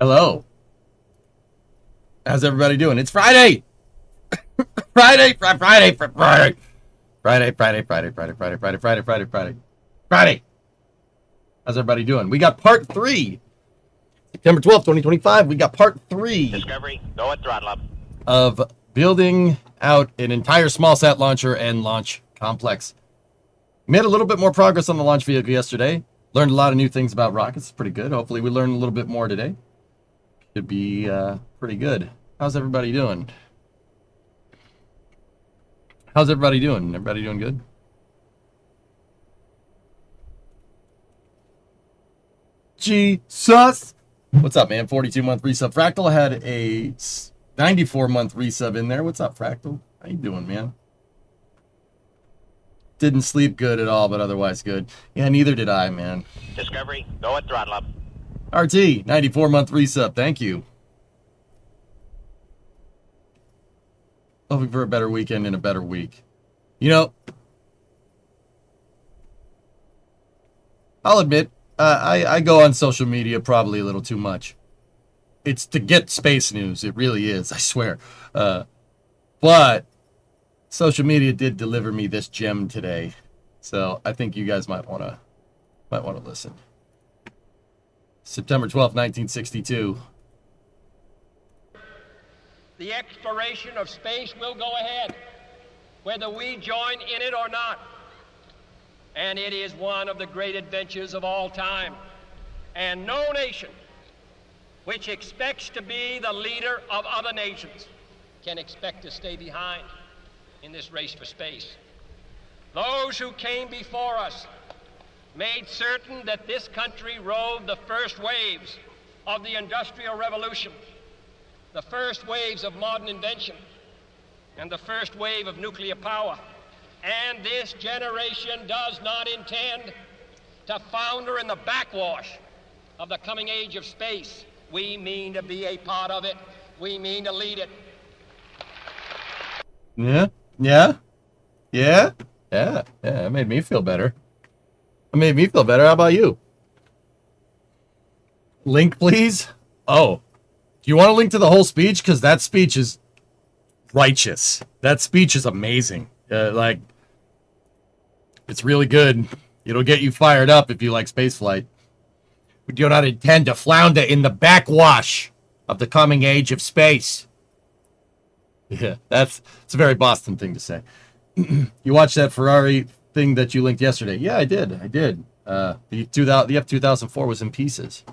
Hello. How's everybody doing? It's Friday. Friday. How's everybody doing? We got part 3. September 12th, 2025. We got part 3. Discovery, go at throttle up. Of building out an entire small sat launcher and launch complex. Made a little bit more progress on the launch vehicle yesterday. Learned a lot of new things about rockets. Pretty good. Hopefully we learn a little bit more today. Should be pretty good. How's everybody doing? How's everybody doing? Everybody doing good? Jesus! What's up, man? 42-month resub. Fractal had a 94-month resub in there. What's up, Fractal? How you doing, man? Didn't sleep good at all, but otherwise good. Yeah, neither did I, man. Discovery, go at throttle up. RT, 94-month resub. Thank you. Hoping for a better weekend and a better week. You know, I'll admit, I go on social media probably a little too much. It's to get space news. It really is, I swear. But social media did deliver me this gem today. So I think you guys might want to listen. September 12th, 1962. The exploration of space will go ahead, whether we join in it or not. And it is one of the great adventures of all time. And no nation which expects to be the leader of other nations can expect to stay behind in this race for space. Those who came before us made certain that this country rode the first waves of the Industrial Revolution, the first waves of modern invention, and the first wave of nuclear power. And this generation does not intend to founder in the backwash of the coming age of space. We mean to be a part of it. We mean to lead it. Yeah. It made me feel better. How about you? Link, please. Oh, do you want to link to the whole speech? Because that speech is righteous. That speech is amazing. It's really good. It'll get you fired up if you like spaceflight. We do not intend to flounder in the backwash of the coming age of space. Yeah, it's a very Boston thing to say. You watched that Ferrari thing that you linked yesterday? Yeah, I did. The F2004 was in pieces.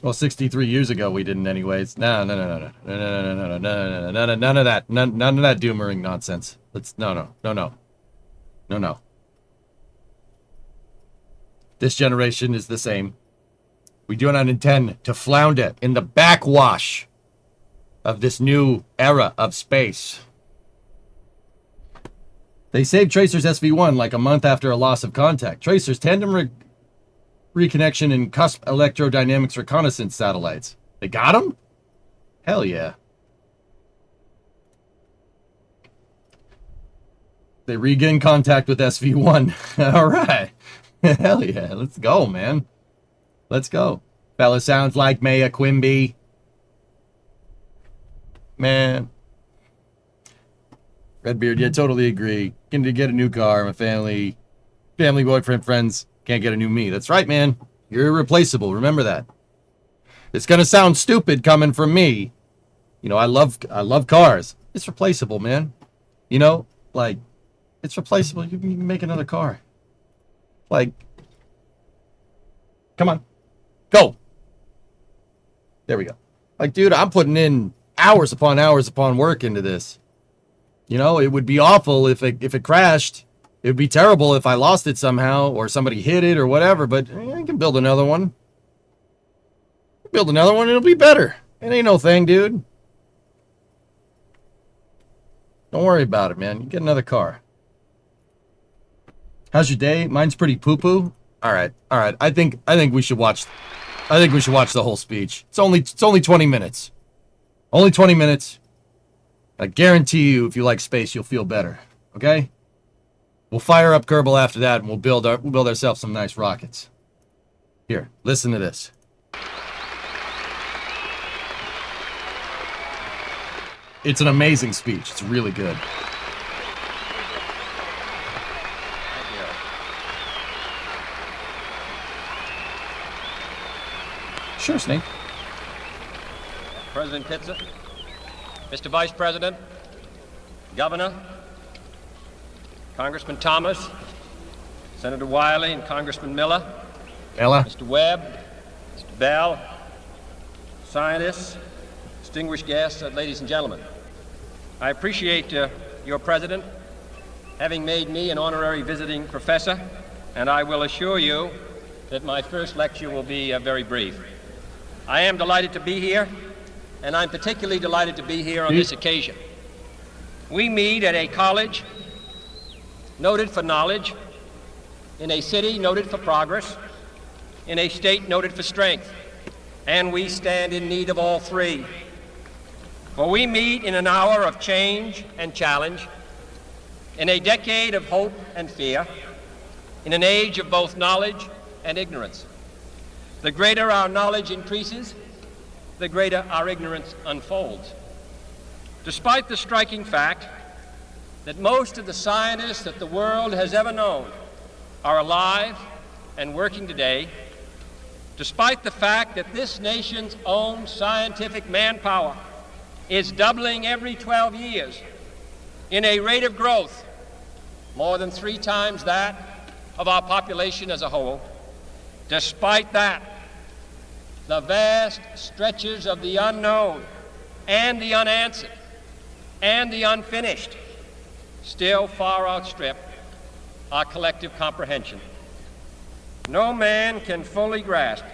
Well, 63 years ago we didn't anyways. No. None of that. None of that doomering nonsense. No. This generation is the same. We do not intend to flounder in the backwash of this new era of space. They saved Tracer's SV1 like a month after a loss of contact. Tracer's tandem reconnection and cusp electrodynamics reconnaissance satellites. They got them? Hell yeah. They regain contact with SV1. All right. Hell yeah. Let's go, man. Let's go. Fella sounds like Maya Quimby. Man. Redbeard, yeah, totally agree. Going to get a new car. My family, boyfriend, friends can't get a new me. That's right, man. You're irreplaceable. Remember that. It's going to sound stupid coming from me. You know, I love cars. It's replaceable, man. You know, like, it's replaceable. You can make another car. Like, come on. Go. There we go. Like, dude, I'm putting in hours upon work into this. You know, it would be awful if it crashed. It would be terrible if I lost it somehow or somebody hit it or whatever, but I can build another one. It'll be better. It ain't no thing, dude. Don't worry about it, man. You get another car. How's your day? Mine's pretty poo-poo. All right. I think we should watch the whole speech. It's only 20 minutes. Only 20 minutes. I guarantee you, if you like space, you'll feel better. Okay? We'll fire up Kerbal after that, and we'll build ourselves some nice rockets. Here, listen to this. It's an amazing speech. It's really good. Sure, Snake. President Pitzer, Mr. Vice President, Governor, Congressman Thomas, Senator Wiley, and Congressman Miller, Ella? Mr. Webb, Mr. Bell, scientists, distinguished guests, ladies and gentlemen. I appreciate your president having made me an honorary visiting professor, and I will assure you that my first lecture will be very brief. I am delighted to be here, and I'm particularly delighted to be here on this occasion. We meet at a college noted for knowledge, in a city noted for progress, in a state noted for strength, and we stand in need of all three. For we meet in an hour of change and challenge, in a decade of hope and fear, in an age of both knowledge and ignorance. The greater our knowledge increases, the greater our ignorance unfolds. Despite the striking fact that most of the scientists that the world has ever known are alive and working today, despite the fact that this nation's own scientific manpower is doubling every 12 years in a rate of growth more than 3 times that of our population as a whole, despite that, the vast stretches of the unknown and the unanswered and the unfinished still far outstrip our collective comprehension. No man can fully grasp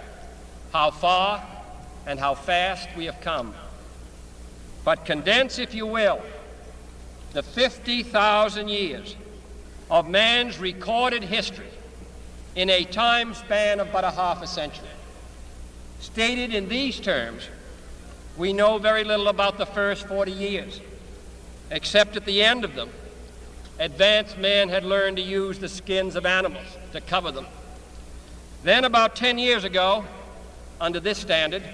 how far and how fast we have come. But condense, if you will, the 50,000 years of man's recorded history in a time span of but a half a century. Stated in these terms, we know very little about the first 40 years, except at the end of them, advanced man had learned to use the skins of animals to cover them. Then about 10 years ago, under this standard,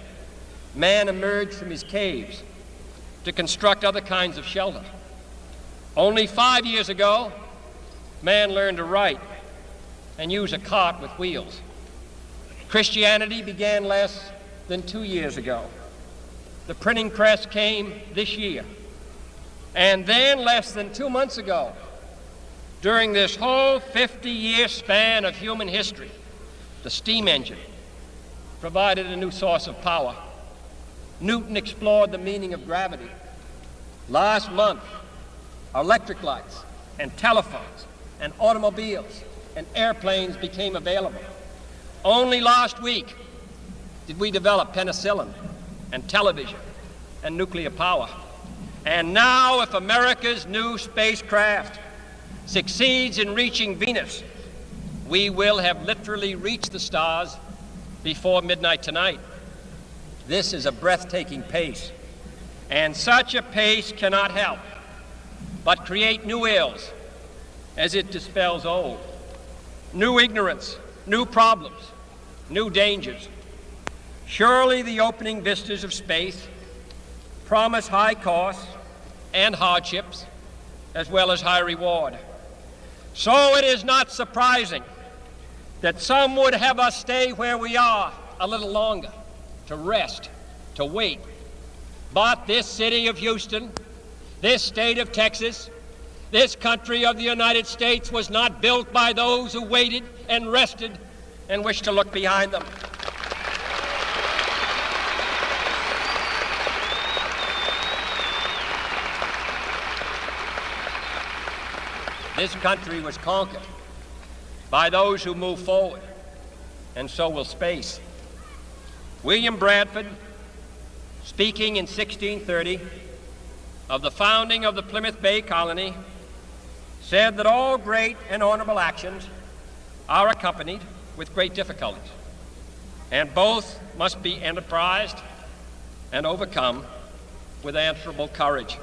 man emerged from his caves to construct other kinds of shelter. Only 5 years ago, man learned to write and use a cart with wheels. Christianity began less than 2 years ago. The printing press came this year. And then less than 2 months ago, during this whole 50-year span of human history, the steam engine provided a new source of power. Newton explored the meaning of gravity. Last month, electric lights and telephones and automobiles and airplanes became available. Only last week did we develop penicillin and television and nuclear power. And now, if America's new spacecraft succeeds in reaching Venus, we will have literally reached the stars before midnight tonight. This is a breathtaking pace, and such a pace cannot help but create new ills as it dispels old. New ignorance, new problems, new dangers. Surely the opening vistas of space promise high costs and hardships, as well as high reward. So it is not surprising that some would have us stay where we are a little longer, to rest, to wait. But this city of Houston, this state of Texas, this country of the United States was not built by those who waited and rested and wished to look behind them. This country was conquered by those who move forward, and so will space. William Bradford, speaking in 1630 of the founding of the Plymouth Bay Colony, said that all great and honorable actions are accompanied with great difficulties, and both must be enterprised and overcome with answerable courage.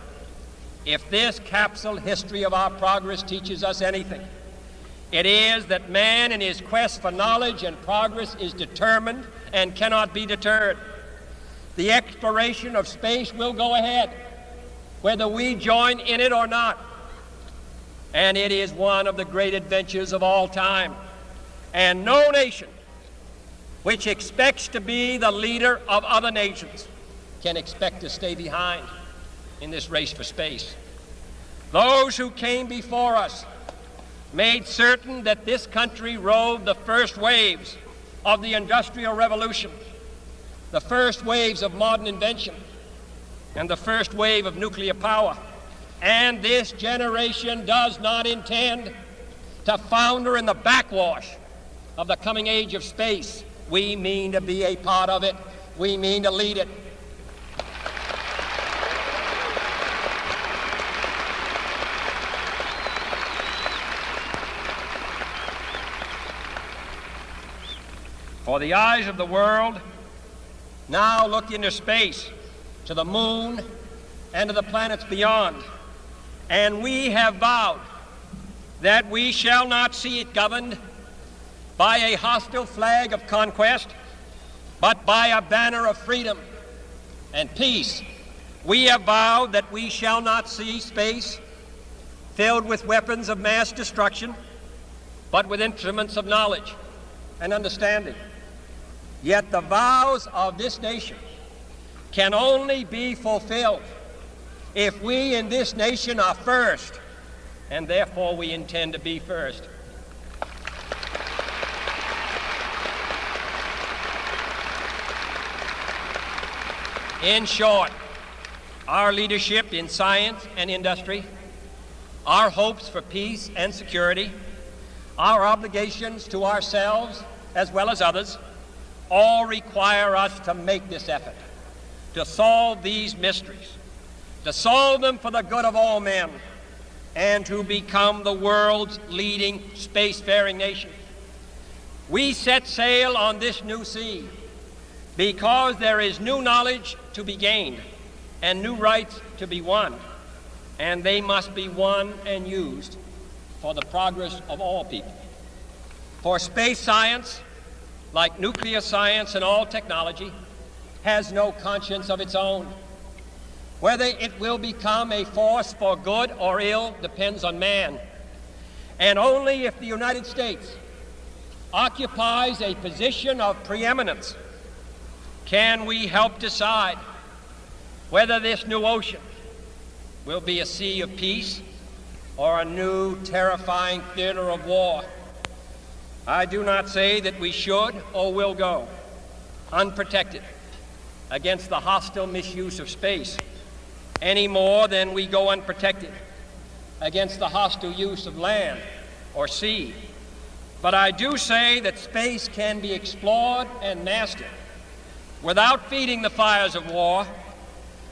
If this capsule history of our progress teaches us anything, It is that man in his quest for knowledge and progress is determined and cannot be deterred. The exploration of space will go ahead, whether we join in it or not. And it is one of the great adventures of all time. And no nation which expects to be the leader of other nations can expect to stay behind in this race for space. Those who came before us made certain that this country rode the first waves of the Industrial Revolution, the first waves of modern invention, and the first wave of nuclear power. And this generation does not intend to founder in the backwash of the coming age of space. We mean to be a part of it. We mean to lead it. For the eyes of the world now look into space, to the moon and to the planets beyond. And we have vowed that we shall not see it governed by a hostile flag of conquest, but by a banner of freedom and peace. We have vowed that we shall not see space filled with weapons of mass destruction, but with instruments of knowledge and understanding. Yet the vows of this nation can only be fulfilled if we in this nation are first, and therefore we intend to be first. In short, our leadership in science and industry, our hopes for peace and security, our obligations to ourselves as well as others, all require us to make this effort, to solve these mysteries, to solve them for the good of all men, and to become the world's leading spacefaring nation. We set sail on this new sea because there is new knowledge to be gained and new rights to be won, and they must be won and used for the progress of all people. For space science, like nuclear science and all technology, has no conscience of its own. Whether it will become a force for good or ill depends on man. And only if the United States occupies a position of preeminence can we help decide whether this new ocean will be a sea of peace or a new terrifying theater of war. I do not say that we should or will go unprotected against the hostile misuse of space any more than we go unprotected against the hostile use of land or sea. But I do say that space can be explored and mastered without feeding the fires of war,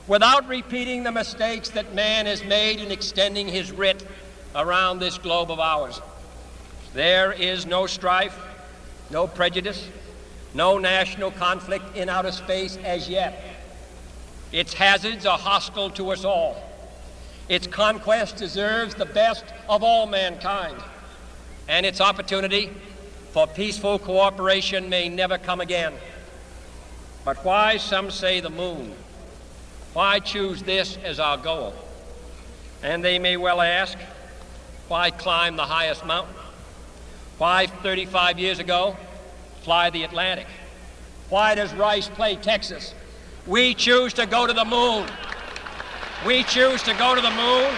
without repeating the mistakes that man has made in extending his writ around this globe of ours. There is no strife, no prejudice, no national conflict in outer space as yet. Its hazards are hostile to us all. Its conquest deserves the best of all mankind, and its opportunity for peaceful cooperation may never come again. But why, some say, the moon? Why choose this as our goal? And they may well ask, why climb the highest mountain? Why, 35 years ago, fly the Atlantic? Why does Rice play Texas? We choose to go to the moon. We choose to go to the moon.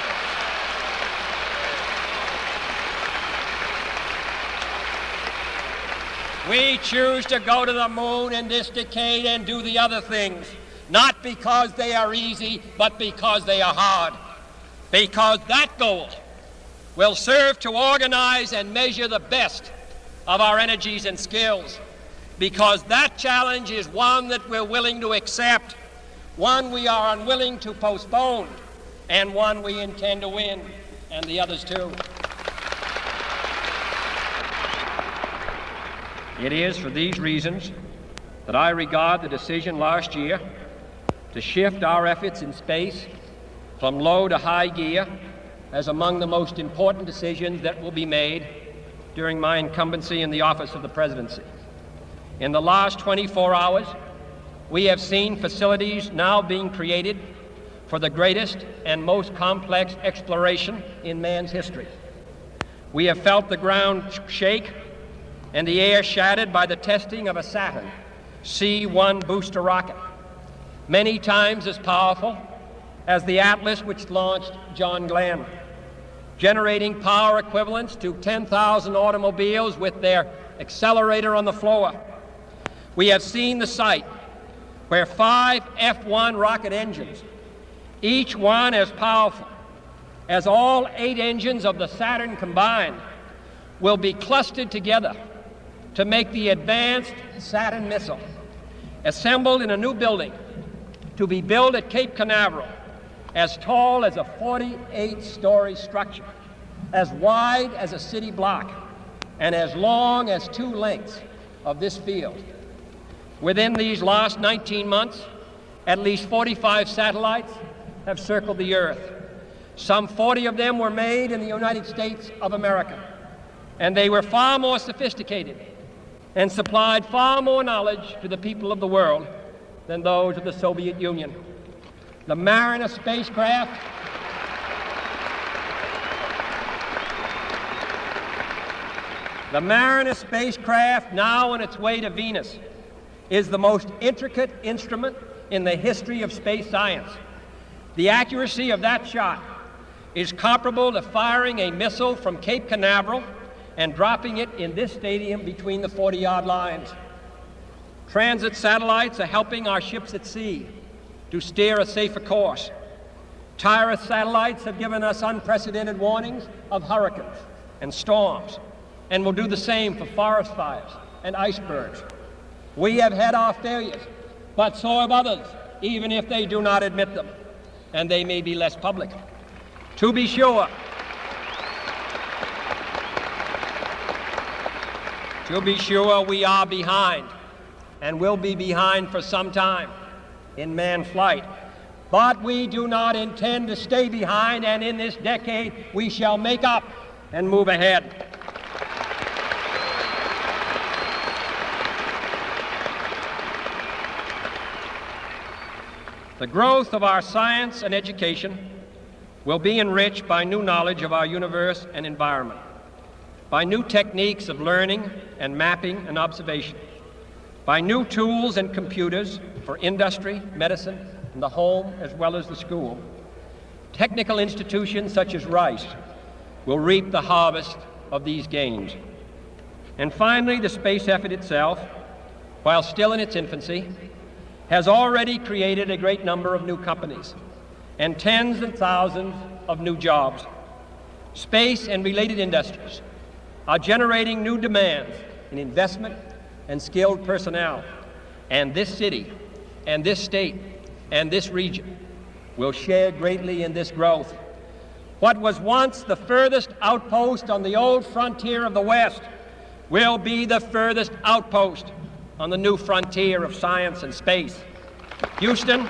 We choose to go to the moon in this decade and do the other things, not because they are easy, but because they are hard. Because that goal will serve to organize and measure the best of our energies and skills. Because that challenge is one that we're willing to accept, one we are unwilling to postpone, and one we intend to win, and the others too. It is for these reasons that I regard the decision last year to shift our efforts in space from low to high gear as among the most important decisions that will be made during my incumbency in the office of the presidency. In the last 24 hours, we have seen facilities now being created for the greatest and most complex exploration in man's history. We have felt the ground shake and the air shattered by the testing of a Saturn C-1 booster rocket, many times as powerful as the Atlas which launched John Glenn, generating power equivalents to 10,000 automobiles with their accelerator on the floor. We have seen the site where 5 F-1 rocket engines, each one as powerful as all 8 engines of the Saturn combined, will be clustered together to make the advanced Saturn missile, assembled in a new building to be built at Cape Canaveral, as tall as a 48-story structure, as wide as a city block, and as long as 2 lengths of this field. Within these last 19 months, at least 45 satellites have circled the Earth. Some 40 of them were made in the United States of America, and they were far more sophisticated and supplied far more knowledge to the people of the world than those of the Soviet Union. The Mariner spacecraft now on its way to Venus is the most intricate instrument in the history of space science. The accuracy of that shot is comparable to firing a missile from Cape Canaveral and dropping it in this stadium between the 40-yard lines. Transit satellites are helping our ships at sea to steer a safer course. Tireless satellites have given us unprecedented warnings of hurricanes and storms, and will do the same for forest fires and icebergs. We have had our failures, but so have others, even if they do not admit them, and they may be less public. To be sure, we are behind, and will be behind for some time in manned flight. But we do not intend to stay behind, and in this decade we shall make up and move ahead. The growth of our science and education will be enriched by new knowledge of our universe and environment, by new techniques of learning and mapping and observation, by new tools and computers for industry, medicine, and the home as well as the school. Technical institutions such as Rice will reap the harvest of these gains. And finally, the space effort itself, while still in its infancy, has already created a great number of new companies and tens and thousands of new jobs. Space and related industries are generating new demands in investment and skilled personnel, and this city and this state and this region will share greatly in this growth. What was once the furthest outpost on the old frontier of the West will be the furthest outpost on the new frontier of science and space. Houston,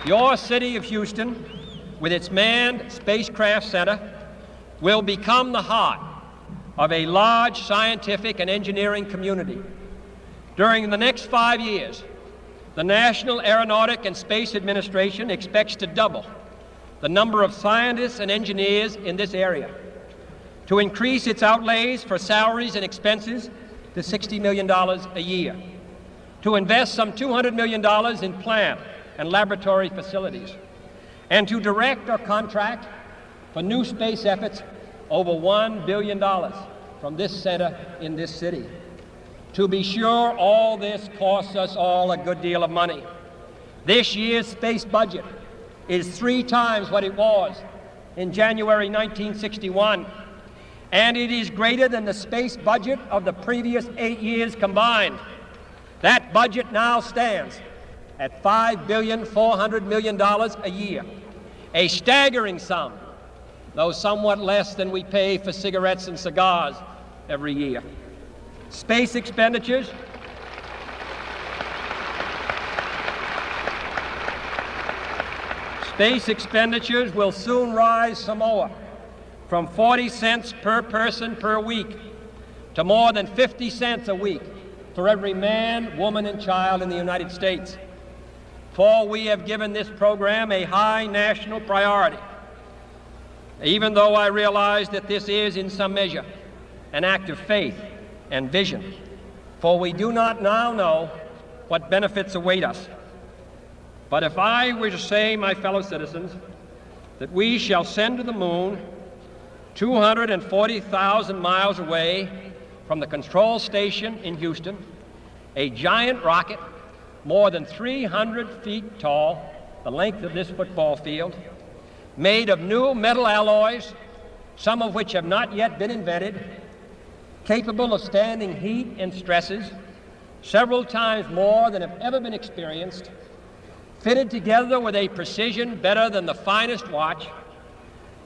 your city of Houston, with its manned spacecraft center, will become the heart of a large scientific and engineering community. During the next 5 years, the National Aeronautic and Space Administration expects to double the number of scientists and engineers in this area, to increase its outlays for salaries and expenses to $60 million a year, to invest some $200 million in plant and laboratory facilities, and to direct or contract for new space efforts over $1 billion from this center in this city. To be sure, all this costs us all a good deal of money. This year's space budget is 3 times what it was in January 1961, and it is greater than the space budget of the previous 8 years combined. That budget now stands at $5.4 billion a year, a staggering sum, though somewhat less than we pay for cigarettes and cigars every year. Space expenditures Space expenditures will soon rise some more, from 40 cents per person per week to more than 50 cents a week for every man, woman, and child in the United States. For we have given this program a high national priority, even though I realize that this is, in some measure, an act of faith and vision, for we do not now know what benefits await us. But if I were to say, my fellow citizens, that we shall send to the moon 240,000 miles away from the control station in Houston, a giant rocket more than 300 feet tall, the length of this football field, made of new metal alloys, some of which have not yet been invented, capable of standing heat and stresses several times more than have ever been experienced, fitted together with a precision better than the finest watch,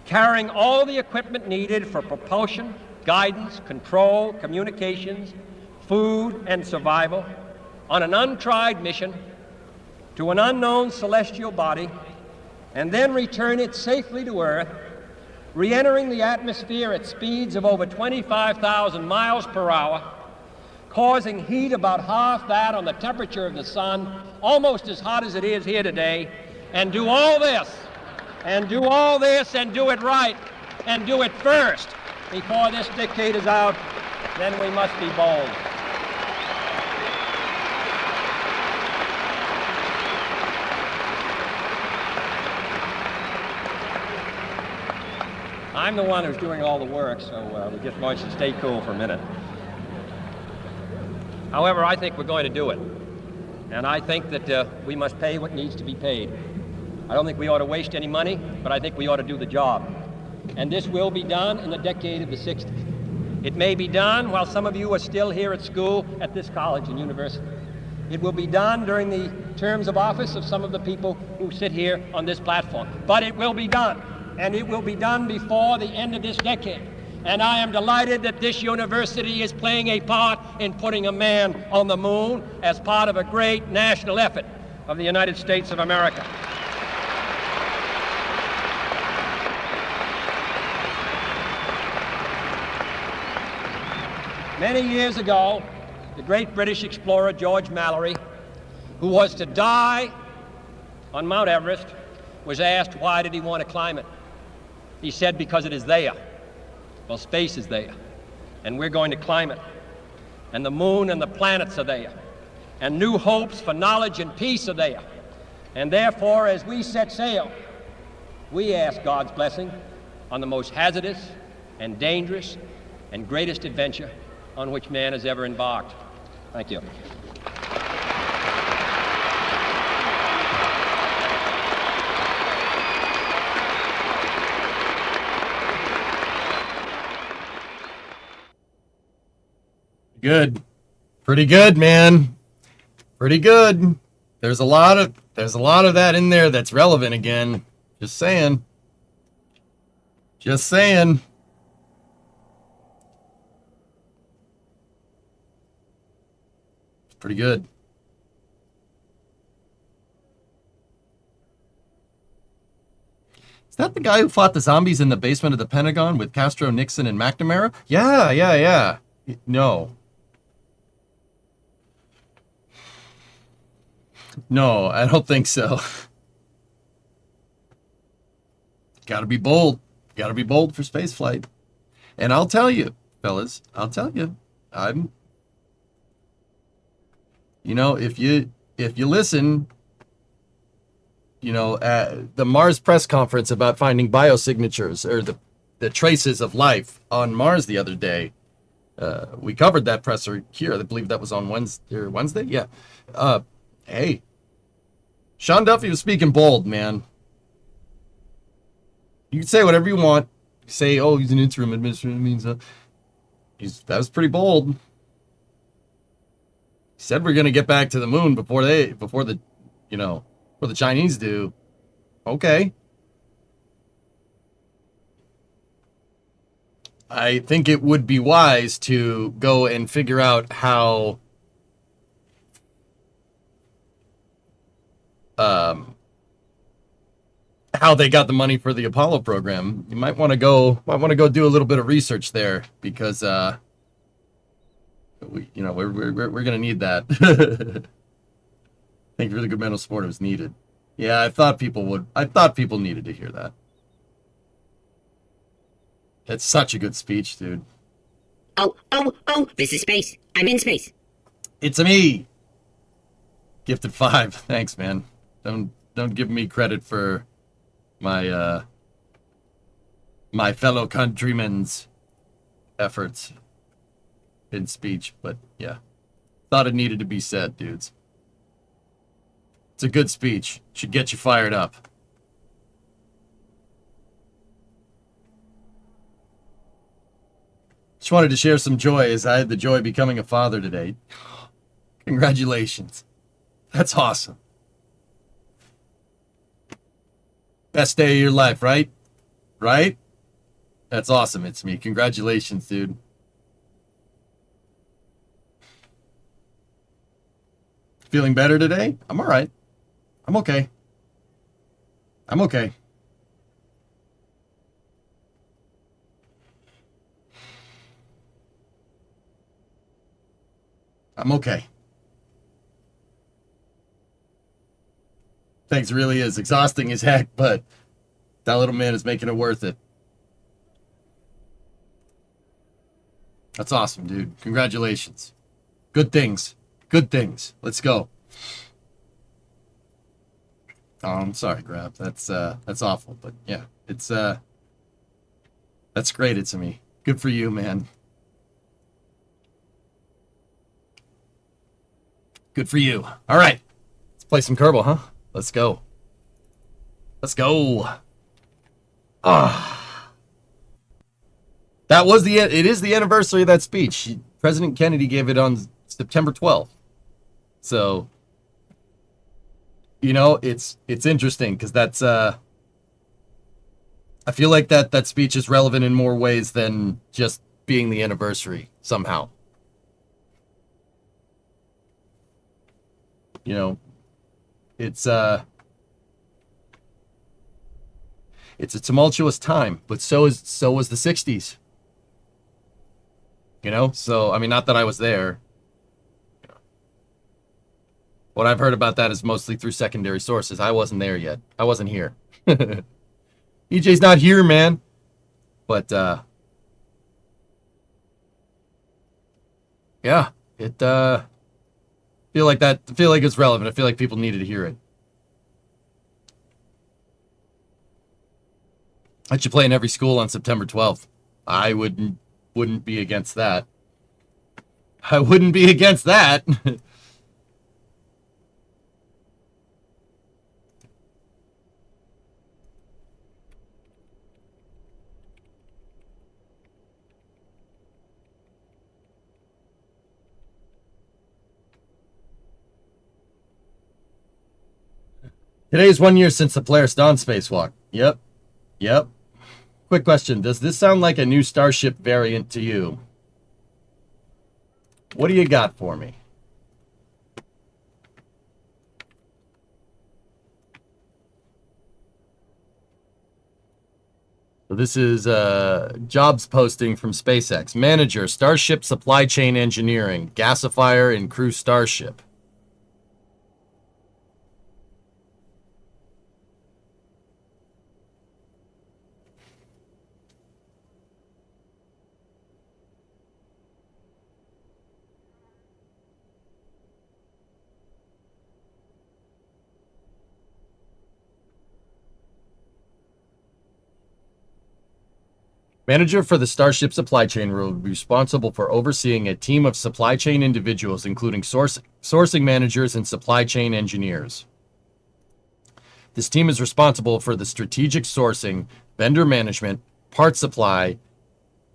carrying all the equipment needed for propulsion, guidance, control, communications, food, and survival, on an untried mission to an unknown celestial body, and then return it safely to Earth, re-entering the atmosphere at speeds of over 25,000 miles per hour, causing heat about half that on the temperature of the sun, almost as hot as it is here today, and do all this, and do it right, and do it first before this decade is out, then we must be bold. I'm the one who's doing all the work, so we just want you to stay cool for a minute. However, I think we're going to do it. And I think that we must pay what needs to be paid. I don't think we ought to waste any money, but I think we ought to do the job. And this will be done in the decade of the 60s. It may be done while some of you are still here at school at this college and university. It will be done during the terms of office of some of the people who sit here on this platform. But it will be done. And it will be done before the end of this decade. And I am delighted that this university is playing a part in putting a man on the moon as part of a great national effort of the United States of America. Many years ago, the great British explorer George Mallory, who was to die on Mount Everest, was asked why did he want to climb it. He said, because it is there. Well, space is there, and we're going to climb it. And the moon and the planets are there, and new hopes for knowledge and peace are there. And therefore, as we set sail, we ask God's blessing on the most hazardous and dangerous and greatest adventure on which man has ever embarked. Thank you. Good. Pretty good, man. Pretty good. There's a lot of that in there that's relevant again. Just saying. Just saying. It's pretty good. Is that the guy who fought the zombies in the basement of the Pentagon with Castro, Nixon, and McNamara? Yeah. No. No, I don't think so. Gotta be bold. Gotta be bold for spaceflight. And I'll tell you, fellas, if you listen, at the Mars press conference about finding biosignatures or the traces of life on Mars the other day, we covered that presser here. I believe that was on Wednesday. Yeah. Hey, Sean Duffy was speaking bold, man. You can say whatever you want. Say, oh, he's an interim administrator. Means that was pretty bold. He said we're gonna get back to the moon before the Chinese do. Okay. I think it would be wise to go and figure out how how they got the money for the Apollo program, you might want to go do a little bit of research there, because we're gonna need that. Thank you for the good mental support. It was needed. Yeah, I thought people needed to hear that. It's such a good speech, dude. Oh, this is space. I'm in space. It's me. Gifted 5. Thanks, man. Don't give me credit for my my fellow countrymen's efforts in speech, but yeah. Thought it needed to be said, dudes. It's a good speech. Should get you fired up. Just wanted to share some joy, as I had the joy of becoming a father today. Congratulations. That's awesome. Best day of your life, right? Right? That's awesome. It's me. Congratulations, dude. Feeling better today? I'm all right. I'm okay. I'm okay. I'm okay. Thanks, really is exhausting as heck, but that little man is making it worth it. That's awesome, dude. Congratulations. Good things. Good things. Let's go. Oh, I'm sorry, Grab. That's awful, but yeah, it's that's great. It's me. Good for you, man. Good for you. All right, let's play some Kerbal, huh? Let's go. Let's go. Ah. It is the anniversary of that speech. President Kennedy gave it on September 12th. So, it's interesting, because that's I feel like that speech is relevant in more ways than just being the anniversary somehow. It's a tumultuous time, but so was the 60s. So I mean, not that I was there. What I've heard about that is mostly through secondary sources. I wasn't there yet. I wasn't here. EJ's not here, man. But yeah, it feel like it's relevant. I feel like people needed to hear it. I should play in every school on September 12th. I wouldn't be against that. I wouldn't be against that. Today is 1 year since the Polaris Dawn spacewalk. Yep. Quick question. Does this sound like a new Starship variant to you? What do you got for me? So this is jobs posting from SpaceX. Manager, Starship Supply Chain Engineering, Gasifier and Crew Starship. Manager for the Starship supply chain will be responsible for overseeing a team of supply chain individuals, including sourcing managers and supply chain engineers. This team is responsible for the strategic sourcing, vendor management, part supply,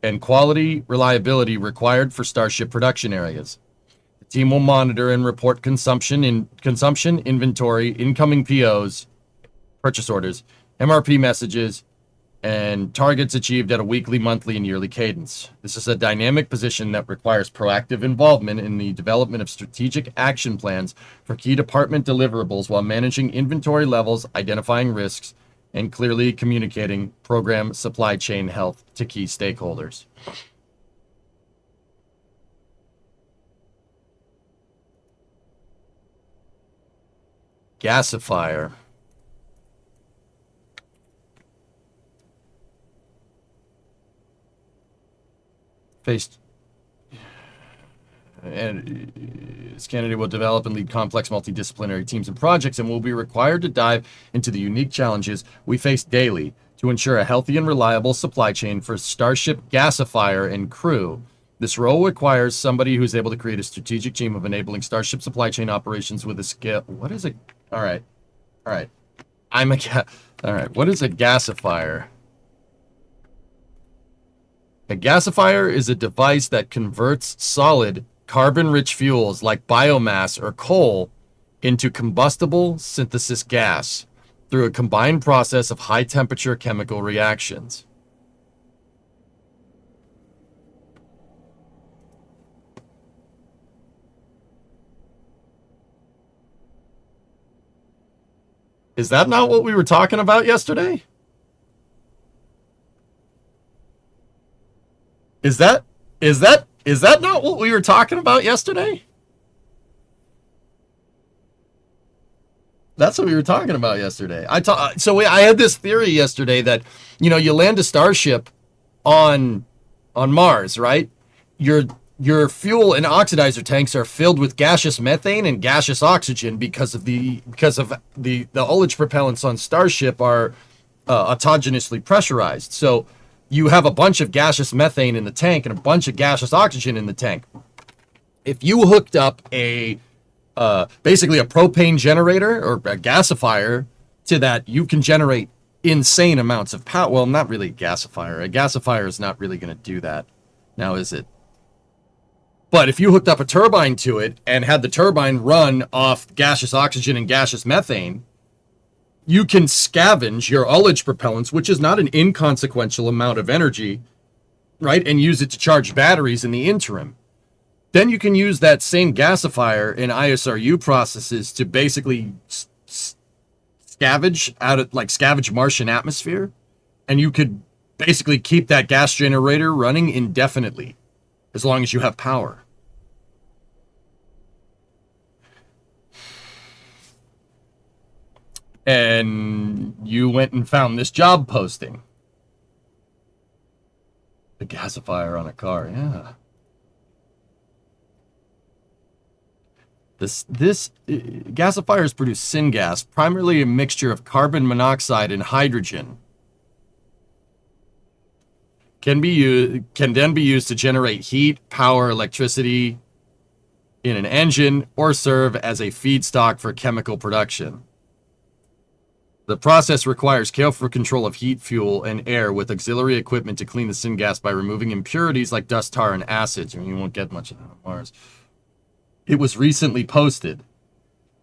and quality reliability required for Starship production areas. The team will monitor and report consumption, inventory, incoming POs, purchase orders, MRP messages, and targets achieved at a weekly, monthly, and yearly cadence. This is a dynamic position that requires proactive involvement in the development of strategic action plans for key department deliverables while managing inventory levels, identifying risks, and clearly communicating program supply chain health to key stakeholders. Gasifier. Faced. And this candidate will develop and lead complex multidisciplinary teams and projects and will be required to dive into the unique challenges we face daily to ensure a healthy and reliable supply chain for Starship Gasifier and crew. This role requires somebody who's able to create a strategic team of enabling Starship supply chain operations with a scale. What is a... All right. All right. All right. What is a gasifier? A gasifier is a device that converts solid carbon-rich fuels like biomass or coal into combustible synthesis gas through a combined process of high-temperature chemical reactions. Is that not what we were talking about yesterday? Is that not what we were talking about yesterday? That's what we were talking about yesterday. I had this theory yesterday that, you land a starship on Mars, right? Your fuel and oxidizer tanks are filled with gaseous methane and gaseous oxygen because of the ullage propellants on Starship are autogenously pressurized. So you have a bunch of gaseous methane in the tank and a bunch of gaseous oxygen in the tank. If you hooked up basically a propane generator or a gasifier to that, you can generate insane amounts of power. Well, not really a gasifier. A gasifier is not really going to do that. Now, is it? But if you hooked up a turbine to it and had the turbine run off gaseous oxygen and gaseous methane, you can scavenge your ullage propellants, which is not an inconsequential amount of energy, right? And use it to charge batteries in the interim. Then you can use that same gasifier in ISRU processes to basically scavenge Martian atmosphere. And you could basically keep that gas generator running indefinitely, as long as you have power. And you went and found this job posting. The gasifier on a car, yeah. This gasifiers produce syngas, primarily a mixture of carbon monoxide and hydrogen. Can then be used to generate heat, power, electricity in an engine, or serve as a feedstock for chemical production. The process requires careful control of heat, fuel, and air with auxiliary equipment to clean the syngas by removing impurities like dust, tar, and acids. You won't get much of that on Mars. It was recently posted.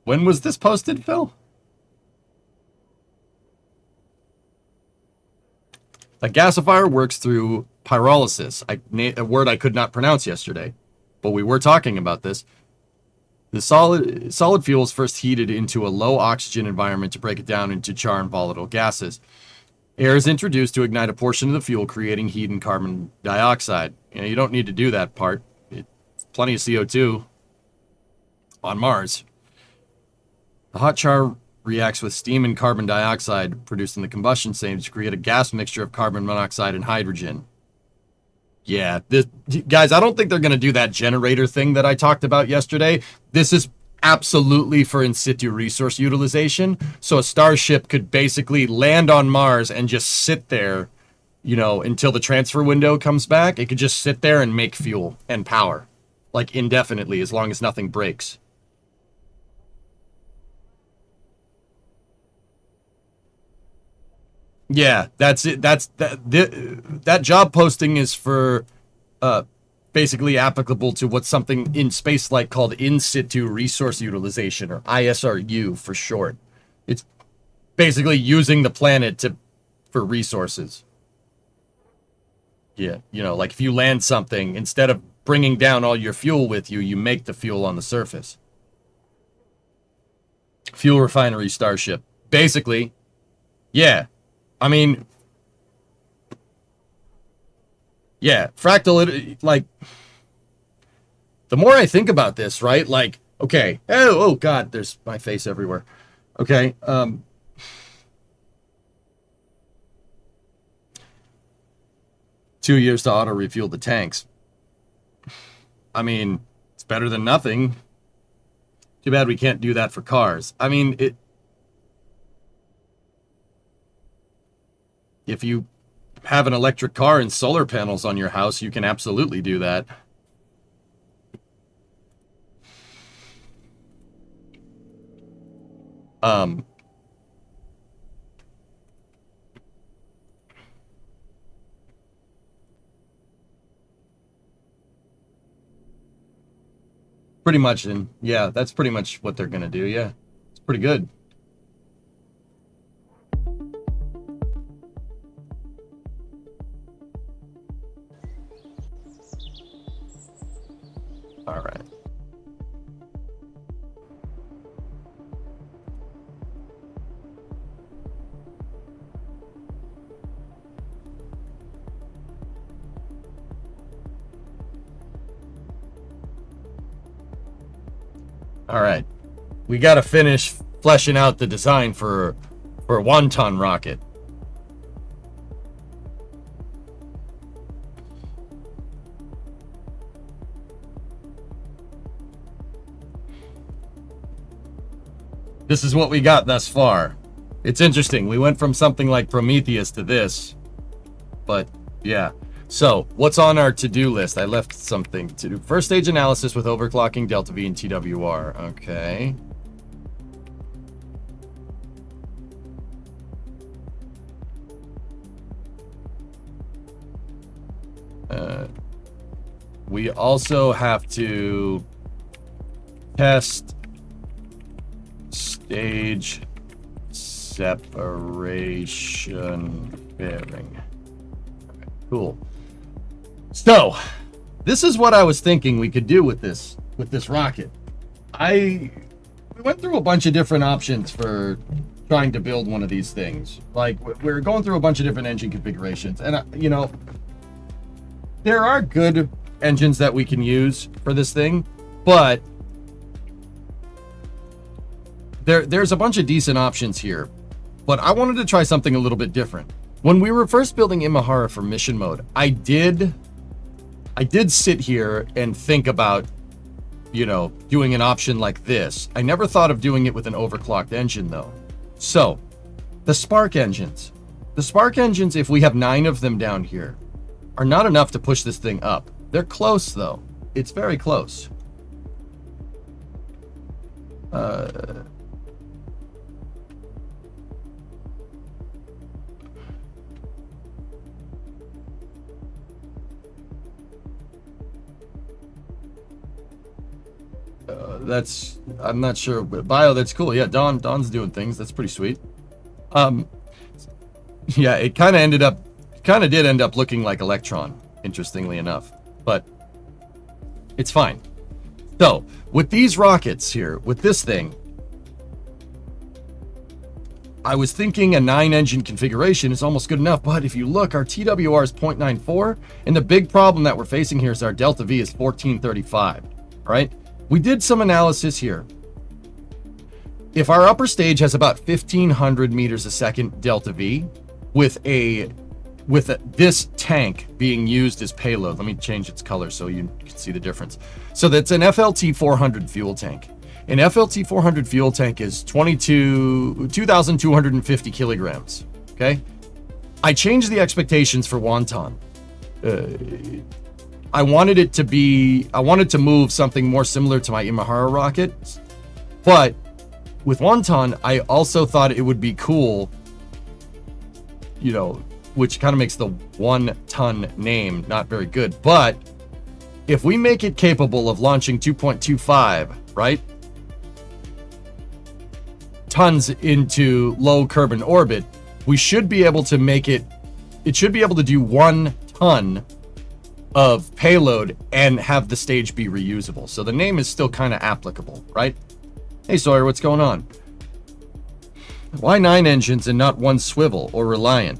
When was this posted, Phil? A gasifier works through pyrolysis, a word I could not pronounce yesterday, but we were talking about this. The solid fuel is first heated into a low oxygen environment to break it down into char and volatile gases. Air is introduced to ignite a portion of the fuel, creating heat and carbon dioxide. You don't need to do that part. It's plenty of CO2 on Mars. The hot char reacts with steam and carbon dioxide produced in the combustion stage to create a gas mixture of carbon monoxide and hydrogen. Yeah, guys, I don't think they're going to do that generator thing that I talked about yesterday. This is absolutely for in situ resource utilization. So a starship could basically land on Mars and just sit there, until the transfer window comes back. It could just sit there and make fuel and power, like indefinitely, as long as nothing breaks. Yeah, that's it. That job posting is for basically applicable to what's something in spaceflight called in situ resource utilization, or ISRU for short. It's basically using the planet for resources. Yeah, like if you land something, instead of bringing down all your fuel with you, you make the fuel on the surface. Fuel refinery starship. Basically, yeah. I mean, yeah, fractal, like, the more I think about this, right? Like, okay, oh God, there's my face everywhere. Okay, 2 years to auto refuel the tanks. I mean, it's better than nothing. Too bad we can't do that for cars. I mean, if you have an electric car and solar panels on your house, you can absolutely do that. Pretty much, and yeah, that's pretty much what they're gonna do. Yeah, it's pretty good. All right. All right. We got to finish fleshing out the design for a 1-ton rocket. This is what we got thus far. It's interesting. We went from something like Prometheus to this. But, yeah. So, what's on our to-do list? I left something to do. First stage analysis with overclocking, delta V, and TWR. Okay. We also have to test stage separation bearing. Okay, cool. So, this is what I was thinking we could do with this rocket. We went through a bunch of different options for trying to build one of these things. Like, we're going through a bunch of different engine configurations, and you know, there are good engines that we can use for this thing, but there's a bunch of decent options here. But I wanted to try something a little bit different. When we were first building Imahara for mission mode, I did sit here and think about, you know, doing an option like this. I never thought of doing it with an overclocked engine though. So, the spark engines. The spark engines, if we have 9 of them down here, are not enough to push this thing up. They're close though. It's very close. I'm not sure, but Bio, that's cool. Yeah, Don's doing things. That's pretty sweet. Yeah, it kind of did end up looking like Electron, interestingly enough, but it's fine. So, with these rockets here, with this thing, I was thinking a 9-engine configuration is almost good enough, but if you look, our TWR is 0.94, and the big problem that we're facing here is our delta V is 1435, right? We did some analysis here. If our upper stage has about 1,500 meters a second delta V, with this tank being used as payload, let me change its color so you can see the difference. So that's an FLT 400 fuel tank. An FLT 400 fuel tank is 2,250 kilograms. Okay, I changed the expectations for wonton. I wanted to move something more similar to my Imahara rocket, but with wonton, I also thought it would be cool, you know, which kind of makes the 1-ton name not very good. But if we make it capable of launching 2.25, right, tons into low Kerbin orbit, we should be able to make it should be able to do 1 ton of payload and have the stage be reusable. So the name is still kind of applicable, right? Hey Sawyer, what's going on? Why 9 engines and not 1 swivel or Reliant?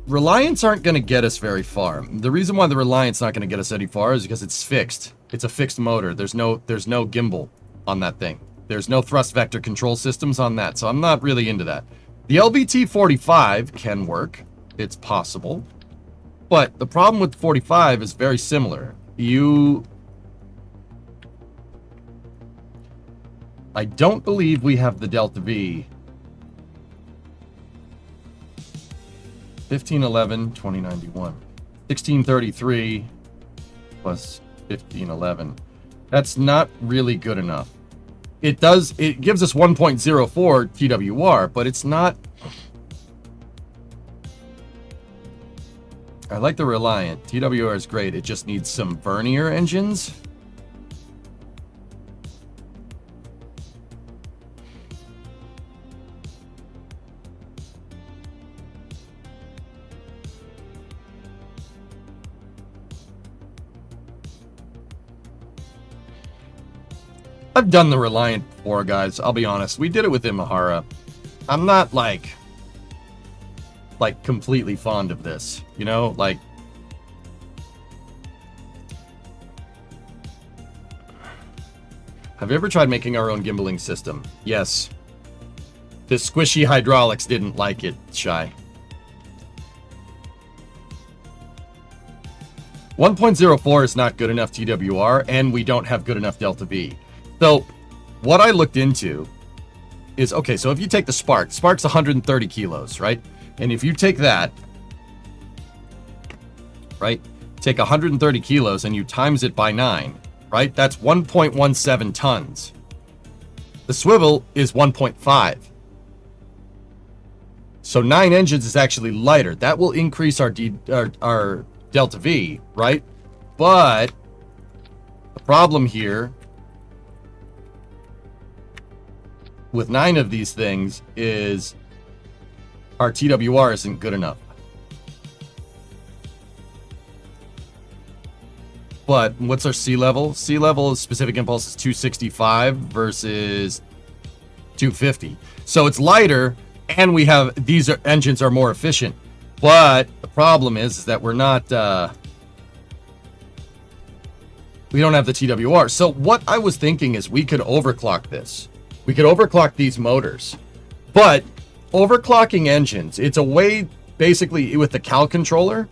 Reliants aren't going to get us very far. The reason why the Reliant's not going to get us any far is because it's fixed. It's a fixed motor. There's no gimbal on that thing. There's no thrust vector control systems on that, so I'm not really into that. The LBT-45 can work. It's possible. But the problem with 45 is very similar. I don't believe we have the Delta V. 1511, 2091. 1633 plus 1511. That's not really good enough. It gives us 1.04 TWR, but it's not. I like the Reliant. TWR is great. It just needs some Vernier engines. I've done the Reliant before, guys. I'll be honest. We did it with Imahara. I'm not like completely fond of this, you know? Like, have you ever tried making our own gimbaling system? Yes. The squishy hydraulics didn't like it, Shy. 1.04 is not good enough TWR, and we don't have good enough Delta V. So, what I looked into is, okay, so if you take the Spark's 130 kilos, right? And if you take that, right, take 130 kilos and you times it by 9, right? That's 1.17 tons. The swivel is 1.5. So 9 engines is actually lighter. That will increase our Delta V, right? But the problem here with 9 of these things is our TWR isn't good enough. But what's our sea level? Sea level specific impulse is 265 versus 250. So it's lighter, and engines are more efficient. But the problem is that we're not, we don't have the TWR. So what I was thinking is we could overclock this. We could overclock these motors. But overclocking engines, it's a way, basically, with the Cal controller,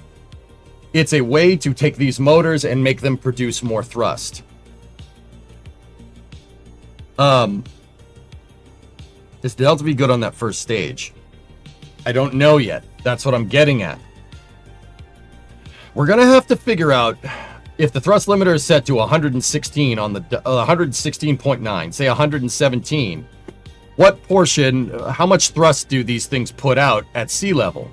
it's a way to take these motors and make them produce more thrust. Is the Delta V good on that first stage? I don't know yet. That's what I'm getting at. We're going to have to figure out if the thrust limiter is set to 116 on the 116.9, say 117, what portion, how much thrust do these things put out at sea level?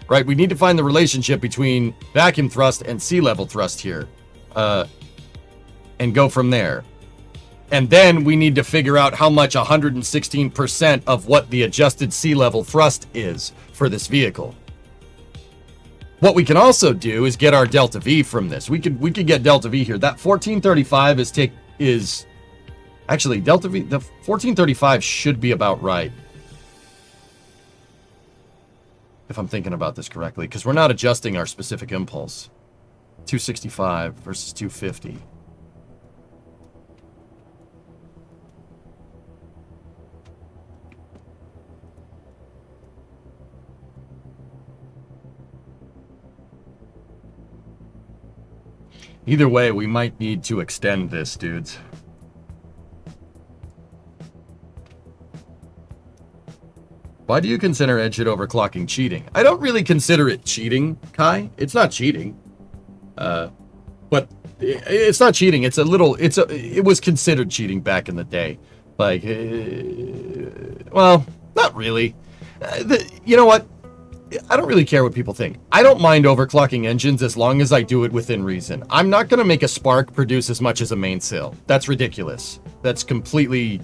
Right? We need to find the relationship between vacuum thrust and sea level thrust here, and go from there. And then we need to figure out how much 116% of what the adjusted sea level thrust is for this vehicle. What we can also do is get our Delta V from this. We could get Delta V here. That 1435 is actually Delta V. The 1435 should be about right, if I'm thinking about this correctly, because we're not adjusting our specific impulse. 265 versus 250. Either way, we might need to extend this, dudes. Why do you consider engine overclocking cheating? I don't really consider it cheating, Kai. It's not cheating. But it's not cheating. It was considered cheating back in the day. Like, well, not really. You know what? I don't really care what people think. I don't mind overclocking engines as long as I do it within reason. I'm not going to make a Spark produce as much as a mainsail. That's ridiculous. That's completely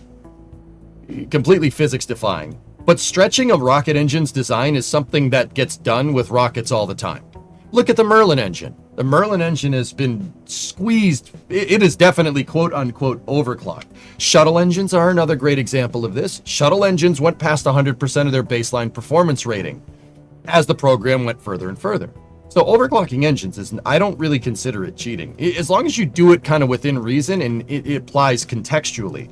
physics defying. But stretching a rocket engine's design is something that gets done with rockets all the time. Look at the Merlin engine. The Merlin engine has been squeezed. It is definitely quote-unquote overclocked. Shuttle engines are another great example of this. Shuttle engines went past 100% of their baseline performance rating as the program went further and further. So overclocking engines is, I don't really consider it cheating. As long as you do it kind of within reason and it applies contextually.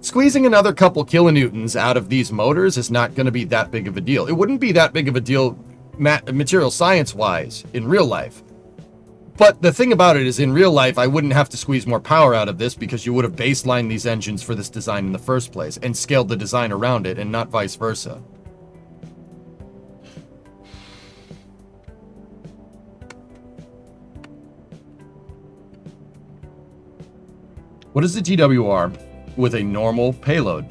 Squeezing another couple kilonewtons out of these motors is not going to be that big of a deal. It wouldn't be that big of a deal material science-wise in real life. But the thing about it is, in real life, I wouldn't have to squeeze more power out of this because you would have baselined these engines for this design in the first place and scaled the design around it and not vice versa. What is the TWR with a normal payload?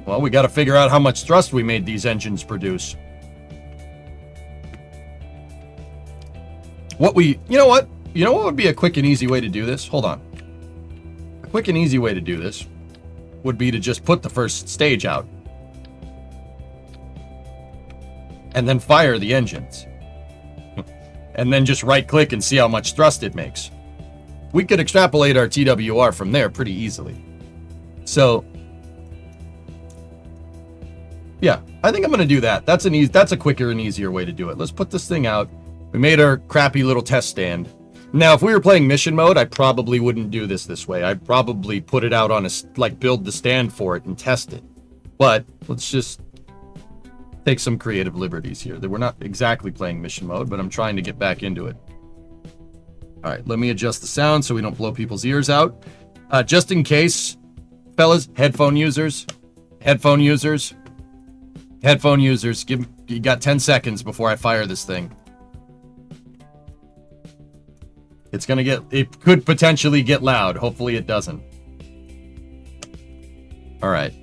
Well, we got to figure out how much thrust we made these engines produce. You know what would be a quick and easy way to do this? Hold on. A quick and easy way to do this would be to just put the first stage out and then fire the engines and then just right click and see how much thrust it makes. We could extrapolate our TWR from there pretty easily. So yeah, I think I'm going to do that. That's a quicker and easier way to do it. Let's put this thing out. We made our crappy little test stand. Now, if we were playing mission mode, I probably wouldn't do this way. I'd probably put it out on build the stand for it and test it. But let's just take some creative liberties here. We're not exactly playing mission mode, but I'm trying to get back into it. All right, let me adjust the sound so we don't blow people's ears out. Just in case, fellas, headphone users, you got 10 seconds before I fire this thing. It could potentially get loud. Hopefully it doesn't. All right.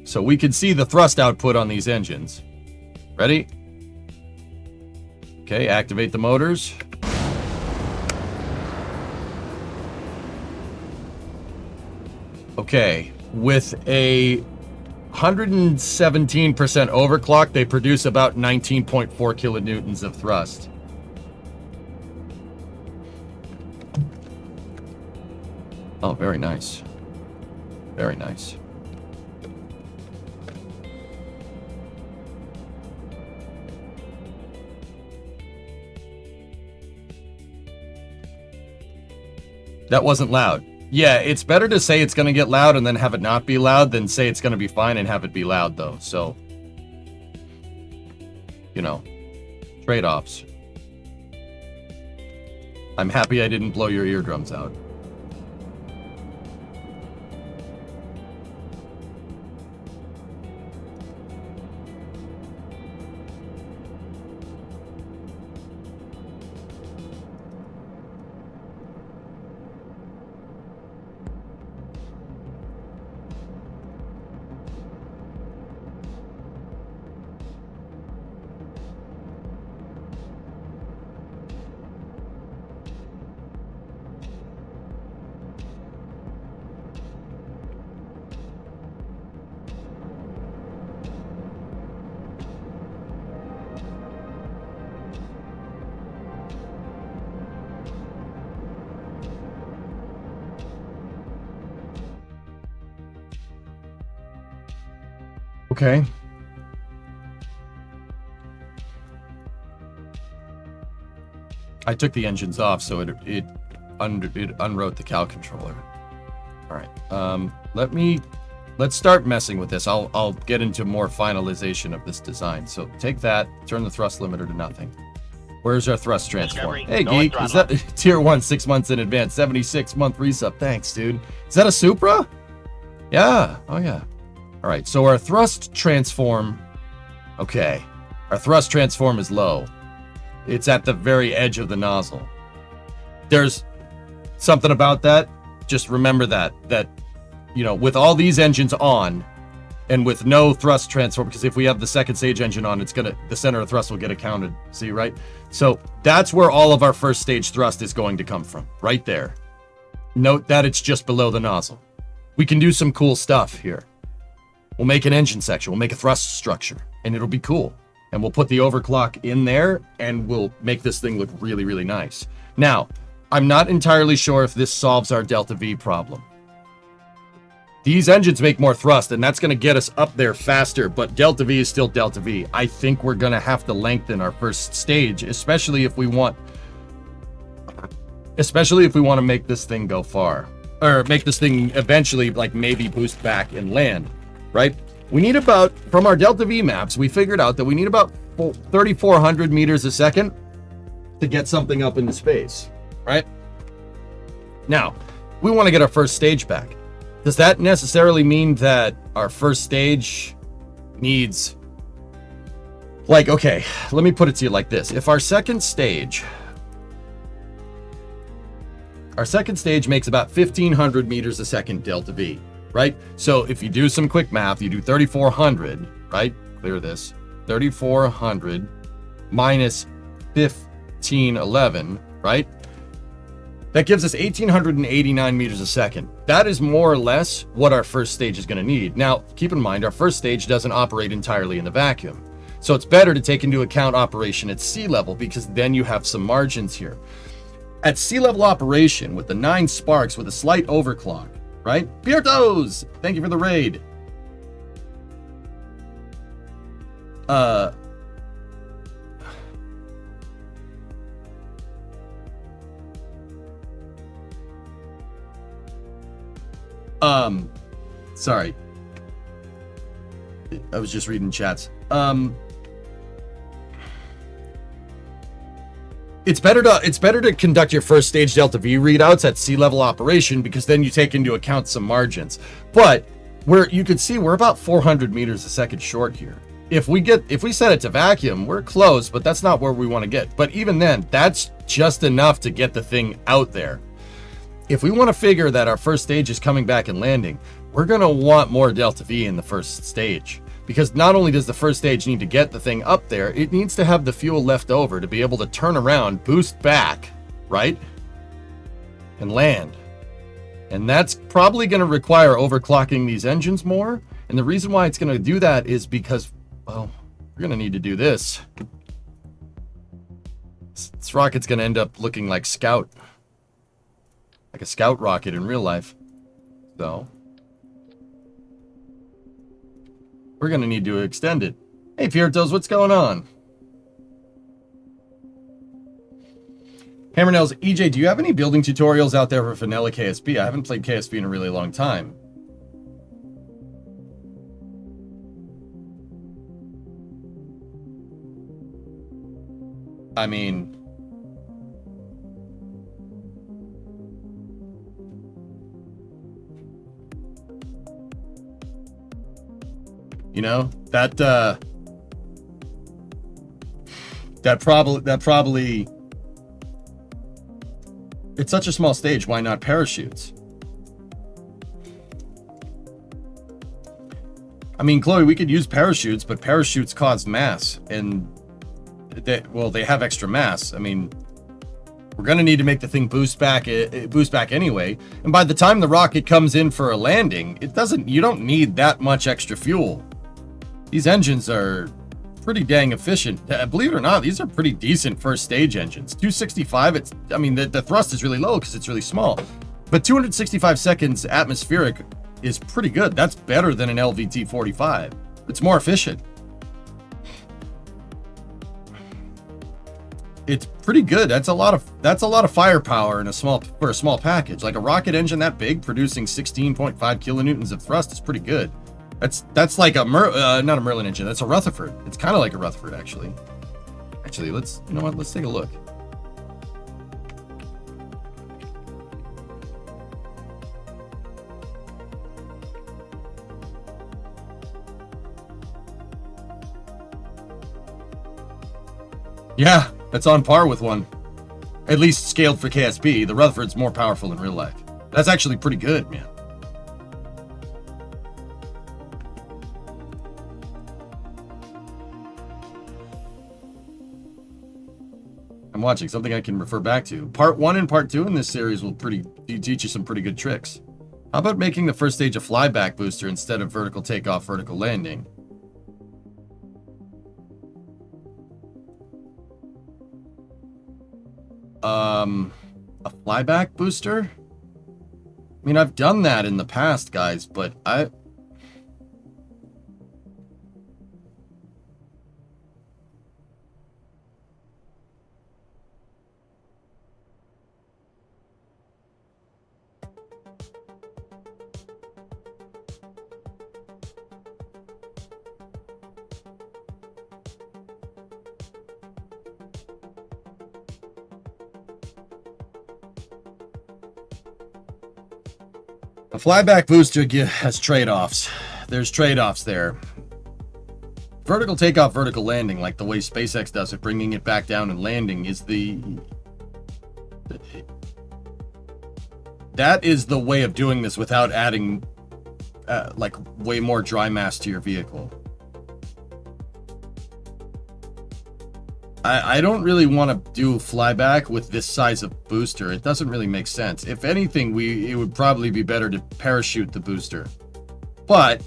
So we can see the thrust output on these engines. Ready? Okay, activate the motors. Okay, with a 117% overclock, they produce about 19.4 kilonewtons of thrust. Oh, very nice. Very nice. That wasn't loud. Yeah, it's better to say it's going to get loud and then have it not be loud than say it's going to be fine and have it be loud, though. So, you know, trade-offs. I'm happy I didn't blow your eardrums out. Okay. I took the engines off, so it unwrote the cal controller. All right. Let's start messing with this. I'll get into more finalization of this design. So take that, turn the thrust limiter to nothing. Where's our thrust transform? Hey, Geek, is that tier 1 6 months in advance, 76-month resub? Thanks, dude. Is that a Supra? Yeah. Oh, yeah. All right, so our thrust transform, okay. Our thrust transform is low. It's at the very edge of the nozzle. There's something about that. Just remember that, you know, with all these engines on and with no thrust transform, because if we have the second stage engine on, the center of thrust will get accounted. See, right? So that's where all of our first stage thrust is going to come from, right there. Note that it's just below the nozzle. We can do some cool stuff here. We'll make an engine section. We'll make a thrust structure, and it'll be cool. And we'll put the overclock in there, and we'll make this thing look really, really nice. Now, I'm not entirely sure if this solves our delta V problem. These engines make more thrust, and that's going to get us up there faster, but delta V is still delta V. I think we're going to have to lengthen our first stage, especially if we want to make this thing go far, or make this thing eventually, like, maybe boost back and land, right? We need about, from our delta V maps, we figured out that we need about 3,400 meters a second to get something up into space, right? Now, we want to get our first stage back. Does that necessarily mean that our first stage needs, like, okay, let me put it to you like this. If our second stage makes about 1,500 meters a second delta V, right? So if you do some quick math, you do 3,400, right? Clear this. 3,400 minus 1,511, right? That gives us 1,889 meters a second. That is more or less what our first stage is going to need. Now, keep in mind, our first stage doesn't operate entirely in the vacuum. So it's better to take into account operation at sea level, because then you have some margins here. At sea level operation, with the 9 sparks with a slight overclock, right? Piertos! Thank you for the raid. Sorry. I was just reading chats. It's better to conduct your first stage delta V readouts at sea level operation, because then you take into account some margins. But you can see we're about 400 meters a second short here. If we set it to vacuum, we're close, but that's not where we want to get. But even then, that's just enough to get the thing out there. If we want to figure that our first stage is coming back and landing, we're going to want more delta V in the first stage. Because not only does the first stage need to get the thing up there, it needs to have the fuel left over to be able to turn around, boost back, right? And land. And that's probably going to require overclocking these engines more. And the reason why it's going to do that is because, well, we're going to need to do this. This rocket's going to end up looking like Scout. Like a Scout rocket in real life. So we're going to need to extend it. Hey, Piertos, what's going on? Hammernails, EJ, do you have any building tutorials out there for vanilla KSP? I haven't played KSP in a really long time. I mean, you know, that probably it's such a small stage, why not parachutes? I mean, Chloe, we could use parachutes, but parachutes cause mass, and they have extra mass. I mean, we're gonna need to make the thing boost back anyway. And by the time the rocket comes in for a landing, you don't need that much extra fuel. These engines are pretty dang efficient. Believe it or not, these are pretty decent first stage engines. 265, the thrust is really low because it's really small. But 265 seconds atmospheric is pretty good. That's better than an LVT-45. It's more efficient. It's pretty good. That's a lot of firepower for a small package. Like a rocket engine that big producing 16.5 kilonewtons of thrust is pretty good. That's like not a Merlin engine. That's a Rutherford. It's kind of like a Rutherford, actually. Actually, let's take a look. Yeah, that's on par with one. At least scaled for KSP. The Rutherford's more powerful in real life. That's actually pretty good, man. I'm watching something I can refer back to. Part 1 and Part 2 in this series will teach you some pretty good tricks. How about making the first stage a flyback booster instead of vertical takeoff, vertical landing? A flyback booster? I mean, I've done that in the past, guys, but a flyback booster has trade-offs. There's trade-offs there. Vertical takeoff, vertical landing, like the way SpaceX does it, bringing it back down and landing, that is the way of doing this without adding like way more dry mass to your vehicle. I don't really want to do flyback with this size of booster. It doesn't really make sense. If anything, it would probably be better to parachute the booster. But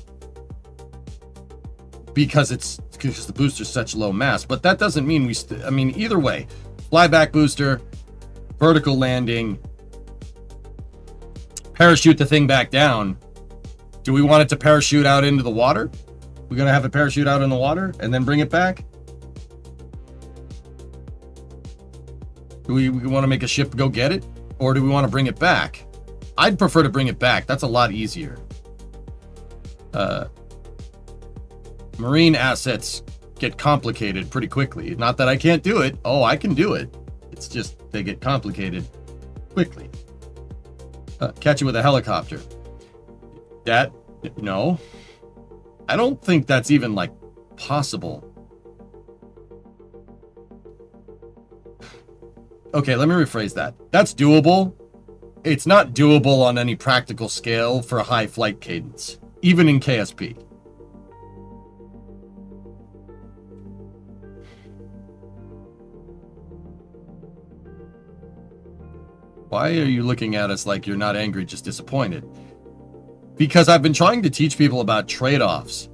because the booster's such low mass, but that doesn't mean I mean, either way, flyback booster, vertical landing, parachute the thing back down. Do we want it to parachute out into the water? We're going to have it parachute out in the water and then bring it back? Do we want to make a ship go get it? Or do we want to bring it back? I'd prefer to bring it back. That's a lot easier. Marine assets get complicated pretty quickly. Not that I can't do it. Oh, I can do it. It's just they get complicated quickly. Catch it with a helicopter. No. I don't think that's even, like, possible. Okay, let me rephrase that. That's doable. It's not doable on any practical scale for a high flight cadence, even in KSP. Why are you looking at us like you're not angry, just disappointed? Because I've been trying to teach people about trade-offs.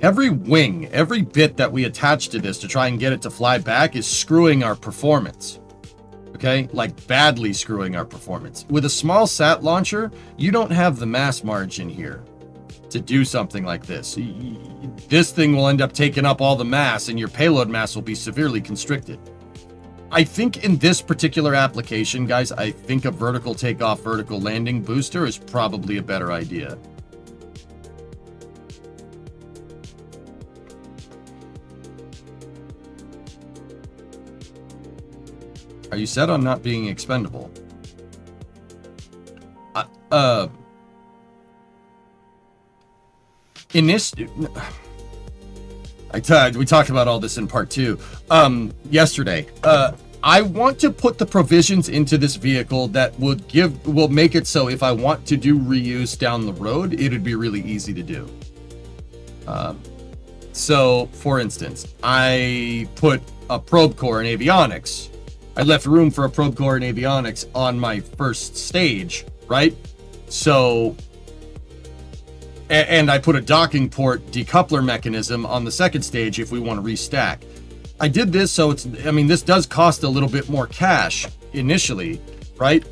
Every wing, every bit that we attach to this to try and get it to fly back is screwing our performance. Okay? Like, badly screwing our performance. With a small sat launcher, you don't have the mass margin here to do something like this. This thing will end up taking up all the mass, and your payload mass will be severely constricted. I think in this particular application, guys, I think a vertical takeoff, vertical landing booster is probably a better idea. Are you set on not being expendable? In this, we talked about all this in part 2 yesterday. I want to put the provisions into this vehicle that will make it so if I want to do reuse down the road, it would be really easy to do. So, for instance, I put a probe core in avionics. I left room for a probe core in avionics on my first stage, right? So, and I put a docking port decoupler mechanism on the second stage if we want to restack. I did this so this does cost a little bit more cash initially, right?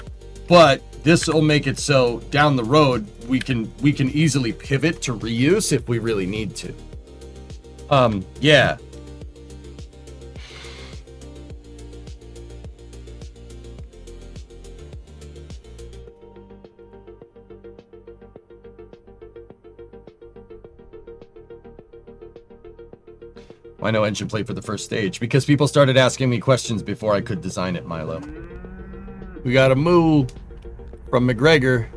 But this will make it so down the road we can easily pivot to reuse if we really need to. Yeah. Why no engine plate for the first stage? Because people started asking me questions before I could design it, Milo. We got a moo from McGregor.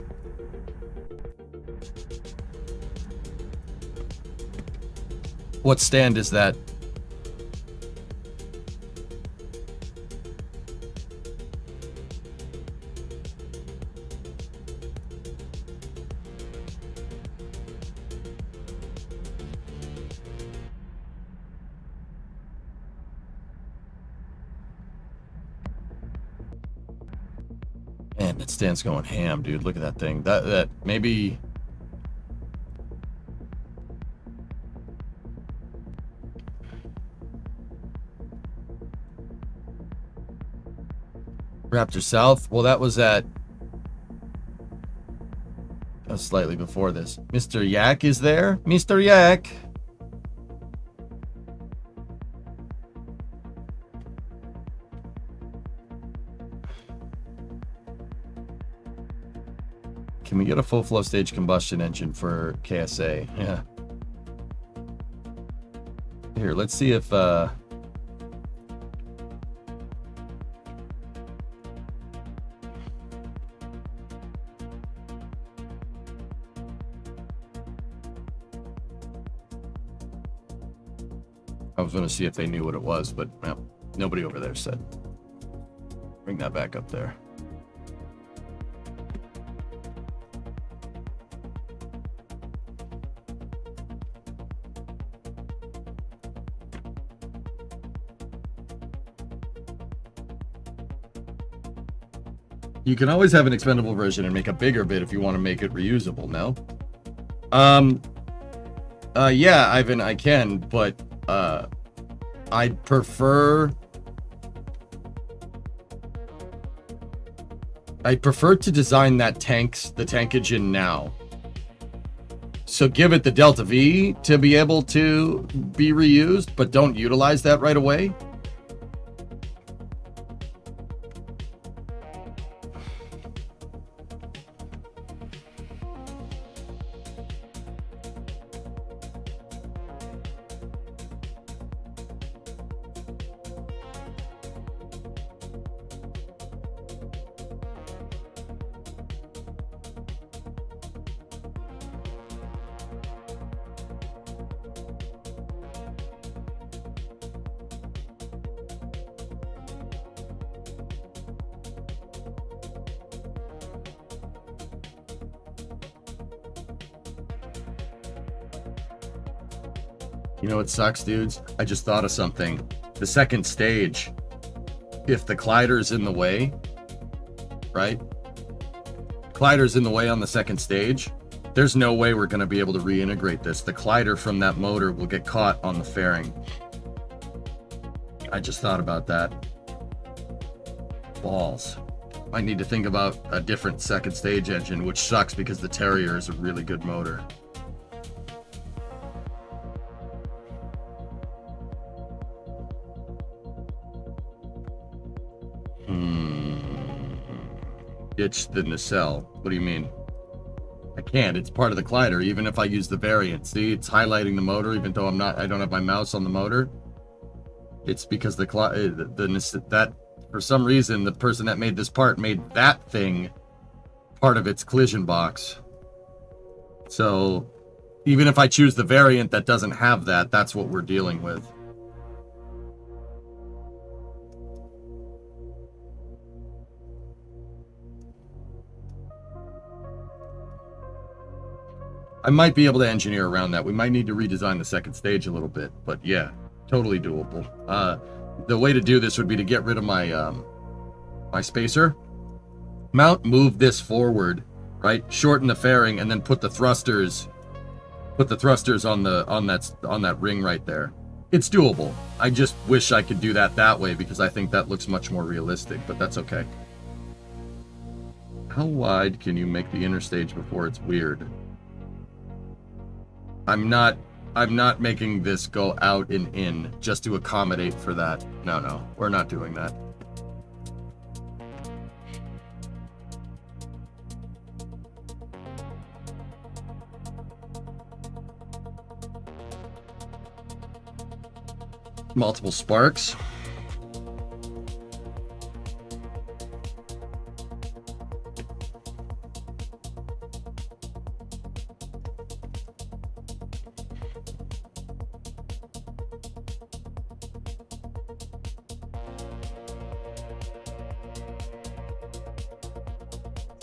What stand is that? Man, that stand's going ham, dude. Look at that thing. That maybe... Raptor South? Well, that was at... slightly before this. Mr. Yak is there? Mr. Yak! Can we get a full flow stage combustion engine for KSA? Yeah. Here, let's see if I was going to see if they knew what it was, but well, nobody over there said. Bring that back up there. You can always have an expendable version and make a bigger bit if you want to make it reusable, no? Yeah, Ivan, I can, but I'd prefer to design that the tank engine now. So give it the Delta V to be able to be reused, but don't utilize that right away. You know what sucks, dudes? I just thought of something. The second stage, if the collider's in the way, right? Collider's in the way on the second stage, there's no way we're going to be able to reintegrate this. The collider from that motor will get caught on the fairing. I just thought about that. Balls. Might need to think about a different second stage engine, which sucks because the Terrier is a really good motor. Ditch the nacelle. What do you mean? I can't. It's part of the collider, even if I use the variant. See, it's highlighting the motor, even though I don't have my mouse on the motor. It's because that for some reason the person that made this part made that thing part of its collision box. So even if I choose the variant that doesn't have that, that's what we're dealing with. I might be able to engineer around that. We might need to redesign the second stage a little bit, but yeah, totally doable. The way to do this would be to get rid of my my spacer mount, move this forward, right? Shorten the fairing, and then put the thrusters on that ring right there. It's doable. I just wish I could do that way because I think that looks much more realistic, but that's okay. How wide can you make the inner stage before it's weird? I'm not making this go out and in just to accommodate for that. No, we're not doing that. Multiple sparks.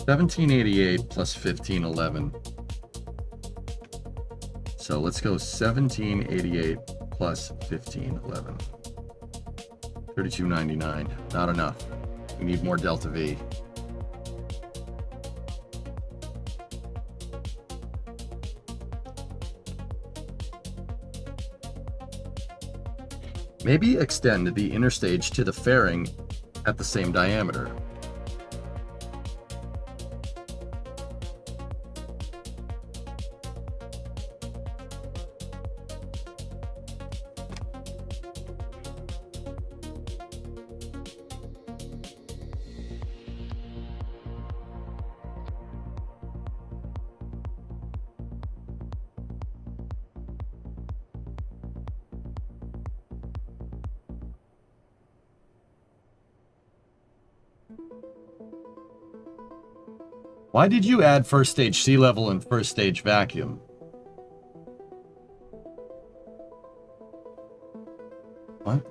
$17.88 plus $15.11. So let's go $17.88 plus $15.11. $32.99. Not enough. We need more Delta V. Maybe extend the inner stage to the fairing at the same diameter. Why did you add first stage sea level and first stage vacuum? What?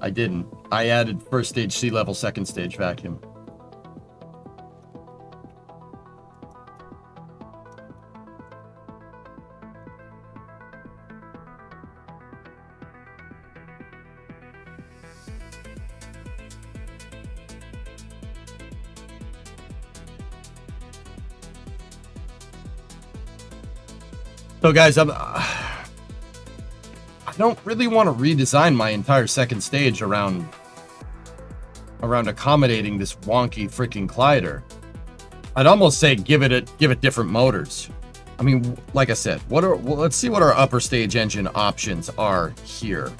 I didn't. I added first stage sea level, second stage vacuum. So guys, I don't really want to redesign my entire second stage around accommodating this wonky freaking glider. I'd almost say give it different motors. I mean, like I said, let's see what our upper stage engine options are here.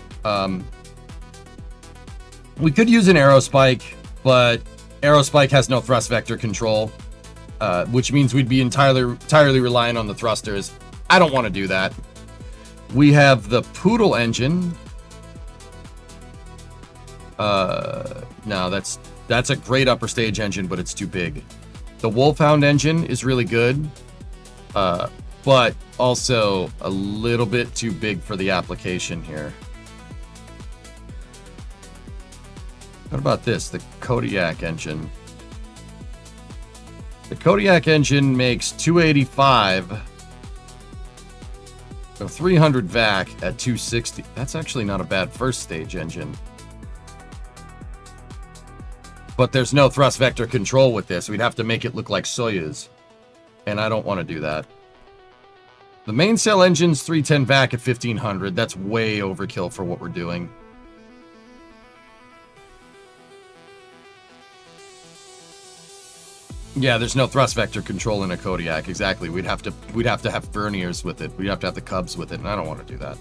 We could use an aerospike, but aerospike has no thrust vector control, which means we'd be entirely reliant on the thrusters. I don't want to do that. We have the Poodle engine. No, that's a great upper stage engine, but it's too big. The Wolfhound engine is really good, but also a little bit too big for the application here. What about this? The Kodiak engine. The Kodiak engine makes 285. 300 vac at 260. That's actually not a bad first stage engine. But there's no thrust vector control with this. We'd have to make it look like Soyuz. And I don't want to do that. The mainsail engine's 310 vac at 1500. That's way overkill for what we're doing. Yeah, there's no thrust vector control in a Kodiak. Exactly. We'd have to have verniers with it. We'd have to have the Cubs with it, and I don't want to do that.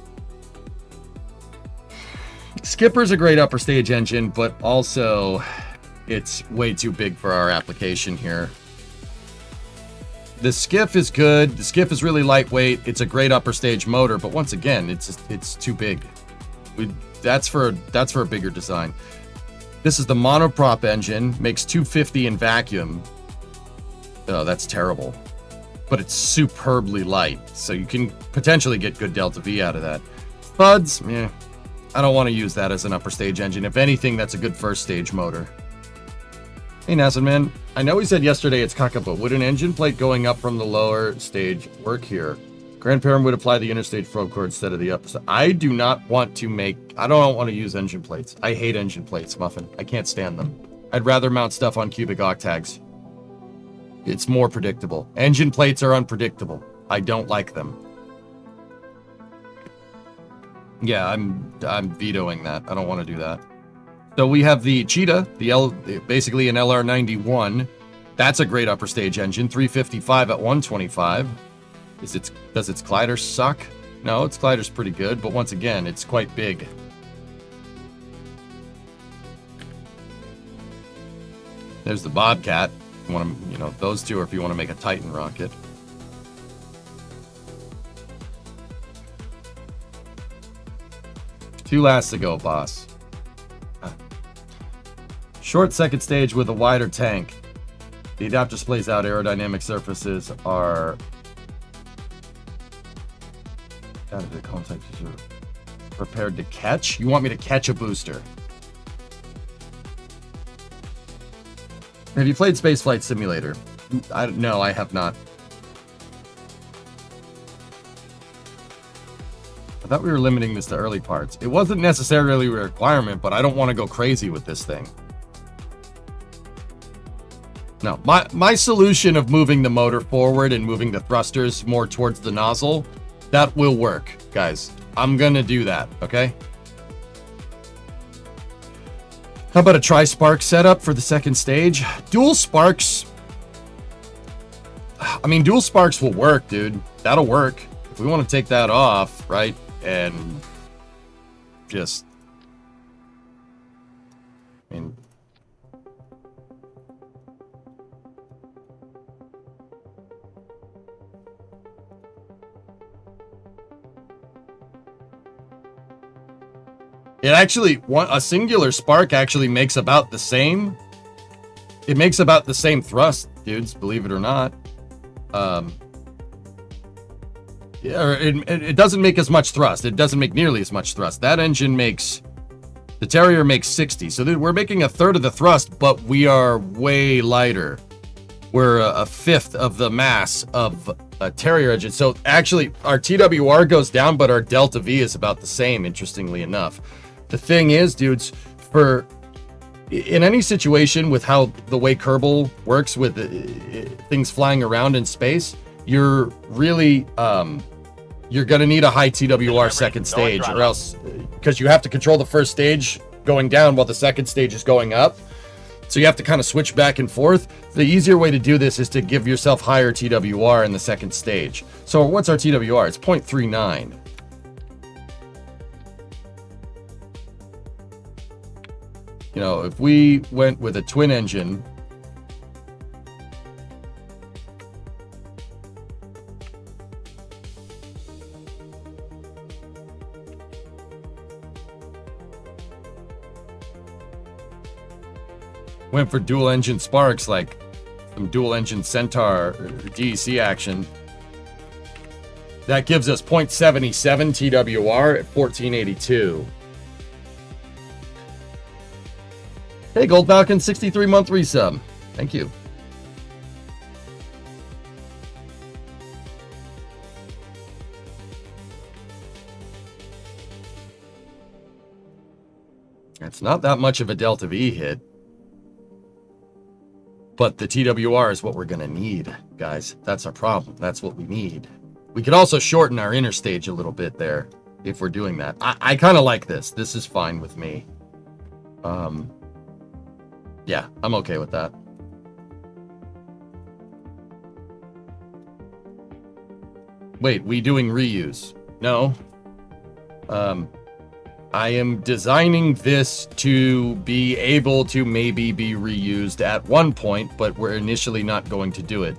Skipper's a great upper stage engine, but also it's way too big for our application here. The Skiff is good. The Skiff is really lightweight. It's a great upper stage motor, but once again, it's too big. That's for a bigger design. This is the monoprop engine, makes 250 in vacuum. Oh, that's terrible. But it's superbly light, so you can potentially get good delta V out of that. Thuds, I don't want to use that as an upper stage engine. If anything, that's a good first stage motor. Hey, Nassim, man. I know we said yesterday it's caca, but would an engine plate going up from the lower stage work here? Grandparent would apply the interstage probe core instead of the upper stage. I don't want to use engine plates. I hate engine plates, Muffin. I can't stand them. I'd rather mount stuff on cubic octags. It's more predictable. Engine plates are unpredictable. I don't like them. Yeah, I'm vetoing that. I don't want to do that. So we have the Cheetah, basically an LR91. That's a great upper stage engine, 355 at 125. Does its glider suck? No, its glider's pretty good, but once again, it's quite big. There's the Bobcat. Those two are if you want to make a Titan rocket. Two lasts to go, boss. Short second stage with a wider tank. The adapter displays out aerodynamic surfaces are out of the context prepared to catch. You want me to catch a booster? Have you played Spaceflight Simulator? No, I have not. I thought we were limiting this to early parts. It wasn't necessarily a requirement, but I don't want to go crazy with this thing. No, my solution of moving the motor forward and moving the thrusters more towards the nozzle, that will work, guys. I'm gonna do that, okay? How about a tri-spark setup for the second stage? Dual sparks. I mean, dual sparks will work, dude. That'll work. If we want to take that off, right? And just... I mean... It actually, a singular spark actually makes about the same. It makes about the same thrust, dudes, believe it or not. Yeah, it doesn't make as much thrust. It doesn't make nearly as much thrust. That engine makes, the Terrier makes 60. So we're making a third of the thrust, but we are way lighter. We're a fifth of the mass of a Terrier engine. So actually, our TWR goes down, but our delta V is about the same, interestingly enough. The thing is, dudes, in any situation with how the way Kerbal works with things flying around in space, you're really you're gonna need a high TWR second stage, or else, because you have to control the first stage going down while the second stage is going up. So you have to kind of switch back and forth. The easier way to do this is to give yourself higher TWR in the second stage. So what's our TWR? It's 0.39. You know, if we went with a twin engine, went for dual engine sparks, like some dual engine Centaur or DEC action, that gives us 0.77 TWR at 1482. Hey, Gold Falcon, 63-month resub. Thank you. It's not that much of a delta V hit. But the TWR is what we're going to need, guys. That's our problem. That's what we need. We could also shorten our inner stage a little bit there if we're doing that. I kind of like this. This is fine with me. Yeah, I'm okay with that. Wait, we doing reuse? No. I am designing this to be able to maybe be reused at one point, but we're initially not going to do it.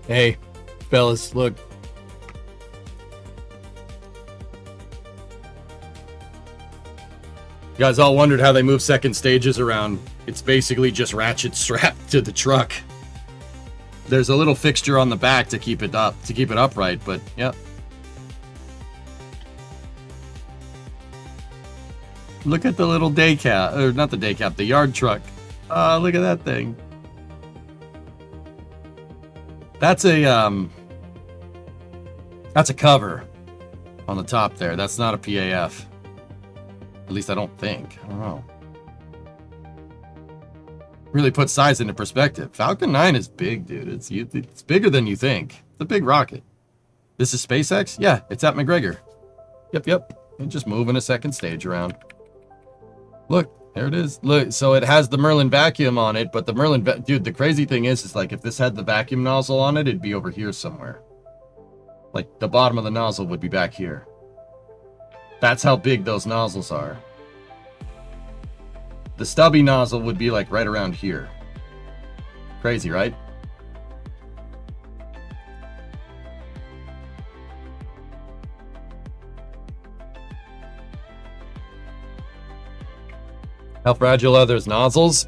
Hey, fellas, look. You guys all wondered how they move second stages around. It's basically just ratchet strapped to the truck. There's a little fixture on the back to keep it upright, but yeah. Look at the little day cab, or not the day cab, the yard truck. Look at that thing. That's a cover on the top there. That's not a PAF. At least I don't think. I don't know. Really puts size into perspective. Falcon 9 is big, dude. It's bigger than you think. It's a big rocket. This is SpaceX? Yeah, it's at McGregor. Yep. And just moving a second stage around. Look, there it is. Look, so it has the Merlin vacuum on it, but the Merlin, dude, the crazy thing is like if this had the vacuum nozzle on it, it'd be over here somewhere. Like the bottom of the nozzle would be back here. That's how big those nozzles are. The stubby nozzle would be like right around here. Crazy, right? How fragile are those nozzles?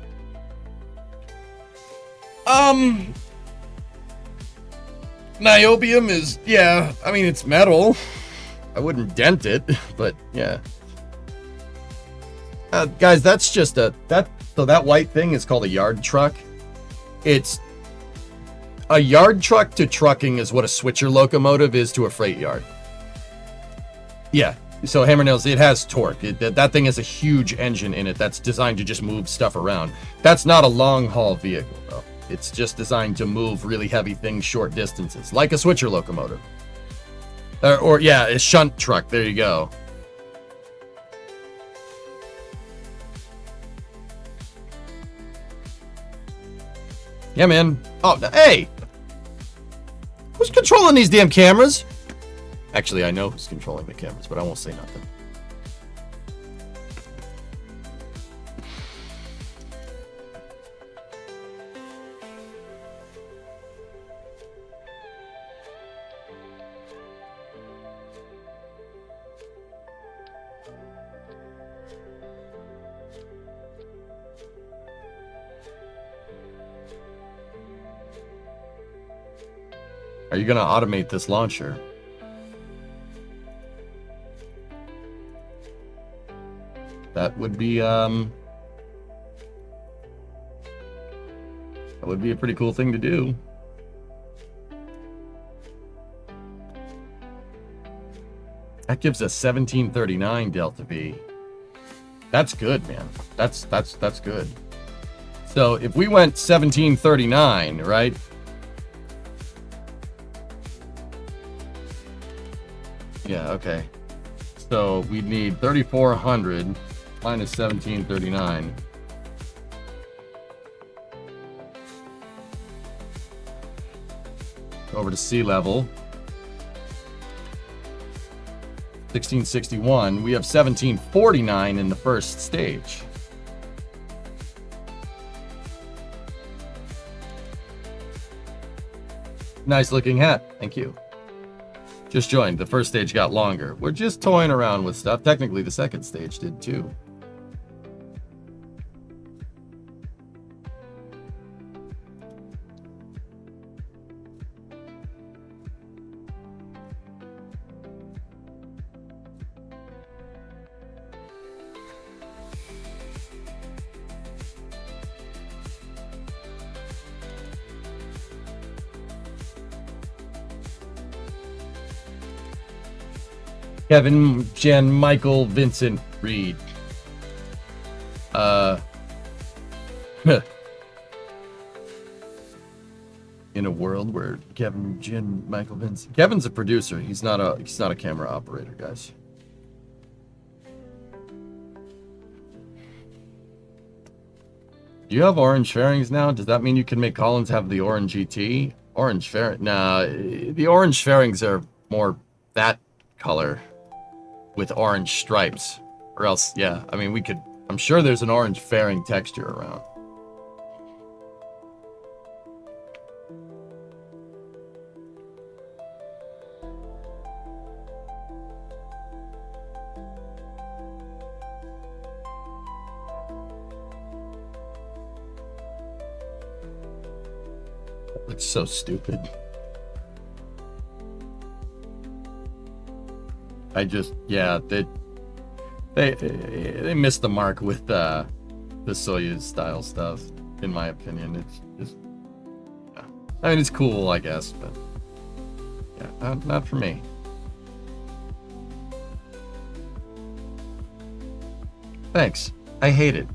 Niobium is, yeah, I mean, it's metal. I wouldn't dent it, but yeah. Guys, that's just so that white thing is called a yard truck. It's a yard truck to trucking is what a switcher locomotive is to a freight yard. Yeah, so Hammer Nails, it has torque. That thing has a huge engine in it that's designed to just move stuff around. That's not a long haul vehicle, though. It's just designed to move really heavy things short distances, like a switcher locomotive. Or yeah, a shunt truck. There you go. Yeah, man. Oh, hey! Who's controlling these damn cameras? Actually, I know who's controlling the cameras, but I won't say nothing. Are you gonna automate this launcher? That would be a pretty cool thing to do. That gives us 1739 delta V. That's good, man. That's good. So if we went 1739, right? Yeah, okay. So we'd need 3,400 minus 1739. Over to sea level. 1661. We have 1749 in the first stage. Nice looking hat. Thank you. Just joined. The first stage got longer. We're just toying around with stuff. Technically, the second stage did too. Kevin, Jen, Michael, Vincent, Reed. In a world where Kevin, Jen, Michael, Vincent. Kevin's a producer. He's not a camera operator, guys. Do you have orange fairings now? Does that mean you can make Collins have the orange GT? Orange fairing? Nah, the orange fairings are more that color with orange stripes. Or else, yeah, I mean, we could... I'm sure there's an orange fairing texture around. That looks so stupid. I just, yeah, they missed the mark with the Soyuz style stuff, in my opinion. It's just, yeah. I mean, it's cool, I guess, but yeah, not for me. Thanks. I hate it.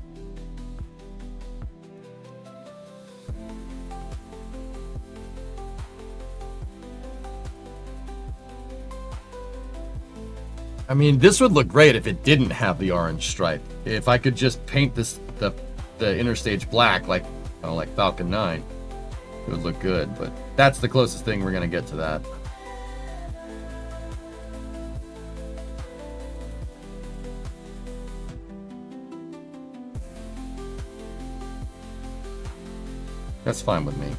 I mean, this would look great if it didn't have the orange stripe. If I could just paint this the interstage black like Falcon 9, it would look good. But that's the closest thing we're gonna get to that. That's fine with me.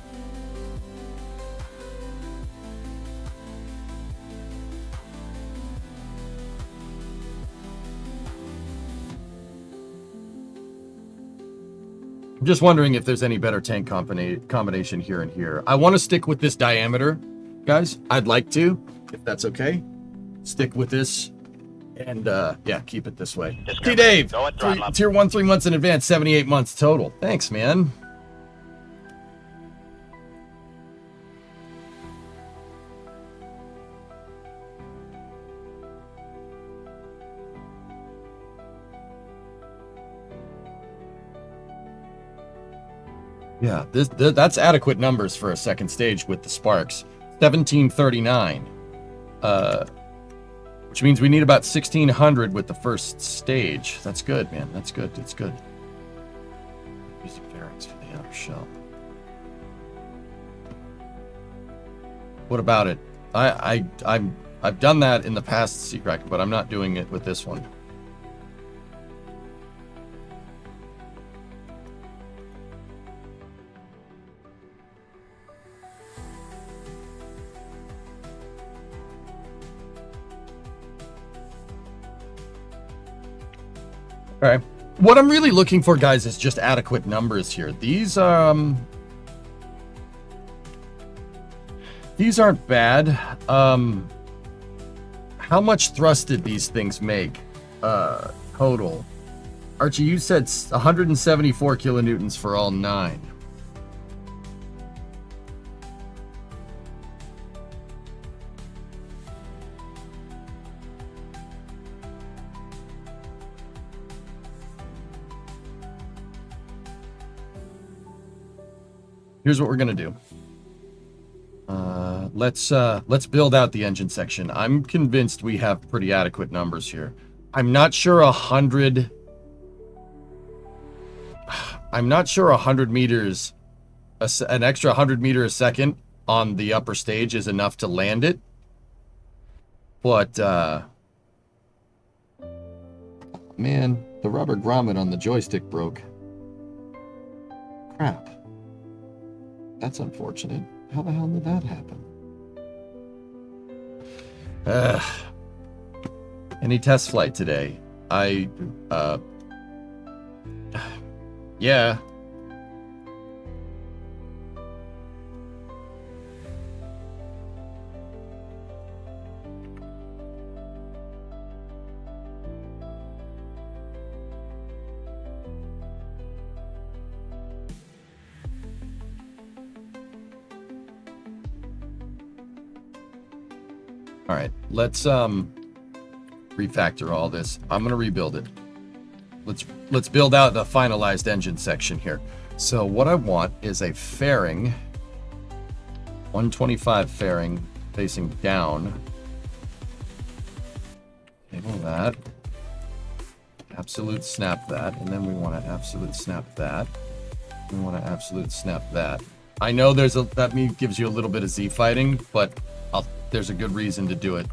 I'm just wondering if there's any better tank combination here and here. I want to stick with this diameter, guys. I'd like to, if that's okay. Stick with this and, yeah, keep it this way. Hey, Dave, tier 1 3 months in advance, 78 months total. Thanks, man. Yeah, that's adequate numbers for a second stage with the sparks. 1739, which means we need about 1600 with the first stage. That's good, man. That's good. It's good. Use the fairings for the outer shell. What about it? I I've done that in the past Seacracker, but I'm not doing it with this one. All right. What I'm really looking for, guys, is just adequate numbers here. These aren't bad. How much thrust did these things make total? Archie, you said 174 kilonewtons for all 9. Here's what we're gonna do. Let's build out the engine section. I'm convinced we have pretty adequate numbers here. I'm not sure 100 meters, an extra 100 meters a second on the upper stage is enough to land it. But man, the rubber grommet on the joystick broke. Crap. That's unfortunate. How the hell did that happen? Any test flight today? Yeah. All right, let's refactor all this. I'm gonna rebuild it. Let's build out the finalized engine section here. So what I want is a fairing, 125 fairing facing down. Enable that. Absolute snap that, and then we want to absolute snap that. We want to absolute snap that. I know that gives you a little bit of Z fighting, but there's a good reason to do it.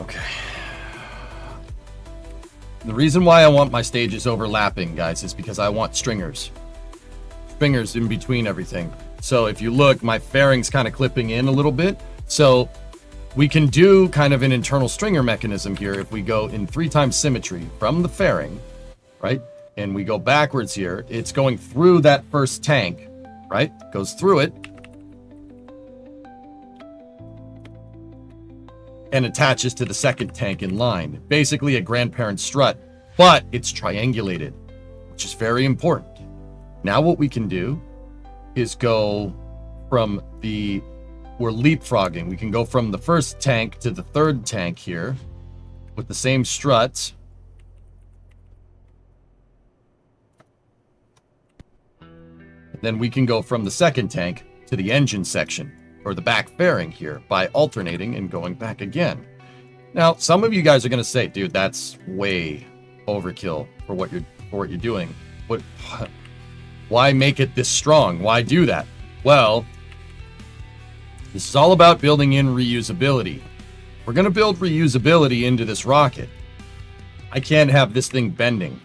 Okay. The reason why I want my stages overlapping, guys, is because I want stringers. Stringers in between everything. So if you look, my fairing's kind of clipping in a little bit. So we can do kind of an internal stringer mechanism here if we go in 3 times symmetry from the fairing, right? And we go backwards here. It's going through that first tank, right? Goes through it. And attaches to the second tank in line. Basically a grandparent strut, but it's triangulated, which is very important. Now what we can do is go from we're leapfrogging. We can go from the first tank to the third tank here with the same struts. Then we can go from the second tank to the engine section, or the back fairing here, by alternating and going back again. Now, some of you guys are going to say, dude, that's way overkill for what you're doing. Why make it this strong? Why do that? Well, this is all about building in reusability. We're going to build reusability into this rocket. I can't have this thing bending.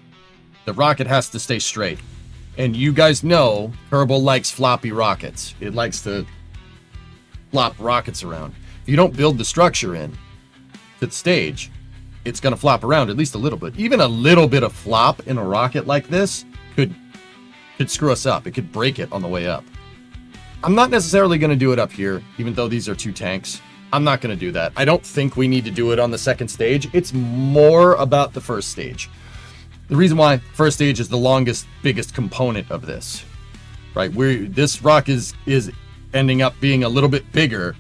The rocket has to stay straight. And you guys know Kerbal likes floppy rockets. It likes to flop rockets around. If you don't build the structure in to the stage, it's going to flop around at least a little bit. Even a little bit of flop in a rocket like this could screw us up. It could break it on the way up. I'm not necessarily going to do it up here, even though these are 2 tanks. I'm not going to do that. I don't think we need to do it on the second stage. It's more about the first stage. The reason why first stage is the longest, biggest component of this, right? This rock is ending up being a little bit bigger.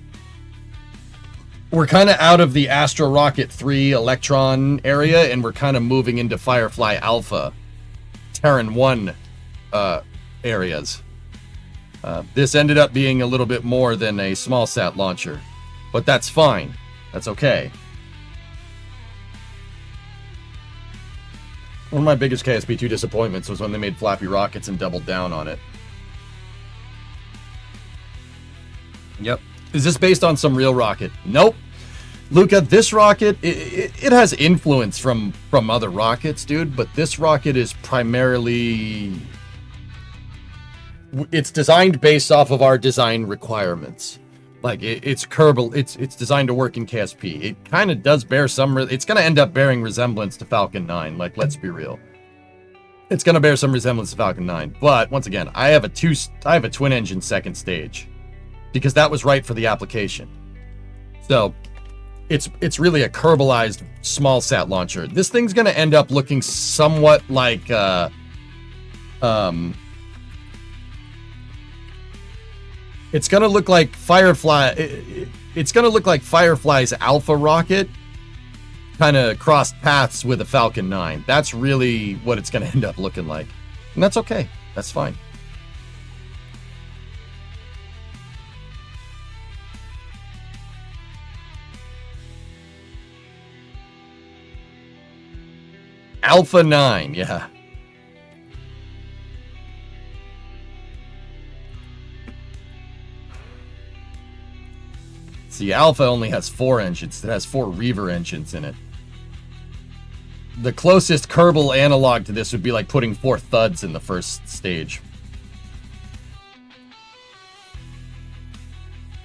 We're kind of out of the Astro Rocket 3 Electron area, and we're kind of moving into Firefly Alpha, Terran 1 areas. This ended up being a little bit more than a small sat launcher, but that's fine. That's okay. One of my biggest KSP2 disappointments was when they made flappy rockets and doubled down on it. Yep. Is this based on some real rocket? Nope. Luca, this rocket, it has influence from other rockets, dude, but this rocket is primarily... It's designed based off of our design requirements. Like, it's Kerbal, it's designed to work in KSP. It kind of does bear some... It's going to end up bearing resemblance to Falcon 9, like, let's be real. It's going to bear some resemblance to Falcon 9, but, once again, I have a twin-engine second stage. Because that was right for the application. So... It's really a Kerbalized small sat launcher. This thing's gonna end up looking somewhat like it's gonna look like Firefly. It's gonna look like Firefly's Alpha rocket, kind of crossed paths with a Falcon 9. That's really what it's gonna end up looking like, and that's okay. That's fine. Alpha 9, yeah. See, Alpha only has 4 engines. It has 4 Reaver engines in it. The closest Kerbal analog to this would be like putting 4 Thuds in the first stage.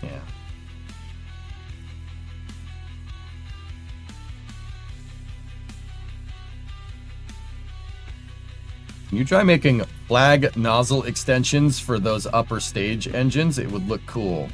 Yeah. Can you try making flag nozzle extensions for those upper stage engines? It would look cool.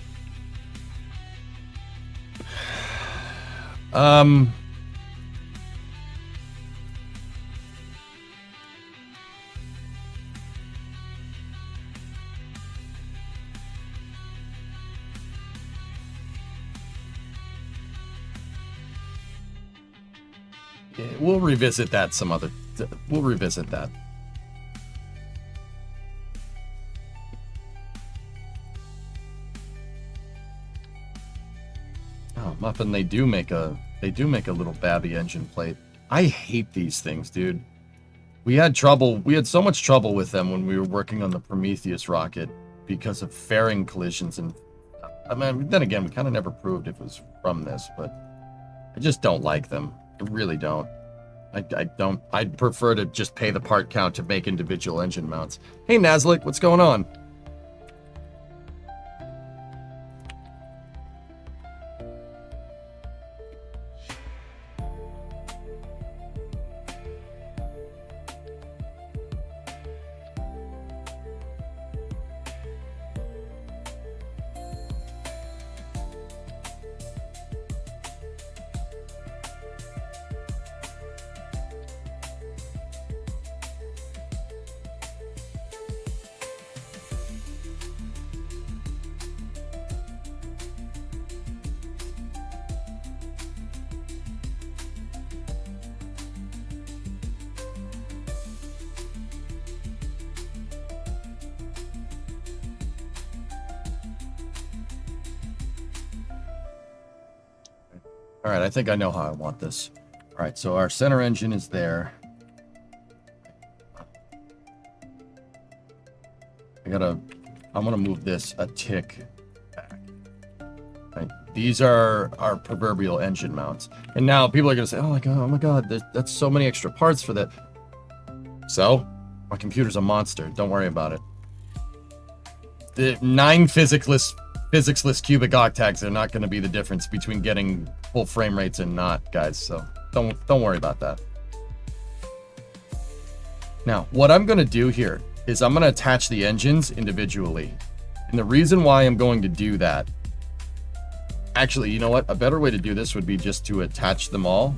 Yeah, we'll revisit that some other... We'll revisit that. Oh, Muffin, they do make a little babby engine plate. I hate these things, dude. We had so much trouble with them when we were working on the Prometheus rocket because of fairing collisions, and I mean, then again, we kind of never proved if it was from this, but I just don't like them. I really don't. I'd prefer to just pay the part count to make individual engine mounts. Hey, Nazlik, what's going on? All right, I think I know how I want this. All right, so our center engine is there. I'm gonna move this a tick back. Right, these are our proverbial engine mounts. And now people are gonna say, oh my god, that's so many extra parts for that. So, my computer's a monster, don't worry about it. The 9 physics-less cubic octets are not going to be the difference between getting full frame rates and not, guys. So don't worry about that. Now, what I'm going to do here is I'm going to attach the engines individually. And the reason why I'm going to do that, actually, you know what? A better way to do this would be just to attach them all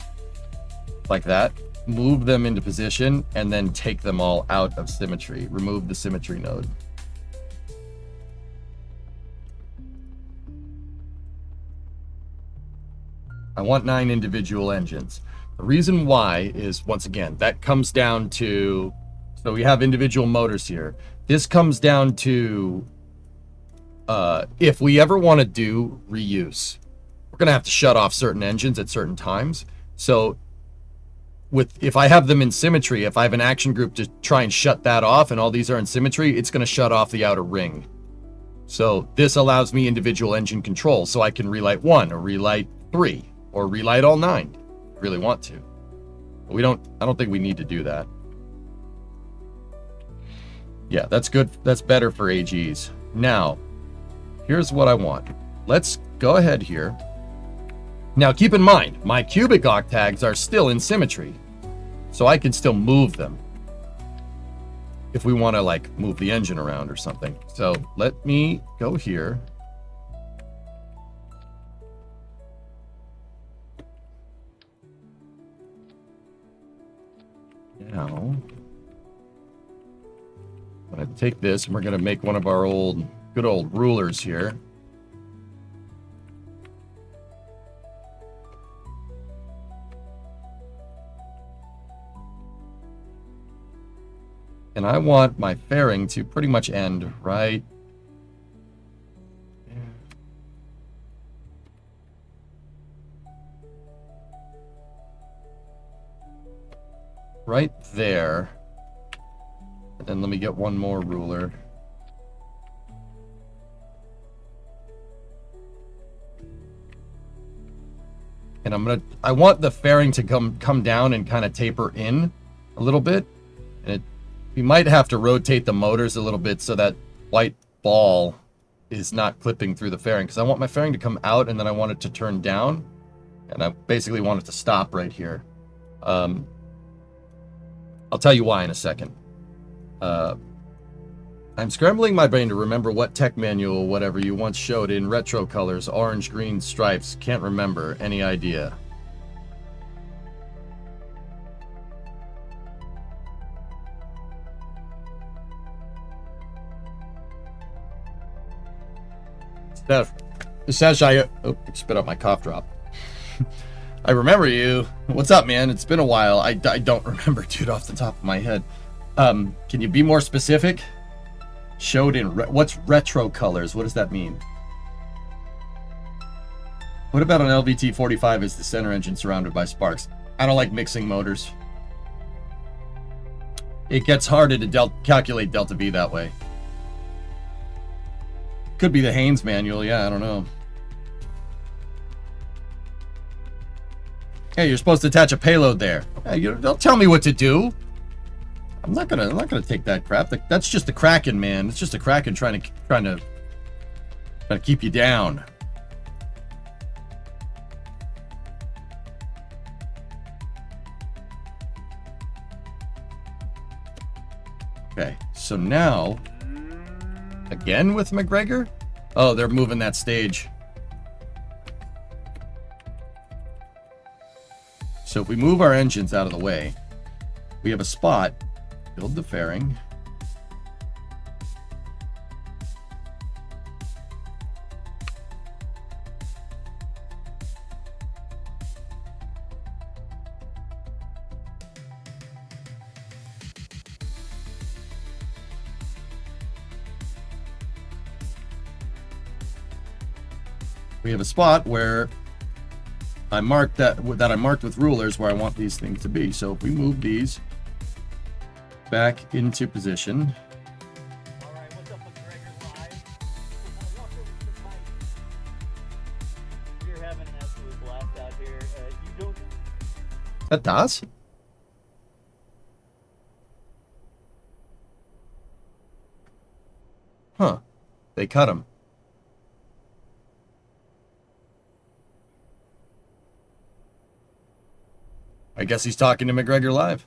like that, move them into position, and then take them all out of symmetry. Remove the symmetry node. I want 9 individual engines. The reason why is, once again, that comes down to, so we have individual motors here. This comes down to, if we ever want to do reuse, we're going to have to shut off certain engines at certain times. So if I have them in symmetry, if I have an action group to try and shut that off and all these are in symmetry, it's going to shut off the outer ring. So this allows me individual engine control, so I can relight 1 or relight 3 or relight all 9 if I really want to. But I don't think we need to do that. Yeah, that's good. That's better for AGs. Now, here's what I want. Let's go ahead here. Now, keep in mind, my cubic octags are still in symmetry, so I can still move them if we want to, like, move the engine around or something. So let me go here. Now, I'm going to take this, and we're going to make one of our good old rulers here. And I want my fairing to pretty much end right there. Right there. And then let me get one more ruler. And I want the fairing to come down and kind of taper in a little bit. And we might have to rotate the motors a little bit so that white ball is not clipping through the fairing, because I want my fairing to come out and then I want it to turn down, and I basically want it to stop right here. I'll tell you why in a second. I'm scrambling my brain to remember what tech manual, whatever you once showed in retro colors, orange, green stripes. Can't remember. Any idea? Sash, I spit out my cough drop. I remember you. What's up, man? It's been a while. I don't remember, dude, off the top of my head. Can you be more specific? Showed in what's retro colors? What does that mean? What about an LVT 45 as the center engine surrounded by sparks? I don't like mixing motors. It gets harder to calculate delta V that way. Could be the Haynes manual, yeah, I don't know. Hey, you're supposed to attach a payload there. Hey, don't tell me what to do. I'm not gonna take that crap. That's just the Kraken, man. It's just a Kraken trying to keep you down. Okay, so now, again with McGregor? Oh, they're moving that stage. So if we move our engines out of the way, we have a spot, build the fairing. We have a spot where I marked that I marked with rulers where I want these things to be. So if we move these back into position. All right, what's up with Gregor Live? You're having an absolute blast out here. You don't. That does? Huh. They cut him. I guess he's talking to McGregor Live.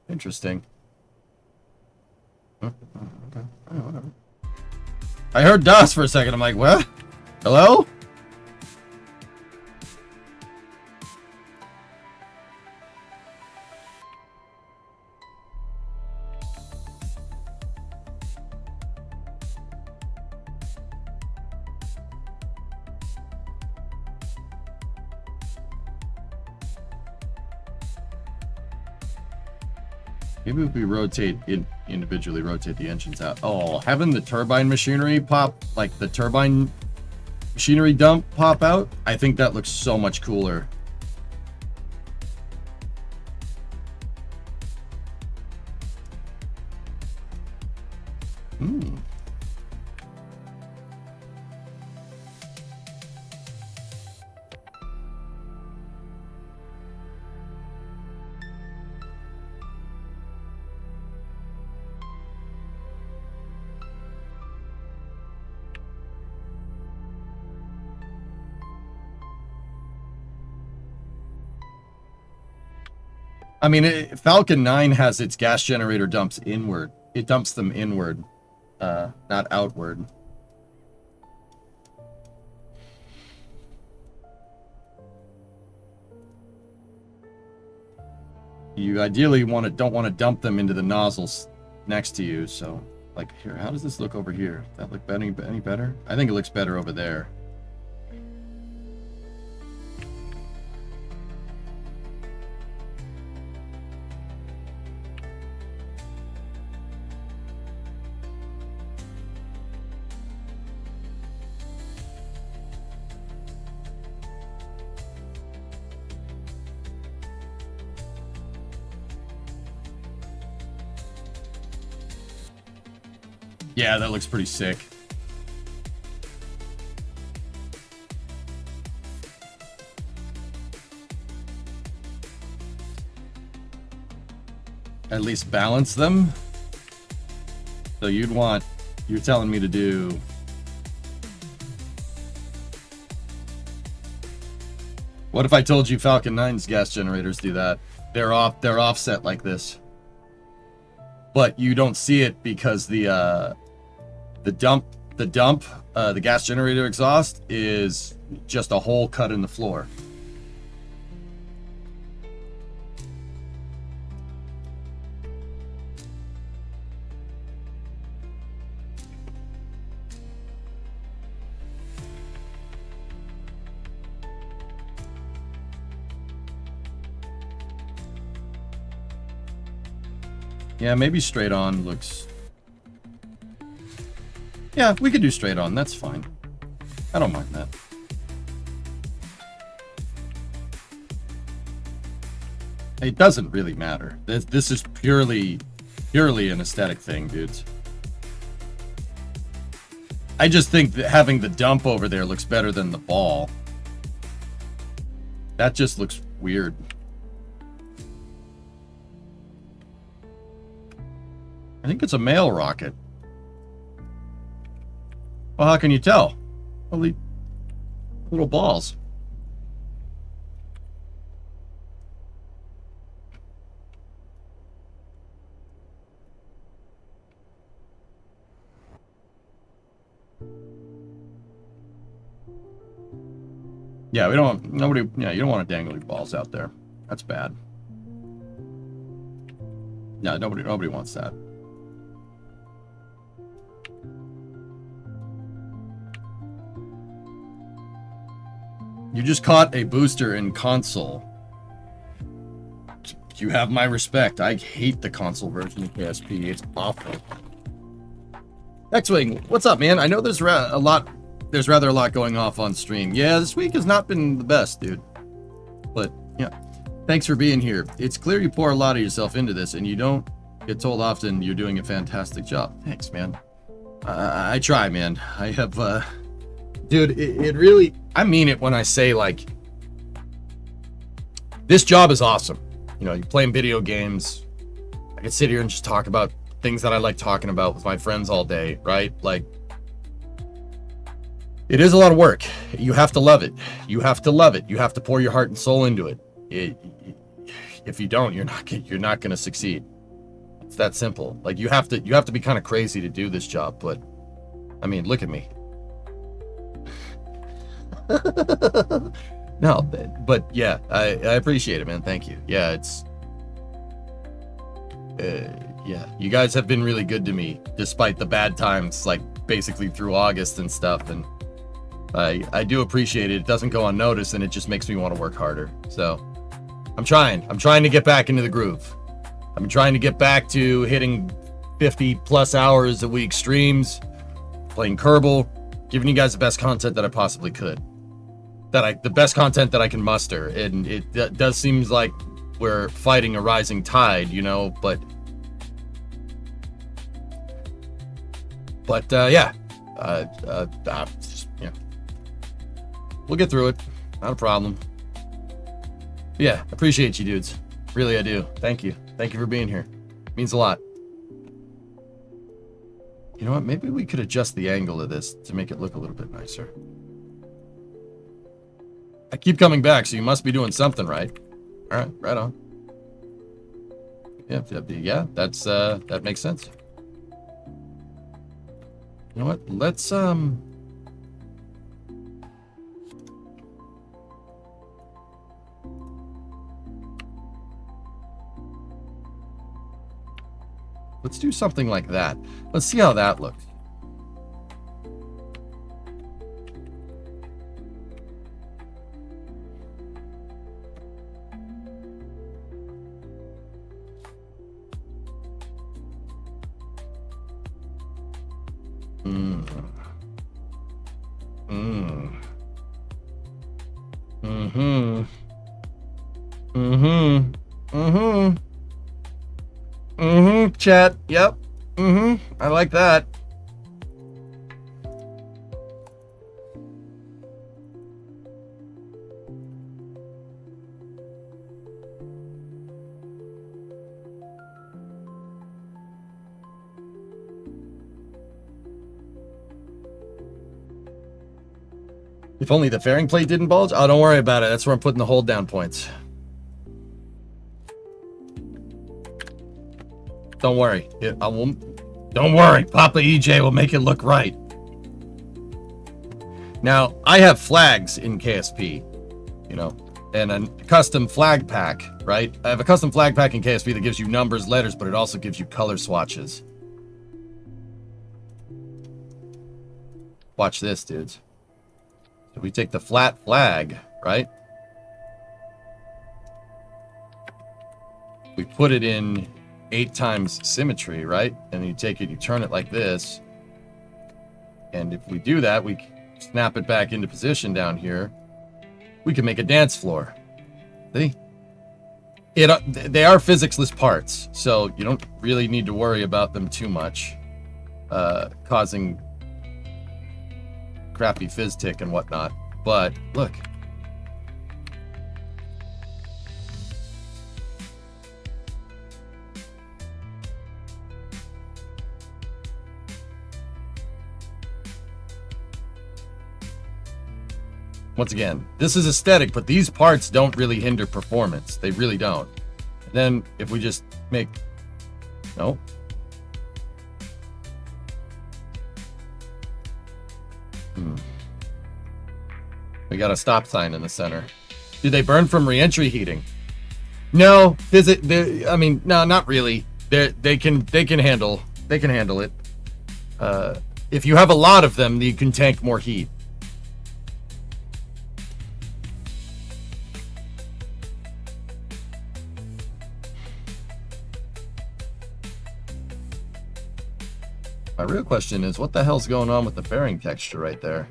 Interesting. Okay. Whatever. I heard DOS for a second. I'm like, what? Hello? Maybe if we individually rotate the engines out. Oh, having the turbine machinery pop, like the turbine machinery dump pop out, I think that looks so much cooler. I mean, Falcon 9 has its gas generator dumps inward. It dumps them inward, not outward. You ideally don't want to dump them into the nozzles next to you. So, like here, how does this look over here? Does that look any better? I think it looks better over there. Yeah, that looks pretty sick. At least balance them. So you're telling me to do. What if I told you Falcon 9's gas generators do that? They're offset like this. But you don't see it because the gas generator exhaust is just a hole cut in the floor. Yeah, maybe straight on looks... Yeah, we could do straight on. That's fine. I don't mind that. It doesn't really matter. This is purely an aesthetic thing, dudes. I just think that having the dump over there looks better than the ball. That just looks weird. I think it's a male rocket. Well, how can you tell? Only little balls. Yeah, we don't. Nobody. Yeah, you don't want dangly balls out there. That's bad. Yeah, nobody wants that. You just caught a booster in console. You have my respect. I hate the console version of KSP. It's awful. X-Wing, what's up, man? I know there's rather a lot going off on stream. Yeah, this week has not been the best, dude. But yeah, thanks for being here. It's clear you pour a lot of yourself into this, and you don't get told often you're doing a fantastic job. Thanks, man. I try, man. I have, dude, it really, I mean it when I say, like, this job is awesome. You know, you're playing video games. I can sit here and just talk about things that I like talking about with my friends all day, right? Like, it is a lot of work. You have to love it. You have to love it. You have to pour your heart and soul into it. If you don't, you're not going to succeed. It's that simple. Like, you have to be kind of crazy to do this job. But I mean, look at me. No, but yeah, I appreciate it, man. Thank you. Yeah, it's yeah, you guys have been really good to me despite the bad times, like basically through August and stuff, and I do appreciate it. It doesn't go unnoticed, and it just makes me want to work harder. So I'm trying to get back into the groove. I'm trying to get back to hitting 50 plus hours a week streams, playing Kerbal, giving you guys the best content that I possibly could. The best content that I can muster. And it does seem like we're fighting a rising tide, you know, but yeah. Yeah. We'll get through it. Not a problem. Yeah, appreciate you dudes. Really, I do. Thank you. Thank you for being here. Means a lot. You know what? Maybe we could adjust the angle of this to make it look a little bit nicer. I keep coming back, so you must be doing something right. All right, right on. Yeah, that's that makes sense. You know what? Let's do something like that. Let's see how that looks. Chat. Yep. I like that. If only the fairing plate didn't bulge. Oh, don't worry about it. That's where I'm putting the hold down points. Don't worry. Don't worry. Papa EJ will make it look right. Now, I have flags in KSP, you know, and a custom flag pack, right? I have a custom flag pack in KSP that gives you numbers, letters, but it also gives you color swatches. Watch this, dudes. So we take the flat flag, right? We put it in 8 times symmetry, right? And you take it, you turn it like this. And if we do that, we snap it back into position down here. We can make a dance floor. See? They are physics-less parts, so you don't really need to worry about them too much, causing crappy fizz tick and whatnot. But look. Once again, this is aesthetic, but these parts don't really hinder performance. They really don't. And then if we just make... No. We got a stop sign in the center. Do they burn from re-entry heating? No. I mean, no, not really. They can handle it. If you have a lot of them, you can tank more heat. My real question is, what the hell's going on with the fairing texture right there?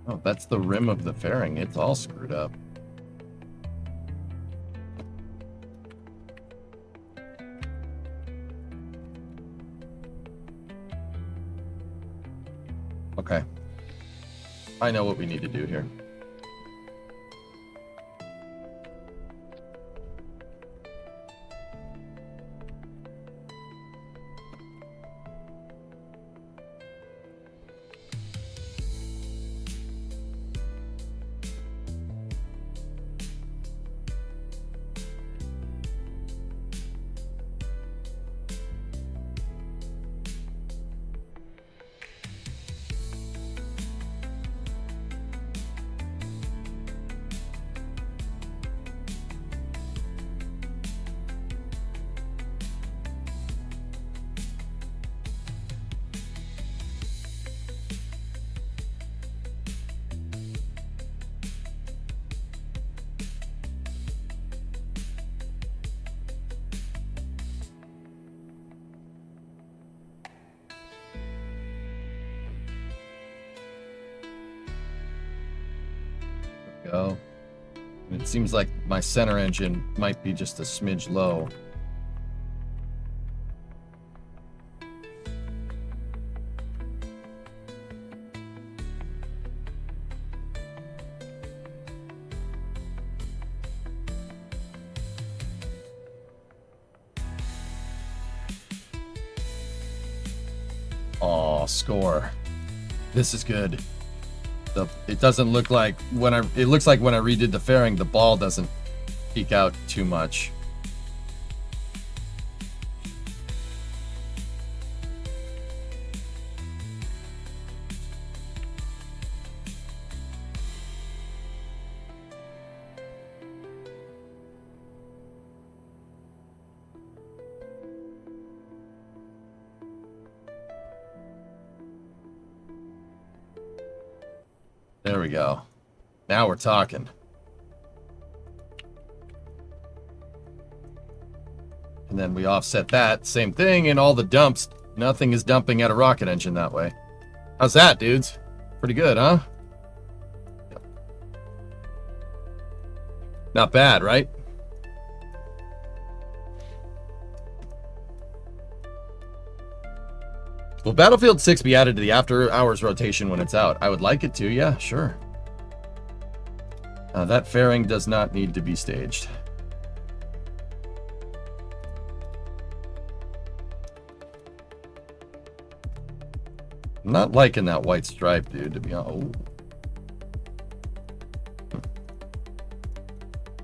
Oh, that's the rim of the fairing. It's all screwed up. Okay. I know what we need to do here. go. It seems like my center engine might be just a smidge low. Aw, score. This is good. It doesn't look like it looks like when I redid the fairing, the ball doesn't peek out too much. There we go. Now we're talking. And then we offset that. Same thing in all the dumps. Nothing is dumping at a rocket engine that way. How's that, dudes? Pretty good, huh? Not bad, right? Will Battlefield 6 be added to the after hours rotation when it's out? I would like it to, yeah, sure. That fairing does not need to be staged. I'm not liking that white stripe, dude, to be honest.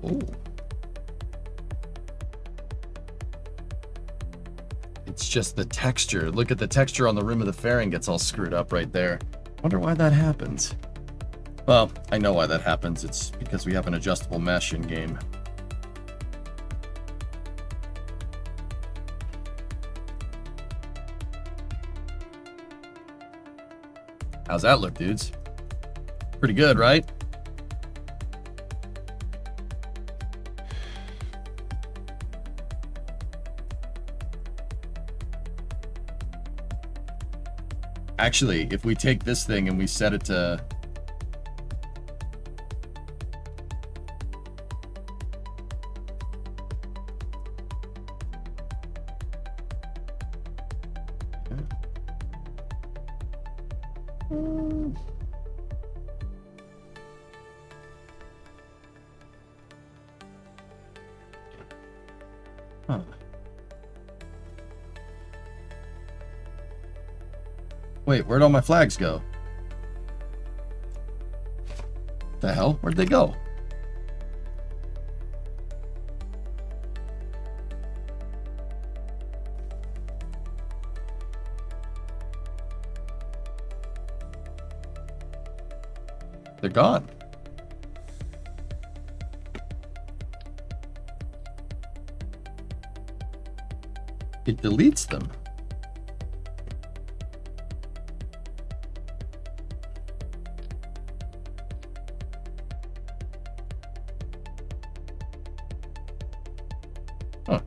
Ooh. It's just the texture. Look at the texture on the rim of the fairing gets all screwed up right there. Wonder why that happens. Well, I know why that happens. It's because we have an adjustable mesh in game. How's that look, dudes? Pretty good, right? Actually, if we take this thing and we set it to... Huh. Wait, where'd all my flags go? The hell? Where'd they go? They're gone. It deletes them. Huh.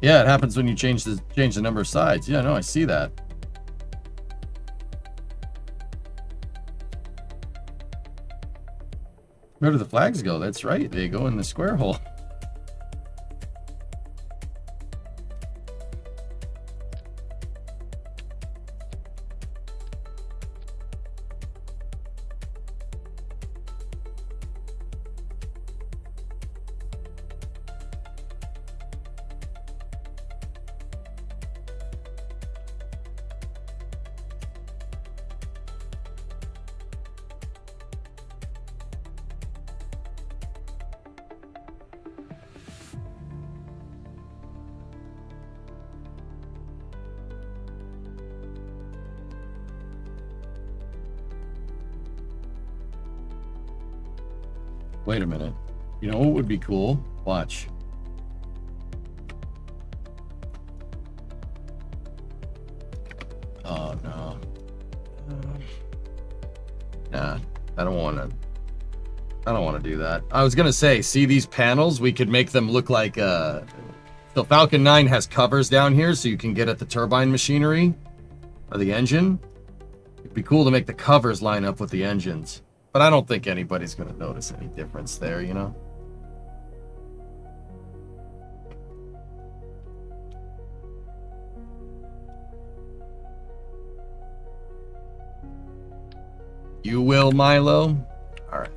Yeah, it happens when you change the number of sides. Yeah, no, I see that. Where do the flags go? That's right. They go in the square hole. Wait a minute. You know what would be cool? Watch. Oh no. Nah, I don't want to do that. I was gonna say, see these panels? We could make them look like the Falcon 9 has covers down here, so you can get at the turbine machinery or the engine. It'd be cool to make the covers line up with the engines. But I don't think anybody's going to notice any difference there, you know? You will, Milo? All right.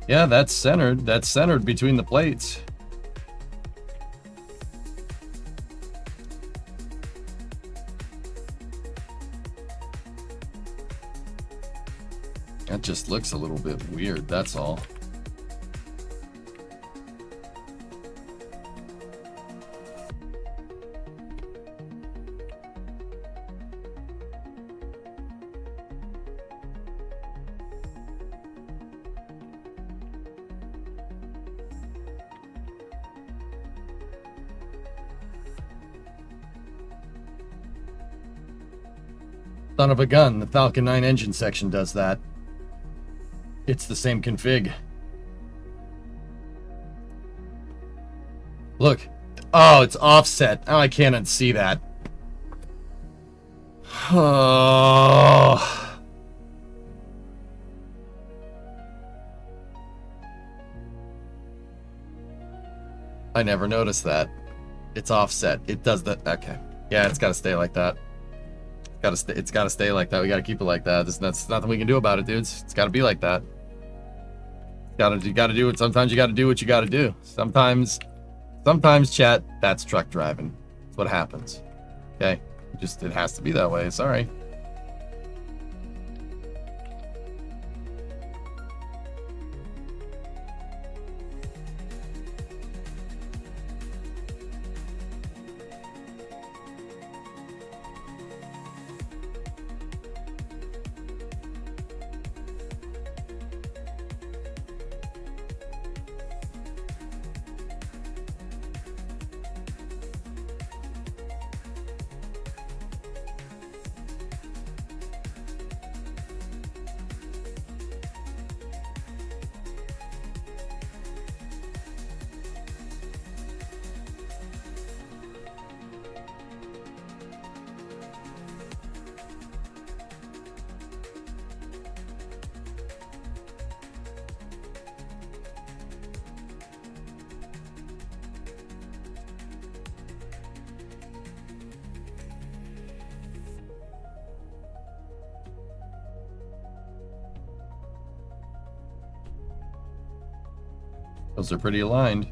Yeah, that's centered. That's centered between the plates. That just looks a little bit weird, that's all. Son of a gun, the Falcon 9 engine section does that. It's the same config. Look. Oh, it's offset. Oh, I can't unsee that. Oh. I never noticed that. It's offset. It does that. Okay. Yeah, it's got to stay like that. It's got to stay like that. We got to keep it like that. That's nothing we can do about it, dudes. It's got to be like that. You got to do it. Sometimes you got to do what you got to do. Sometimes, chat, that's truck driving. That's what happens. Okay? It has to be that way. Sorry. Those are pretty aligned.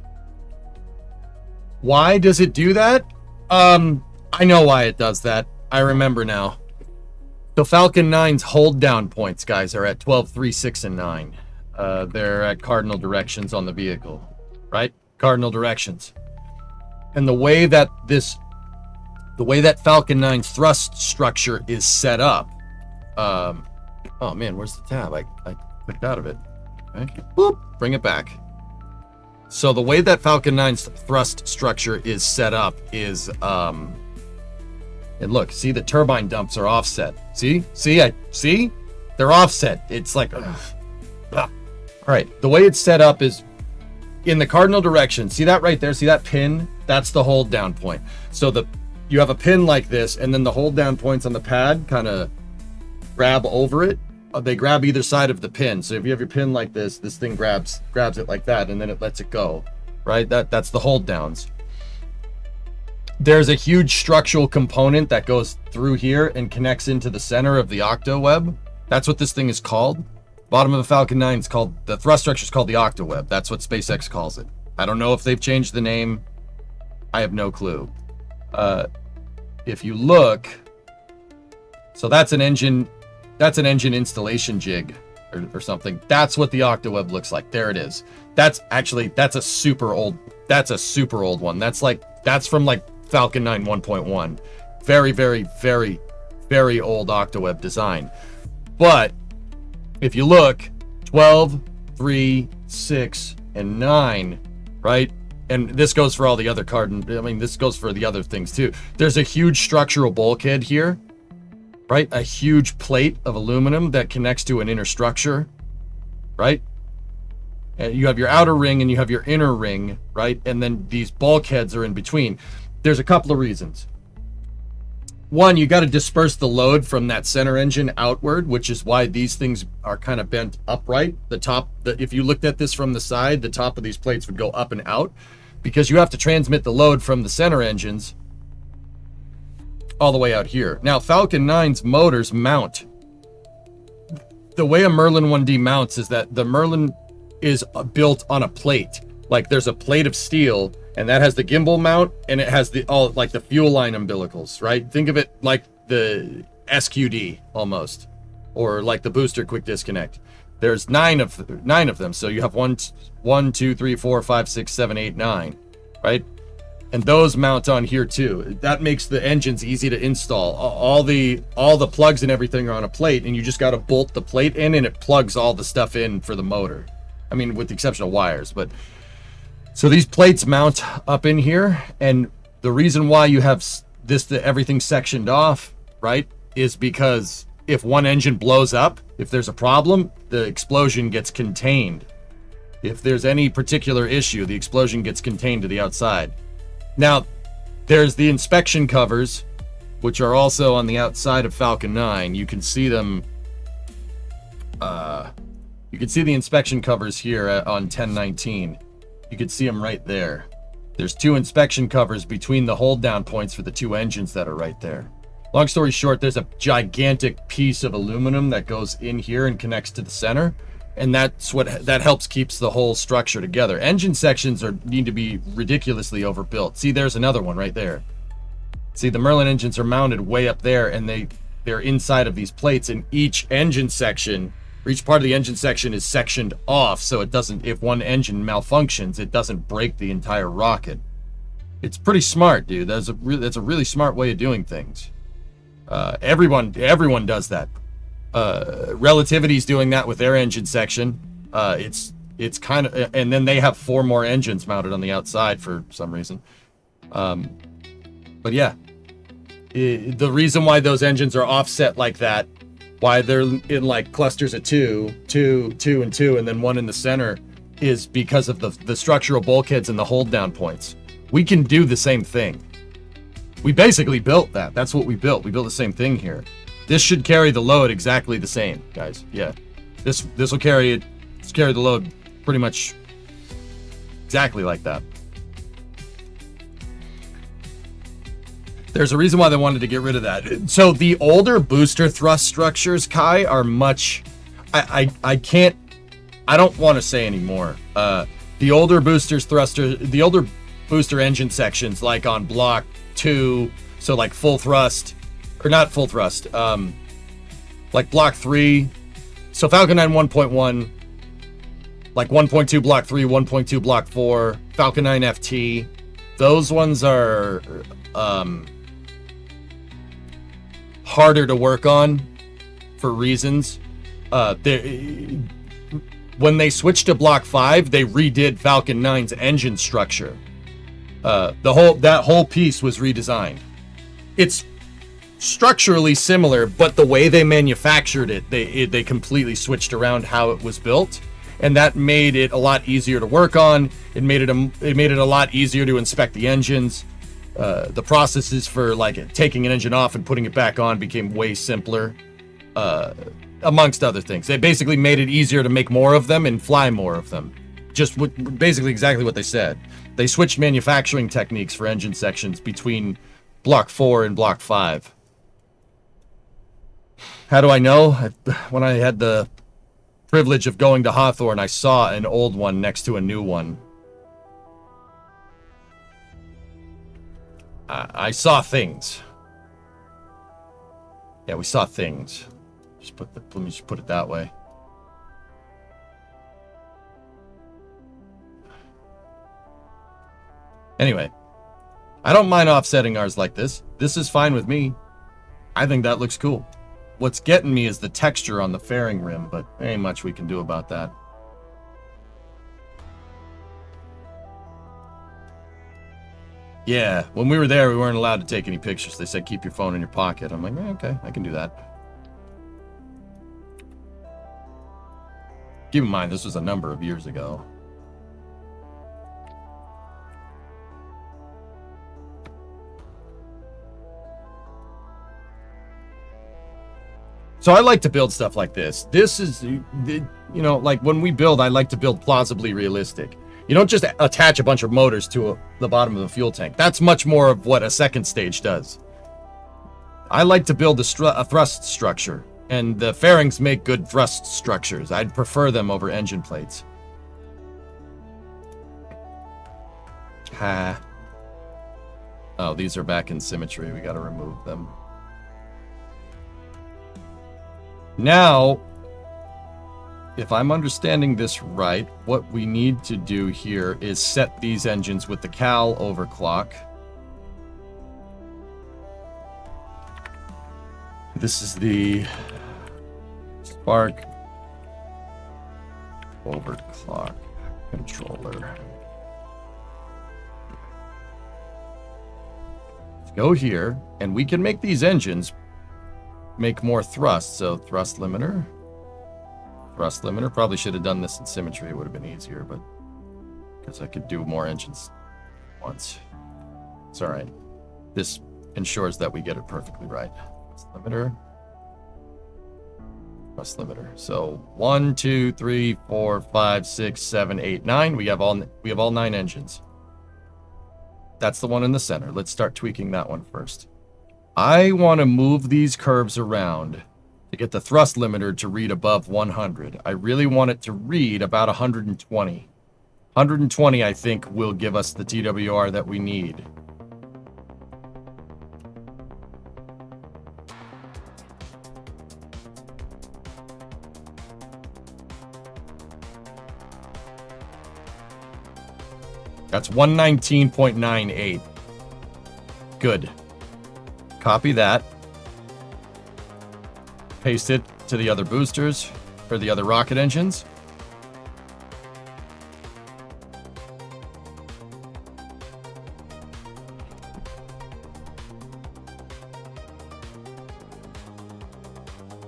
Why does it do that? I know why it does that. I remember now. So Falcon 9's hold down points, guys, are at 12, 3, 6, and 9. They're at cardinal directions on the vehicle, right? Cardinal directions. And the way that Falcon 9's thrust structure is set up. Oh man, where's the tab? I clicked out of it. Okay. Boop, bring it back. So the way that Falcon 9's thrust structure is set up is, and look, see the turbine dumps are offset. See, they're offset. It's like, ugh. All right, the way it's set up is in the cardinal direction. See that right there? See that pin? That's the hold down point. So you have a pin like this, and then the hold down points on the pad kind of grab over it. They grab either side of the pin. So if you have your pin like this thing grabs it like that, and then it lets it go, right? That's the hold downs. There's a huge structural component that goes through here and connects into the center of the octo web. That's what this thing is called. Bottom of the Falcon 9 is called, the thrust structure is called the Octaweb. That's what SpaceX calls it. I don't know if they've changed the name. I have no clue. If you look, so that's an engine installation jig or something. That's what the Octaweb looks like. There it is. That's a super old one. That's from like Falcon 9 1.1. Very, very, very, very old Octaweb design. But if you look, 12, 3, 6, and 9, right? And this goes for all the other this goes for the other things too. There's a huge structural bulkhead here, right? A huge plate of aluminum that connects to an inner structure, right? And you have your outer ring and you have your inner ring, right? And then these bulkheads are in between. There's a couple of reasons. One, you got to disperse the load from that center engine outward, which is why these things are kind of bent upright. If you looked at this from the side, the top of these plates would go up and out because you have to transmit the load from the center engines all the way out here. Now, Falcon 9's motors mount. The way a Merlin 1D mounts is that the Merlin is built on a plate. Like there's a plate of steel, and that has the gimbal mount, and it has the fuel line umbilicals, right? Think of it like the SQD almost, or like the booster quick disconnect. There's nine of them, so you have 1, 2, 3, 4, 5, 6, 7, 8, 9, right? And those mount on here too. That makes the engines easy to install. All the plugs and everything are on a plate, and you just got to bolt the plate in, and it plugs all the stuff in for the motor. I mean, with the exception of wires, but. So these plates mount up in here, and the reason why you have everything sectioned off, right, is because if one engine blows up, if there's a problem, the explosion gets contained. If there's any particular issue, the explosion gets contained to the outside. Now, there's the inspection covers, which are also on the outside of Falcon 9. You can see them. You can see the inspection covers here on 1019. You can see them right there. There's 2 inspection covers between the hold down points for the 2 engines that are right there. Long story short, there's a gigantic piece of aluminum that goes in here and connects to the center, and that helps keeps the whole structure together. Engine sections need to be ridiculously overbuilt. See, there's another one right there. See, the Merlin engines are mounted way up there, and they're inside of these plates, and each part of the engine section is sectioned off, so it doesn't, if one engine malfunctions, it doesn't break the entire rocket. It's pretty smart, dude. That's a really smart way of doing things. Everyone does that. Relativity's doing that with their engine section. It's kind of, and then they have 4 more engines mounted on the outside for some reason. But yeah, the reason why those engines are offset like that, why they're in like clusters of 2, 2, 2, and 2, and then 1 in the center, is because of the structural bulkheads and the hold down points. We can do the same thing. We basically built that. That's what we built. We built the same thing here. This should carry the load exactly the same, guys. Yeah, this will carry it. Let's carry the load pretty much exactly like that. There's a reason why they wanted to get rid of that. So the older booster thrust structures, Kai, are much. I don't want to say anymore. The older the older booster engine sections, like on Block 2, so like full thrust, or not full thrust, like Block 3. So Falcon 9 1.1, like 1.2 Block 3, 1.2 Block 4, Falcon 9 FT. Those ones are harder to work on for reasons. When they switched to Block 5, they redid Falcon 9's engine structure. That whole piece was redesigned. It's structurally similar, but the way they manufactured it, they completely switched around how it was built, and that made it a lot easier to work on. It made it a lot easier to inspect the engines. The processes for like taking an engine off and putting it back on became way simpler, amongst other things. They basically made it easier to make more of them and fly more of them. Basically exactly what they said. They switched manufacturing techniques for engine sections between Block 4 and Block 5. How do I know? When I had the privilege of going to Hawthorne, I saw an old one next to a new one. I saw things. Yeah, we saw things. Let me just put it that way. Anyway, I don't mind offsetting ours like this. This is fine with me. I think that looks cool. What's getting me is the texture on the fairing rim, but there ain't much we can do about that. Yeah, when we were there, we weren't allowed to take any pictures. They said, keep your phone in your pocket. I'm like, okay, I can do that. Keep in mind, this was a number of years ago. So I like to build stuff like this. This is, you know, like when we build, I like to build plausibly realistic. You don't just attach a bunch of motors to the bottom of a fuel tank. That's much more of what a second stage does. I like to build a thrust structure, and the fairings make good thrust structures. I'd prefer them over engine plates. Ha. Oh, these are back in symmetry. We got to remove them. Now, if I'm understanding this right, what we need to do here is set these engines with the cal overclock. This is the spark overclock controller. Let's go here, and we can make these engines make more thrust. So thrust limiter. Thrust limiter. Probably should have done this in symmetry. It would have been easier, but because I could do more engines once. It's all right. This ensures that we get it perfectly right. Thrust limiter. Thrust limiter. So 1, 2, 3, 4, 5, 6, 7, 8, 9. We have all 9 engines. That's the one in the center. Let's start tweaking that one first. I want to move these curves around to get the thrust limiter to read above 100. I really want it to read about 120. 120, I think, will give us the TWR that we need. That's 119.98. Good. Copy that. Paste it to the other boosters, or the other rocket engines.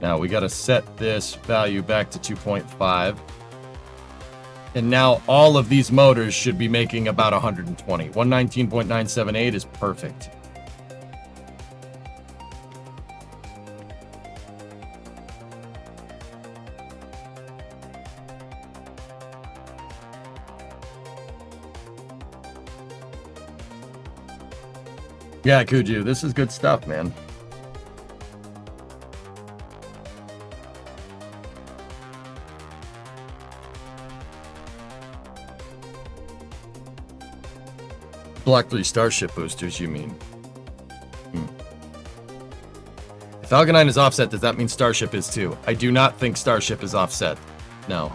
Now we got to set this value back to 2.5. And now all of these motors should be making about 120. 119.978 is perfect. Yeah, Kuju, this is good stuff, man. Block 3 Starship boosters, you mean? If Falcon 9 is offset, does that mean Starship is too? I do not think Starship is offset. No.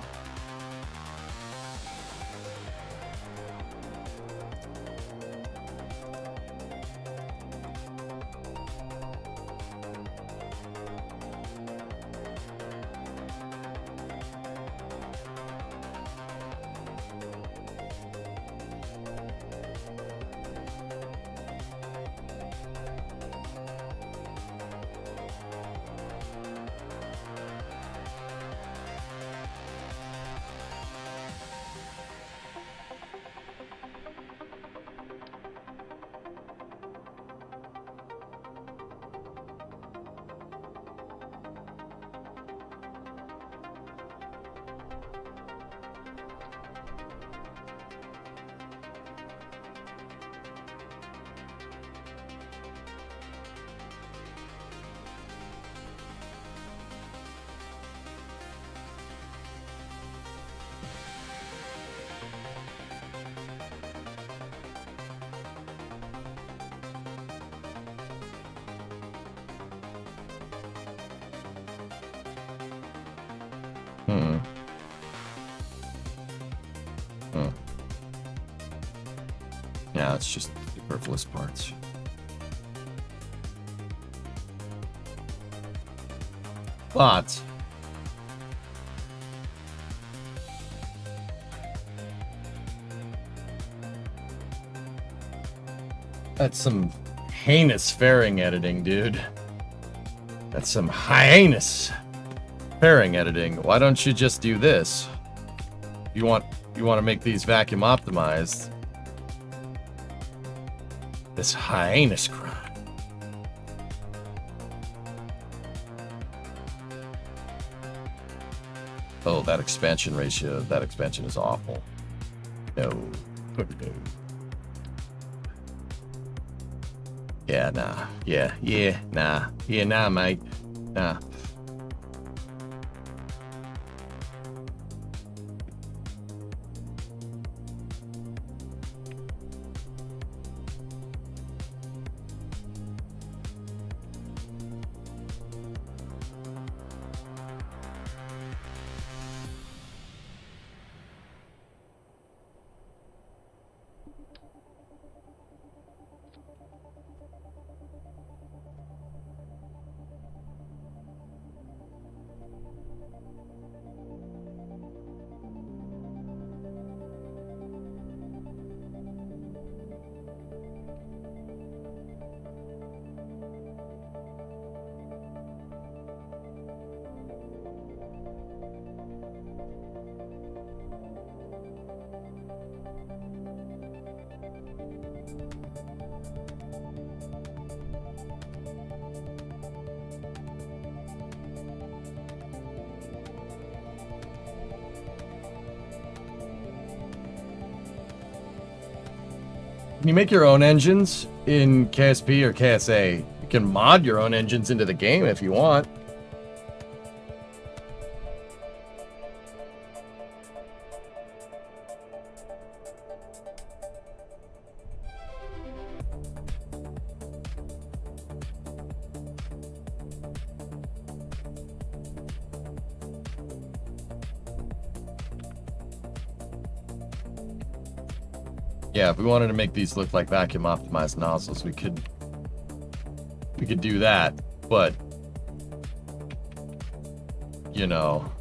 now it's just superfluous parts. But that's some heinous fairing editing, dude. That's some heinous fairing editing. Why don't you just do this? You want to make these vacuum optimized. This heinous crime. Oh, that expansion ratio, that expansion is awful. No. No. Yeah, nah. Yeah, nah. Yeah, nah, mate. Nah. Can you make your own engines in KSP or KSA? You can mod your own engines into the game if you want. Yeah, if we wanted to make these look like vacuum optimized nozzles, we could do that, but you know,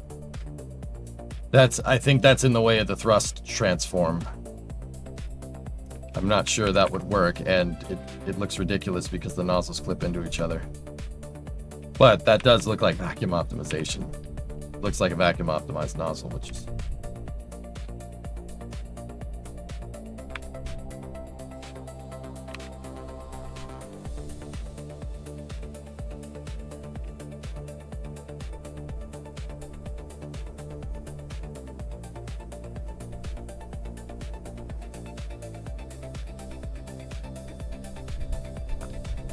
I think that's in the way of the thrust transform. I'm not sure that would work, and it looks ridiculous because the nozzles clip into each other. But that does look like vacuum optimization. It looks like a vacuum optimized nozzle, which is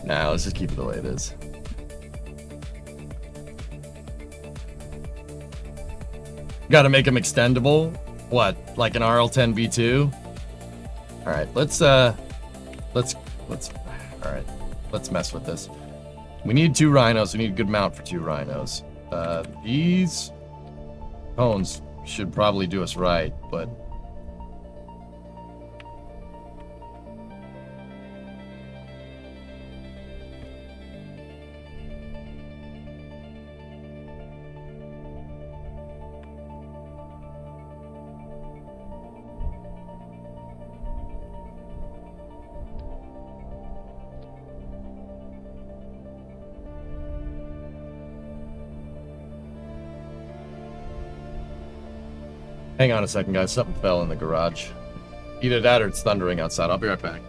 nah, let's just keep it the way it is. Got to make them extendable. What, like an RL10 V2? All right, let's all right, let's mess with this. We need 2 rhinos. We need a good mount for 2 rhinos. These cones should probably do us right, but hang on a second, guys. Something fell in the garage. Either that or it's thundering outside. I'll be right back.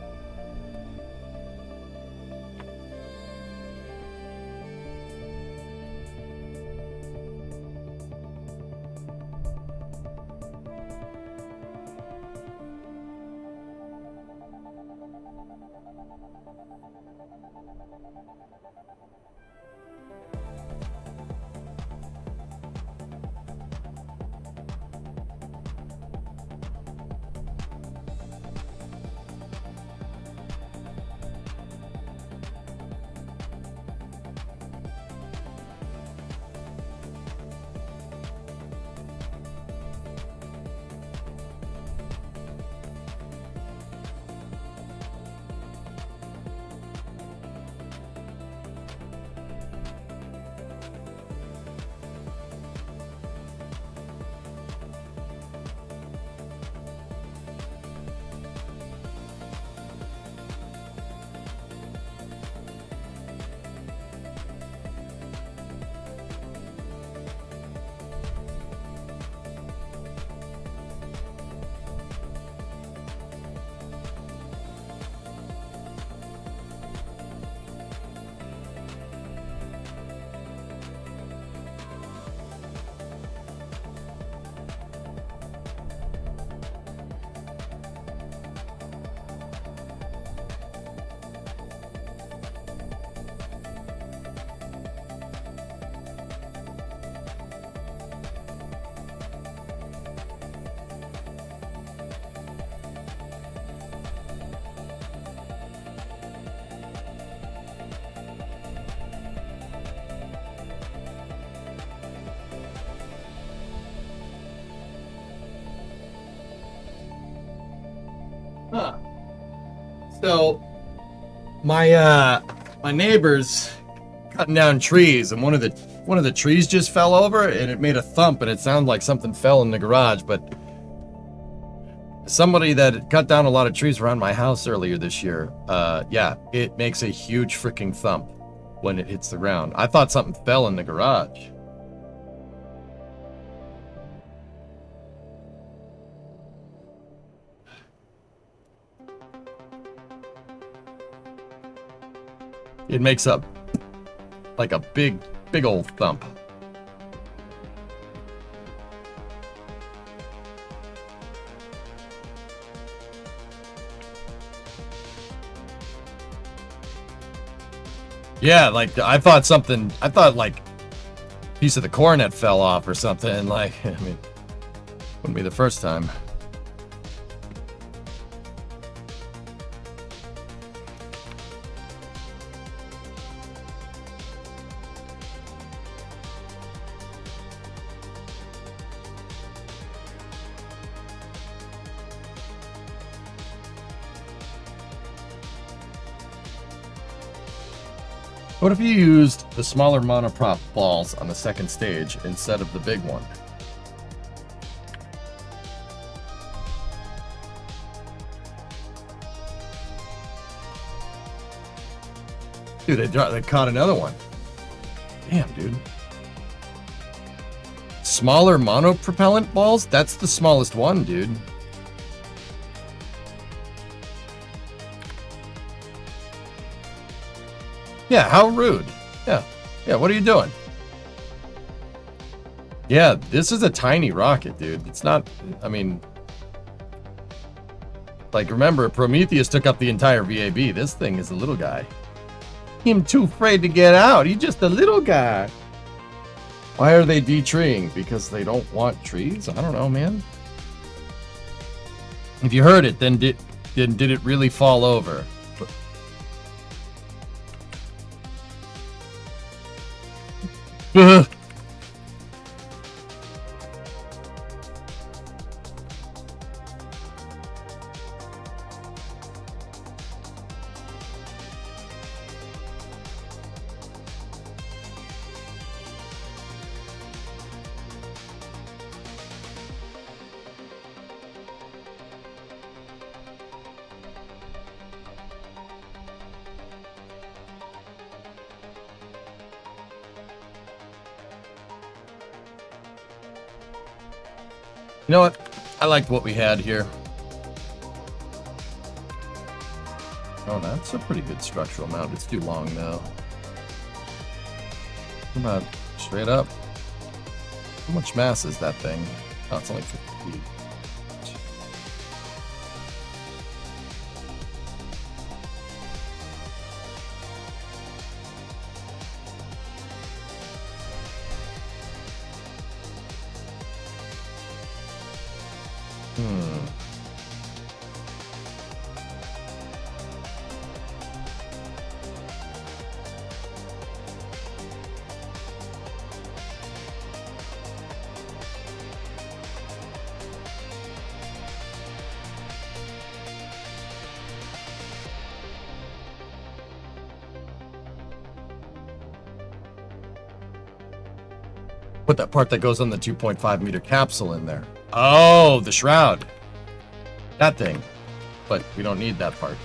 Huh. So, my neighbors cutting down trees, and one of the trees just fell over, and it made a thump, and it sounded like something fell in the garage. But somebody that cut down a lot of trees around my house earlier this year, yeah, it makes a huge freaking thump when it hits the ground. I thought something fell in the garage. It makes up like a big old thump. Yeah, like I thought like a piece of the cornet fell off or something. Like, I mean, wouldn't be the first time. What if you used the smaller monoprop balls on the second stage instead of the big one? Dude, they caught another one. Damn, dude. Smaller monopropellant balls? That's the smallest one, dude. Yeah, how rude. Yeah, what are you doing? Yeah, this is a tiny rocket, dude. It's not, I mean, like, remember, Prometheus took up the entire VAB. This thing is a little guy. Him too afraid to get out. He's just a little guy. Why are they de-treeing? Because they don't want trees? I don't know, man. If you heard it, then did it really fall over? You know what? I liked what we had here. Oh, that's a pretty good structural mount. It's too long, though. Come on, straight up. How much mass is that thing? Oh, it's only 50 feet. Put that part that goes on the 2.5 meter capsule in there. Oh, the shroud. That thing. But we don't need that part.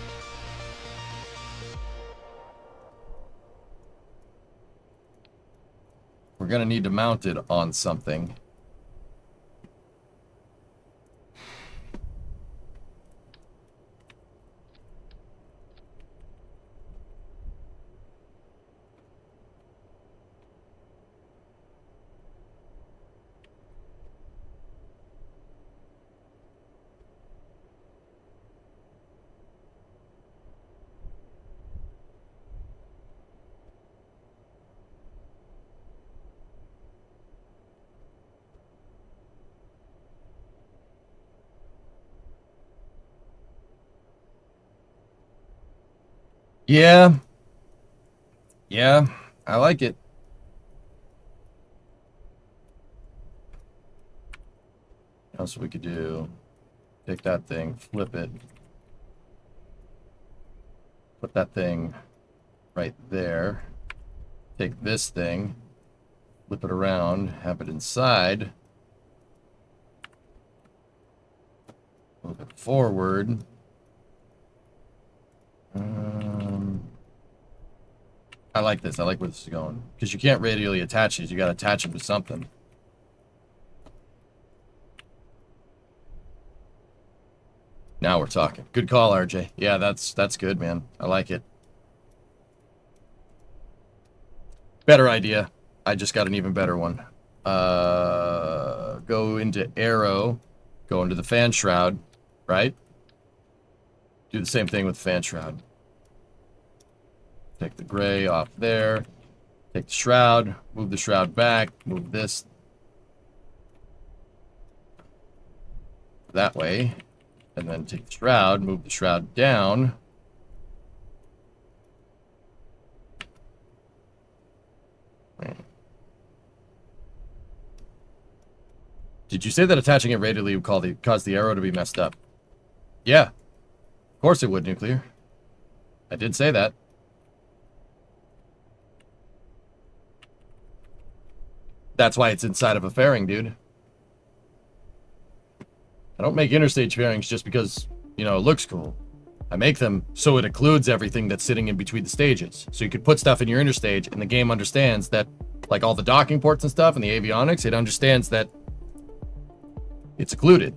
We're gonna need to mount it on something. Yeah. Yeah, I like it. What else we could do? Take that thing, flip it, put that thing right there. Take this thing, flip it around, have it inside. Move it forward. I like this. I like where this is going. Because you can't radially attach these. You got to attach them to something. Now we're talking. Good call, RJ. Yeah, that's good, man. I like it. Better idea. I just got an even better one. Go into arrow. Go into the fan shroud. Right? Do the same thing with the fan shroud. Take the gray off there. Take the shroud. Move the shroud back. Move this that way. And then take the shroud. Move the shroud down. Did you say that attaching it radially would cause the arrow to be messed up? Yeah. Of course it would, Nuclear. I did say that. That's why it's inside of a fairing, dude. I don't make interstage fairings just because, you know, it looks cool. I make them so it includes everything that's sitting in between the stages. So you could put stuff in your interstage and the game understands that, like all the docking ports and stuff and the avionics, it understands that it's occluded.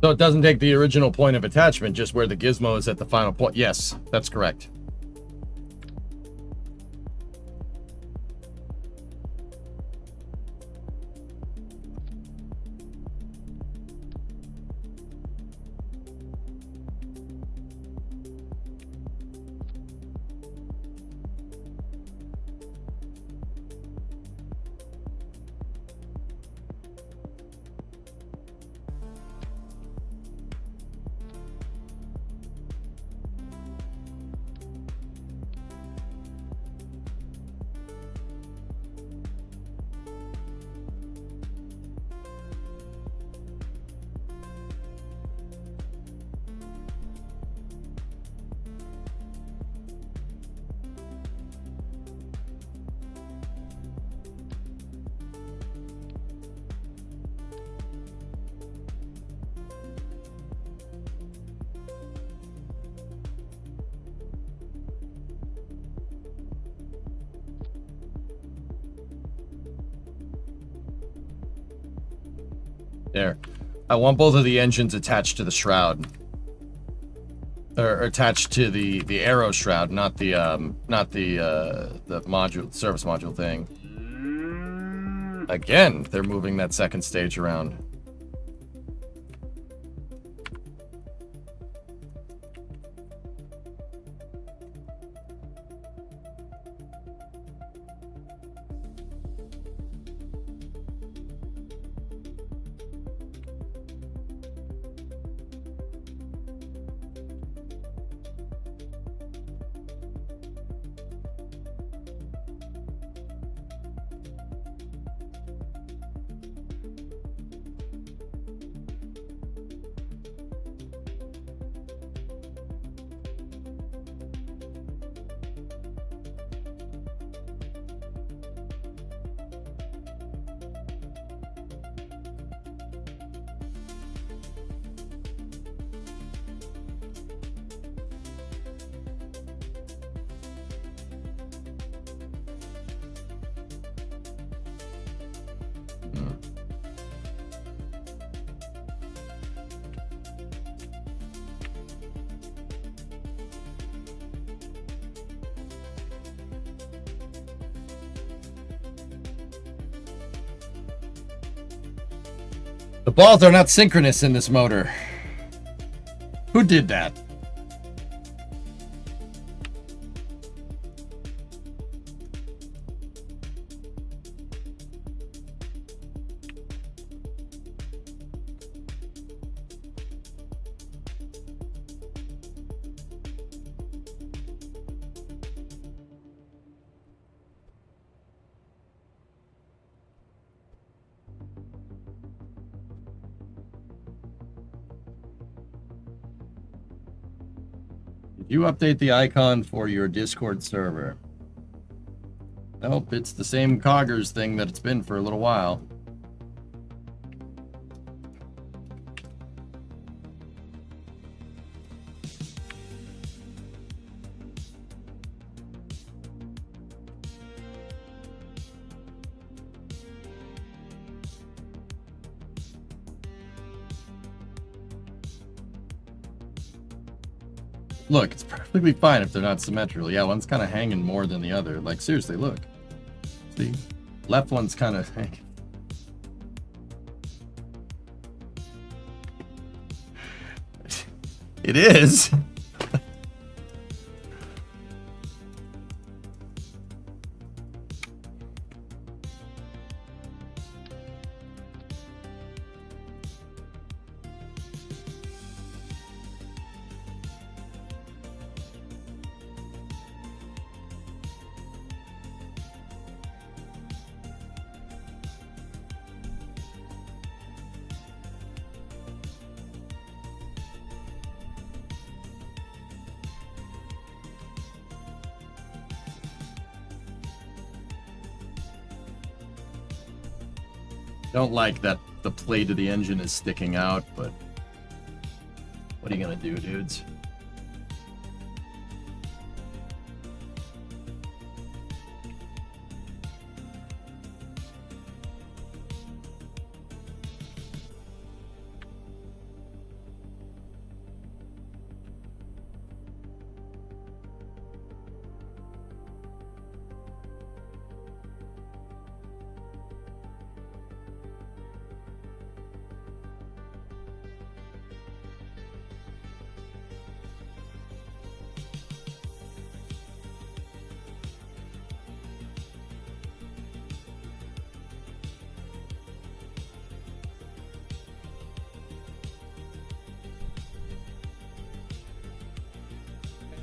So it doesn't take the original point of attachment, just where the gizmo is at the final point. Yes, that's correct. There. I want both of the engines attached to the shroud. Or attached to the arrow shroud, not the module, service module thing. Again, they're moving that second stage around. The balls are not synchronous in this motor. Who did that? You update the icon for your Discord server. Nope, it's the same Coggers thing that it's been for a little while. Look, it's perfectly fine if they're not symmetrical. Yeah, one's kind of hanging more than the other. Like, seriously, look. See? Left one's kind of hanging. It is. Don't like that the plate of the engine is sticking out, but what are you gonna do, dudes?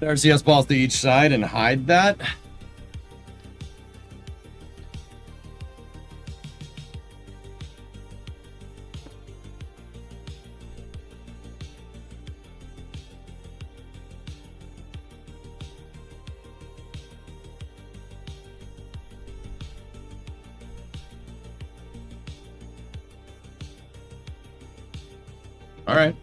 RCS balls to each side and hide that. All right.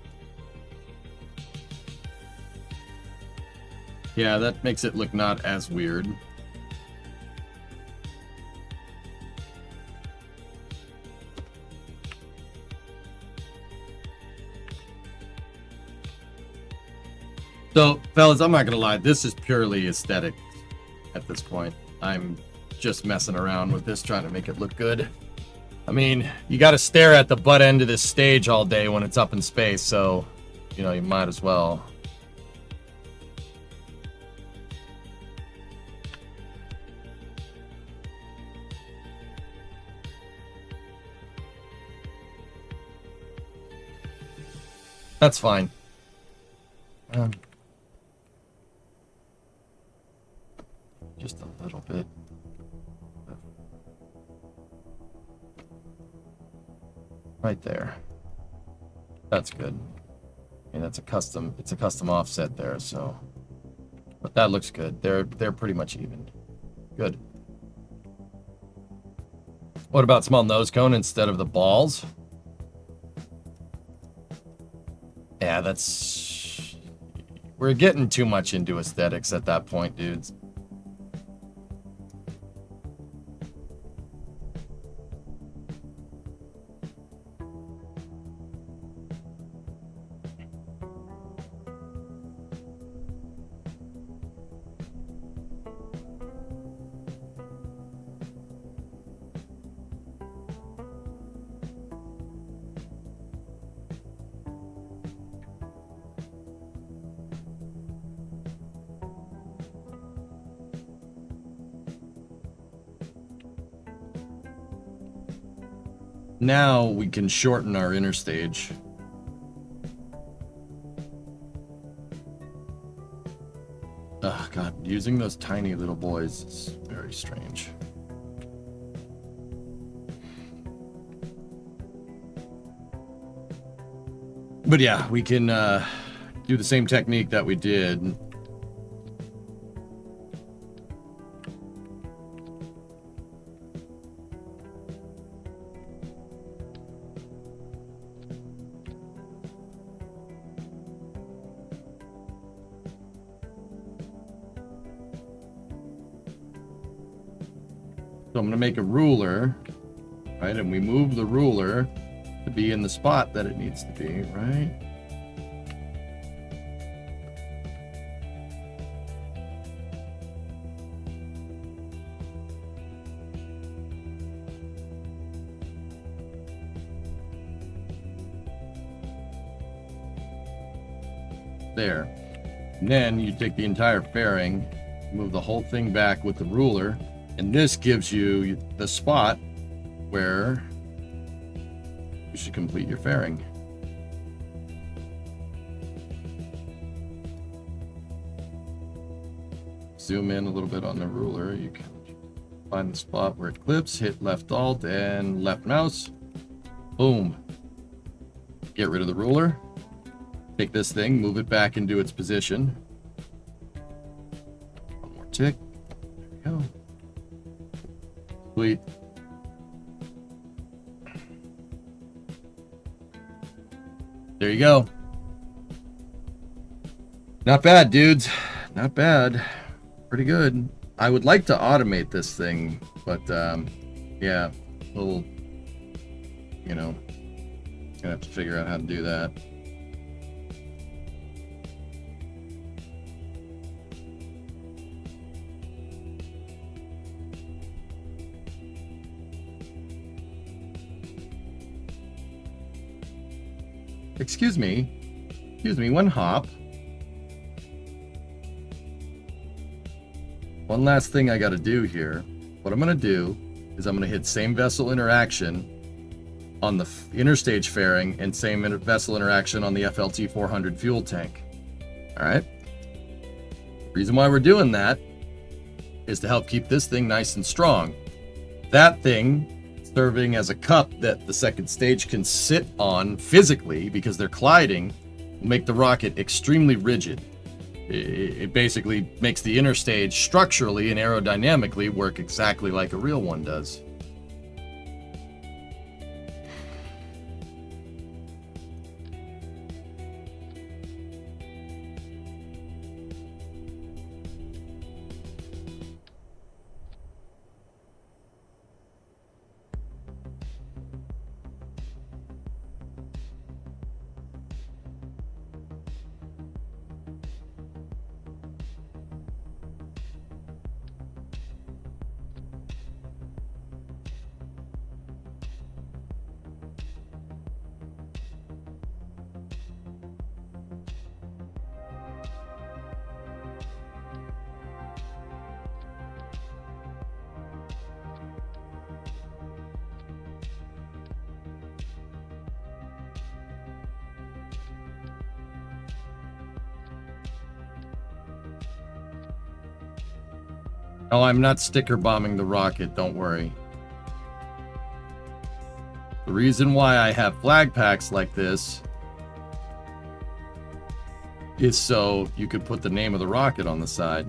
Yeah, that makes it look not as weird. So, fellas, I'm not gonna lie, this is purely aesthetic at this point. I'm just messing around with this, trying to make it look good. I mean, you gotta stare at the butt end of this stage all day when it's up in space, so, you know, you might as well. That's fine. Just a little bit. Right there. That's good. I mean, that's it's a custom offset there, so. But that looks good. They're pretty much even. Good. What about small nose cone instead of the balls? Yeah, that's... We're getting too much into aesthetics at that point, dudes. Now we can shorten our inner stage. Oh god, using those tiny little boys is very strange. But yeah, we can do the same technique that we did. So I'm going to make a ruler, right? And we move the ruler to be in the spot that it needs to be, right? There. And then you take the entire fairing, move the whole thing back with the ruler, and this gives you the spot where you should complete your fairing. Zoom in a little bit on the ruler. You can find the spot where it clips, hit left alt and left mouse. Boom. Get rid of the ruler. Take this thing, move it back into its position. One more tick. There we go. Sweet. There you go. Not bad, dudes. Not bad. Pretty good. I would like to automate this thing, but yeah, a little, you know, gonna have to figure out how to do that. Excuse me, one hop. One last thing I got to do here. What I'm going to do is I'm going to hit same vessel interaction on the interstage fairing and same vessel interaction on the FLT 400 fuel tank. All right. Reason why we're doing that is to help keep this thing nice and strong. That thing serving as a cup that the second stage can sit on physically because they're colliding will make the rocket extremely rigid. It basically makes the inner stage structurally and aerodynamically work exactly like a real one does. Oh, I'm not sticker bombing the rocket, don't worry. The reason why I have flag packs like this is so you could put the name of the rocket on the side.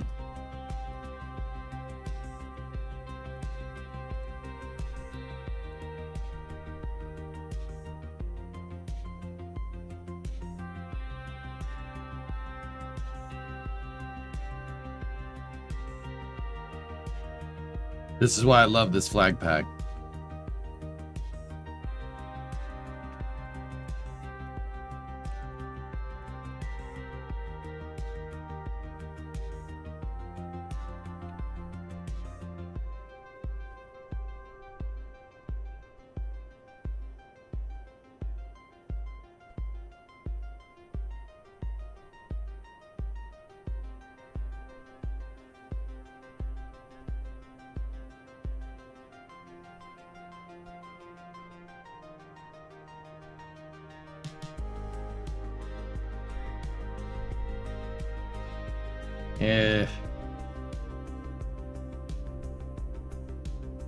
This is why I love this flag pack. The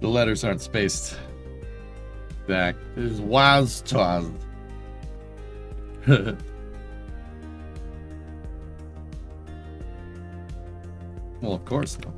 letters aren't spaced back. There's was tossed. Well, of course not.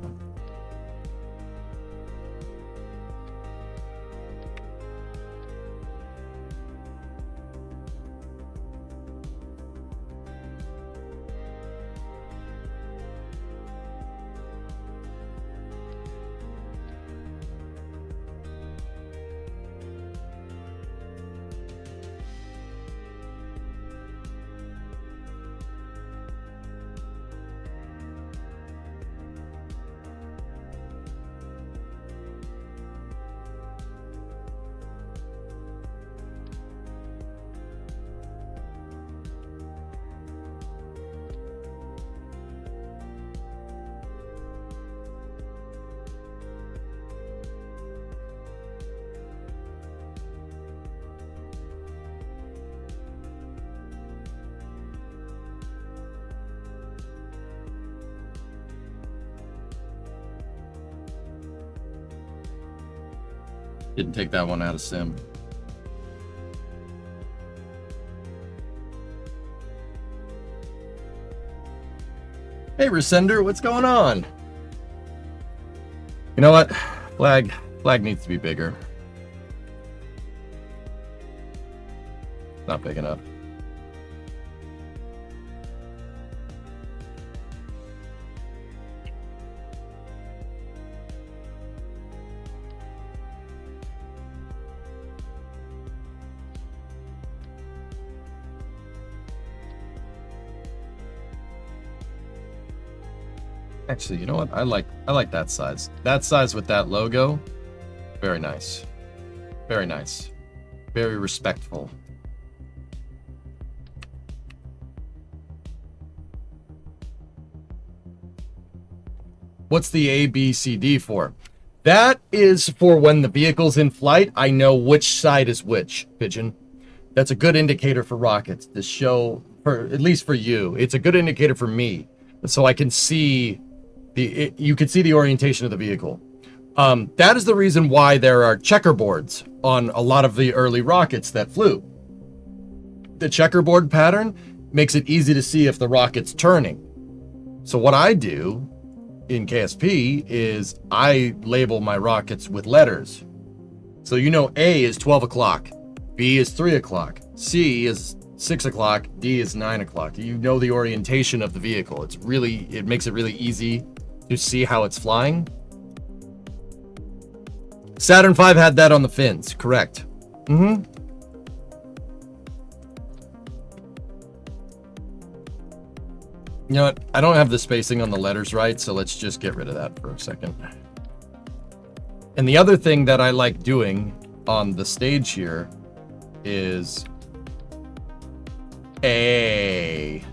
Didn't take that one out of sim. Hey, Resender, what's going on? You know what? Flag needs to be bigger. Not big enough. Actually, you know what? I like that size. That size with that logo. Very nice. Very nice. Very respectful. What's the A, B, C, D for? That is for when the vehicle's in flight, I know which side is which, Pigeon. That's a good indicator for rockets to show, at least for you. It's a good indicator for me. So I can see you can see the orientation of the vehicle. That is the reason why there are checkerboards on a lot of the early rockets that flew. The checkerboard pattern makes it easy to see if the rocket's turning. So what I do in KSP is I label my rockets with letters. So you know A is 12 o'clock, B is 3 o'clock, C is 6 o'clock, D is 9 o'clock. You know the orientation of the vehicle. It makes it really easy to see how it's flying. Saturn V had that on the fins, correct. You know what? I don't have the spacing on the letters right, so let's just get rid of that for a second. And the other thing that I like doing on the stage here is A.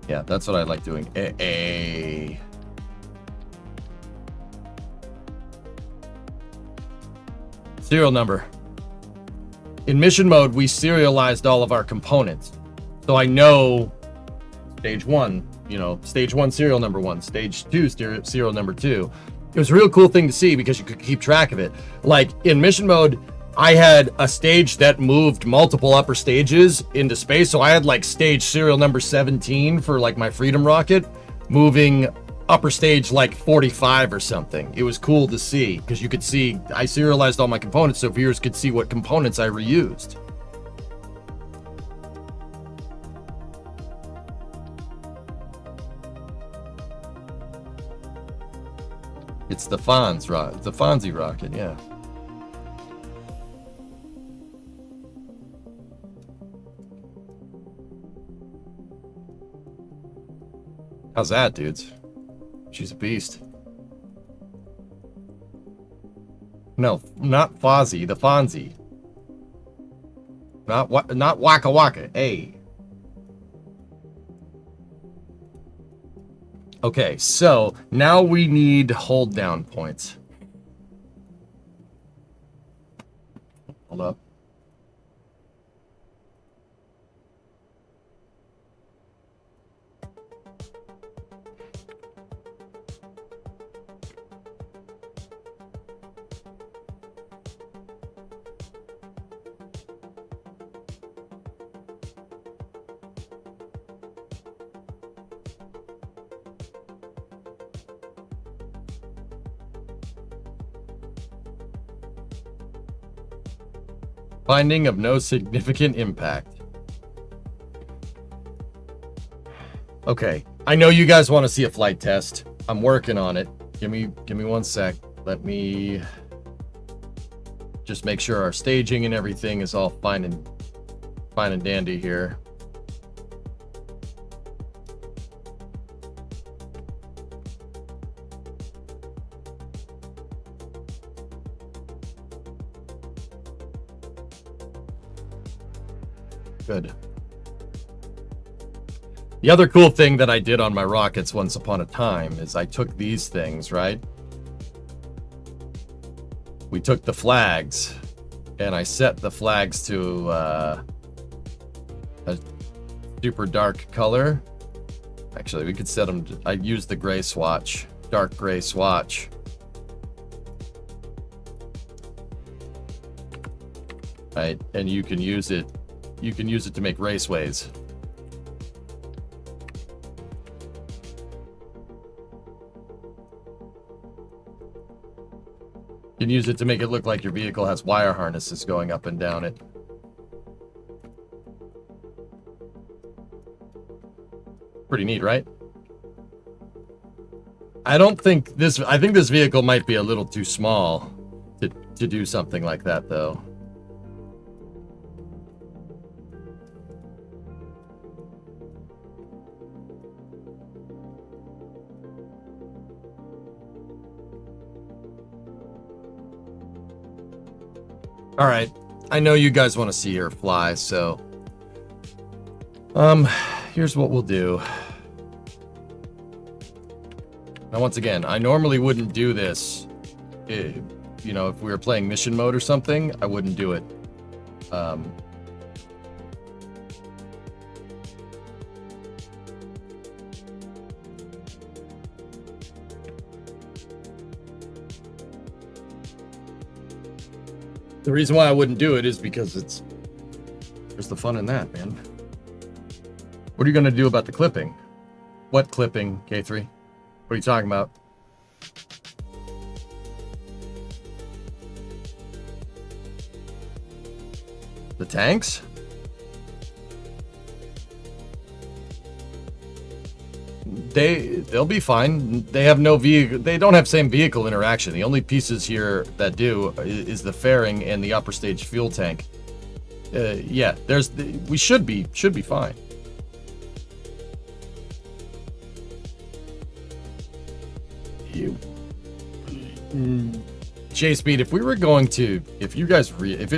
Yeah, that's what I like doing. A. Serial number. In mission mode, we serialized all of our components. So I know stage 1, stage 1 serial number 1, stage 2 serial number 2. It was a real cool thing to see because you could keep track of it. Like in mission mode, I had a stage that moved multiple upper stages into space. So I had like stage serial number 17 for like my Freedom rocket moving upper stage like 45 or something. It was cool to see because you could see I serialized all my components so viewers could see what components I reused. It's the Fonzie rocket, yeah. How's that, dudes? She's a beast. No, not Fozzie, the Fonzie. Not Waka Waka. Hey. Okay, so now we need hold down points. Hold up. Finding of no significant impact. Okay, I know you guys want to see a flight test. I'm working on it. Give me 1 sec. Let me just make sure our staging and everything is all fine and dandy here. Good. The other cool thing that I did on my rockets once upon a time is I took these things, right? We took the flags and I set the flags to a super dark color. Actually, we could set them to, I used the gray swatch, dark gray swatch. Right, and you can use it to make raceways. You can use it to make it look like your vehicle has wire harnesses going up and down it. Pretty neat, right? I think this vehicle might be a little too small to do something like that, though. All right, I know you guys want to see her fly, so here's what we'll do. Now, once again, I normally wouldn't do this. If we were playing mission mode or something, I wouldn't do it. The reason why I wouldn't do it is because there's the fun in that, man. What are you going to do about the clipping? What clipping, K3? What are you talking about? The tanks? They'll be fine. They have no vehicle. They don't have same vehicle interaction. The only pieces here that do is the fairing and the upper stage fuel tank. Yeah, we should be fine. J-Speed, if it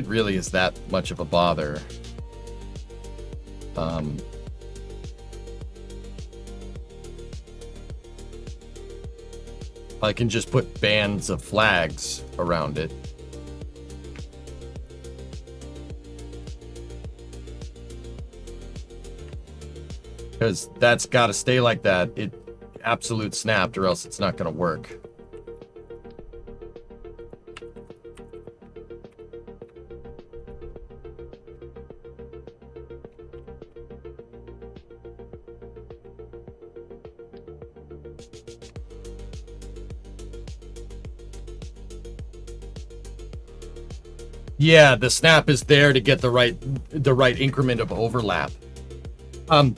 really is that much of a bother, I can just put bands of flags around it. Because that's got to stay like that. It absolute snapped, or else it's not going to work. Yeah, the snap is there to get the right increment of overlap.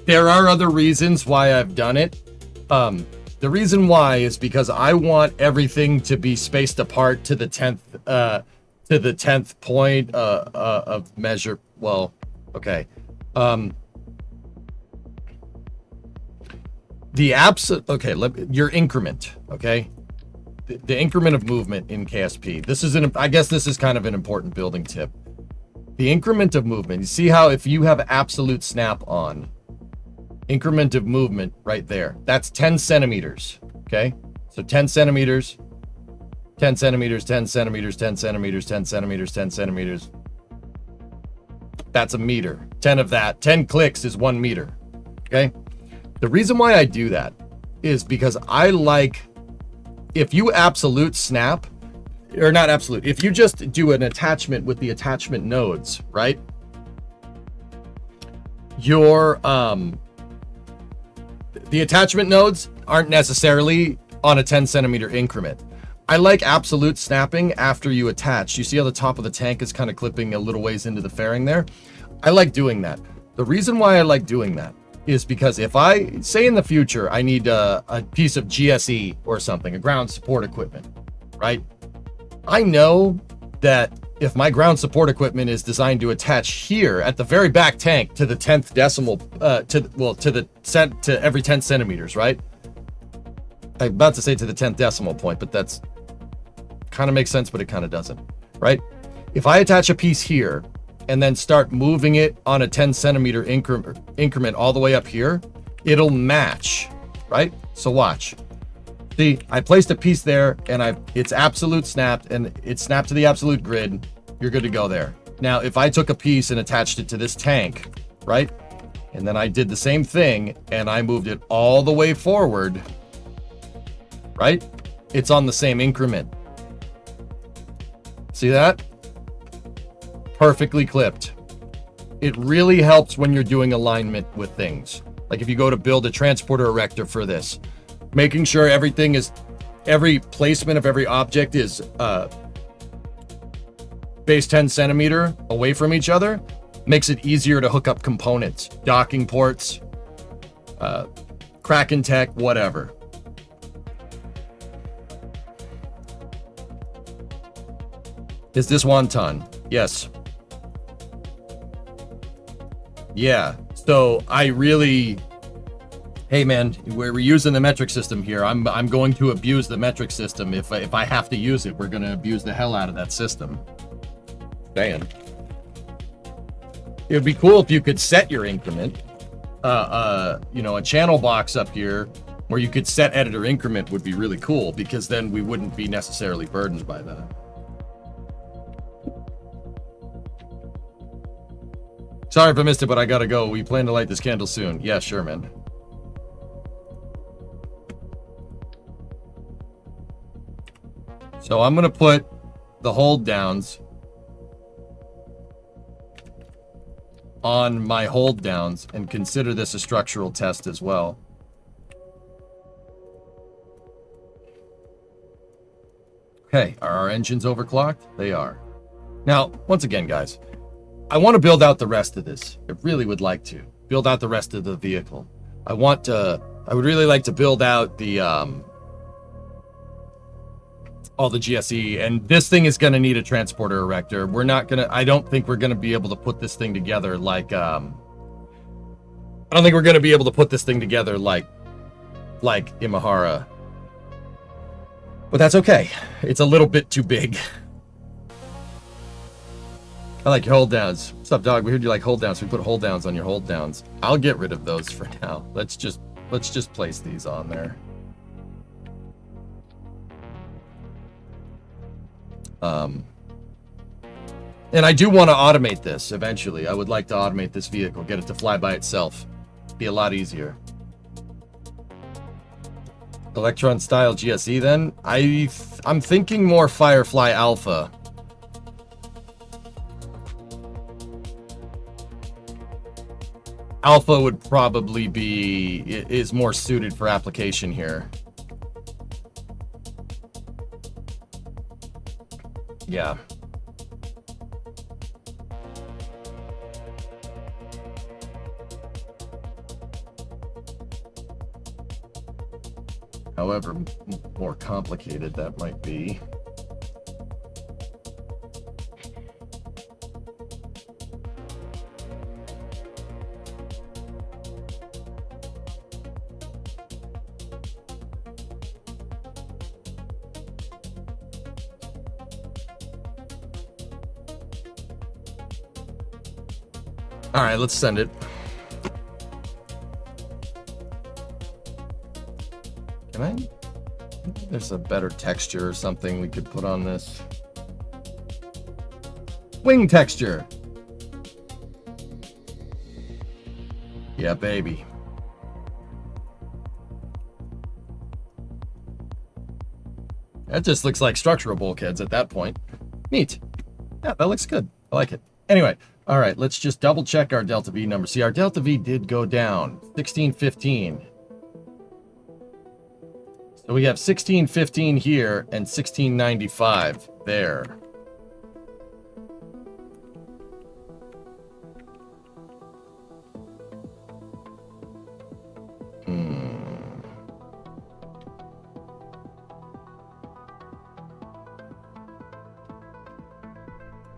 There are other reasons why I've done it. The reason why is because I want everything to be spaced apart to the 10th point of measure. Well, okay. Your increment, okay? The increment of movement in KSP. I guess this is kind of an important building tip. The increment of movement. You see how if you have absolute snap on, increment of movement right there. That's 10 centimeters. Okay? So 10 centimeters, 10 centimeters, 10 centimeters, 10 centimeters, 10 centimeters, 10 centimeters. That's a meter. 10 of that. 10 clicks is 1 meter. Okay? The reason why I do that is because I like, if you absolute snap, or not absolute, if you just do an attachment with the attachment nodes, right? The attachment nodes aren't necessarily on a 10 centimeter increment, I like absolute snapping after you attach. You see how the top of the tank is kind of clipping a little ways into the fairing there? I like doing that. The reason why I like doing that is because if I, say in the future, I need a piece of GSE or something, a ground support equipment, right? I know that if my ground support equipment is designed to attach here at the very back tank to the 10th decimal, to every 10 centimeters, right? I'm about to say to the 10th decimal point, but that's kind of makes sense, but it kind of doesn't, right? If I attach a piece here and then start moving it on a 10 centimeter increment all the way up here, it'll match, right? So watch. See, I placed a piece there and it's absolute snapped and it's snapped to the absolute grid. You're good to go there. Now, if I took a piece and attached it to this tank, right? And then I did the same thing and I moved it all the way forward, right? It's on the same increment. See that? Perfectly clipped. It really helps when you're doing alignment with things. Like if you go to build a transporter erector for this, making sure every placement of every object is base 10 centimeter away from each other makes it easier to hook up components, docking ports, Kraken tech, whatever. Is this wonton? Yes. Yeah. So I really, hey man, we're using the metric system here. I'm going to abuse the metric system. If I have to use it, we're going to abuse the hell out of that system. Damn. It would be cool if you could set your increment. You know, a channel box up here where you could set editor increment would be really cool because then we wouldn't be necessarily burdened by that. Sorry if I missed it, but I gotta go. We plan to light this candle soon. Yeah, sure, man. So I'm gonna put the hold downs on my hold downs and consider this a structural test as well. Okay, are our engines overclocked? They are. Now, once again, guys, I want to build out the rest of this. I really would like to build out the rest of the vehicle. I would really like to build out the all the GSE, and this thing is going to need a transporter erector. I don't think we're going to be able to put this thing together like Imahara. But that's okay. It's a little bit too big. I like your hold downs. What's up, dog? We heard you like hold downs. We put hold downs on your hold downs. I'll get rid of those for now. Let's just place these on there. And I do want to automate this eventually. I would like to automate this vehicle, get it to fly by itself. Be a lot easier. Electron style GSE then? I'm thinking more Firefly Alpha. Alpha would probably is more suited for application here. Yeah. However more complicated that might be. All right, let's send it. Can I? There's a better texture or something we could put on this. Wing texture. Yeah, baby. That just looks like structural bulkheads at that point. Neat. Yeah, that looks good. I like it. Anyway, all right, let's just double check our delta V number. See, our delta V did go down 1615. So we have 1615 here and 1695 there.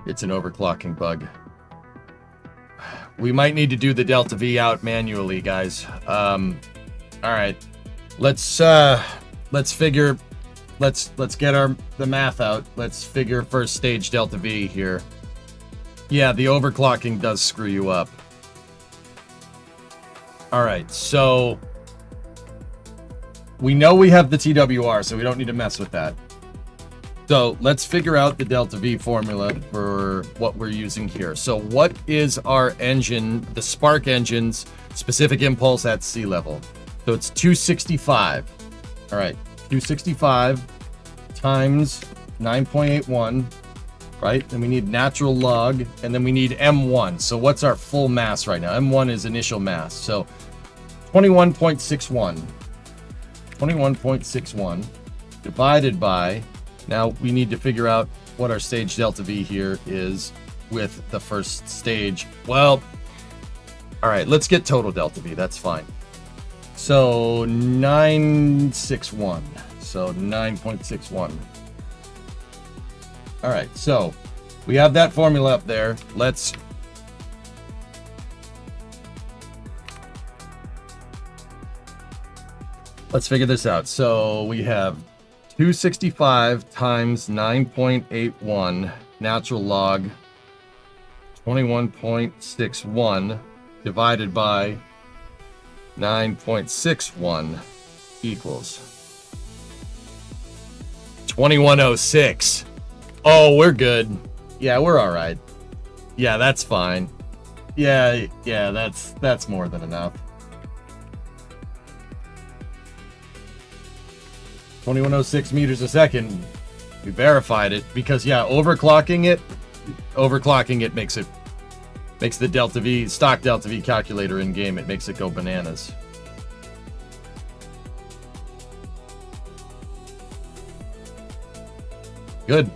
It's an overclocking bug. We might need to do the delta V out manually, guys. All right, let's get the math out. Let's figure first stage delta V here. Yeah, the overclocking does screw you up. All right, so we know we have the TWR, so we don't need to mess with that. So let's figure out the delta V formula for what we're using here. So what is our engine, the spark engine's specific impulse at sea level? So it's 265. All right, 265 times 9.81, right? Then we need natural log, and then we need M1. So what's our full mass right now? M1 is initial mass. So 21.61. 21.61 divided by, now we need to figure out what our stage delta V here is with the first stage. Well, all right, let's get total delta V. That's fine. So 961. So 9.61. All right, so we have that formula up there. Let's figure this out. So we have 265 times 9.81 natural log 21.61 divided by 9.61 equals 2106. Oh, we're good. Yeah, we're all right. Yeah, that's fine. Yeah, that's more than enough. 2106 meters a second. We verified it because, yeah, overclocking it makes the delta V, stock delta V calculator in game, it makes it go bananas. Good.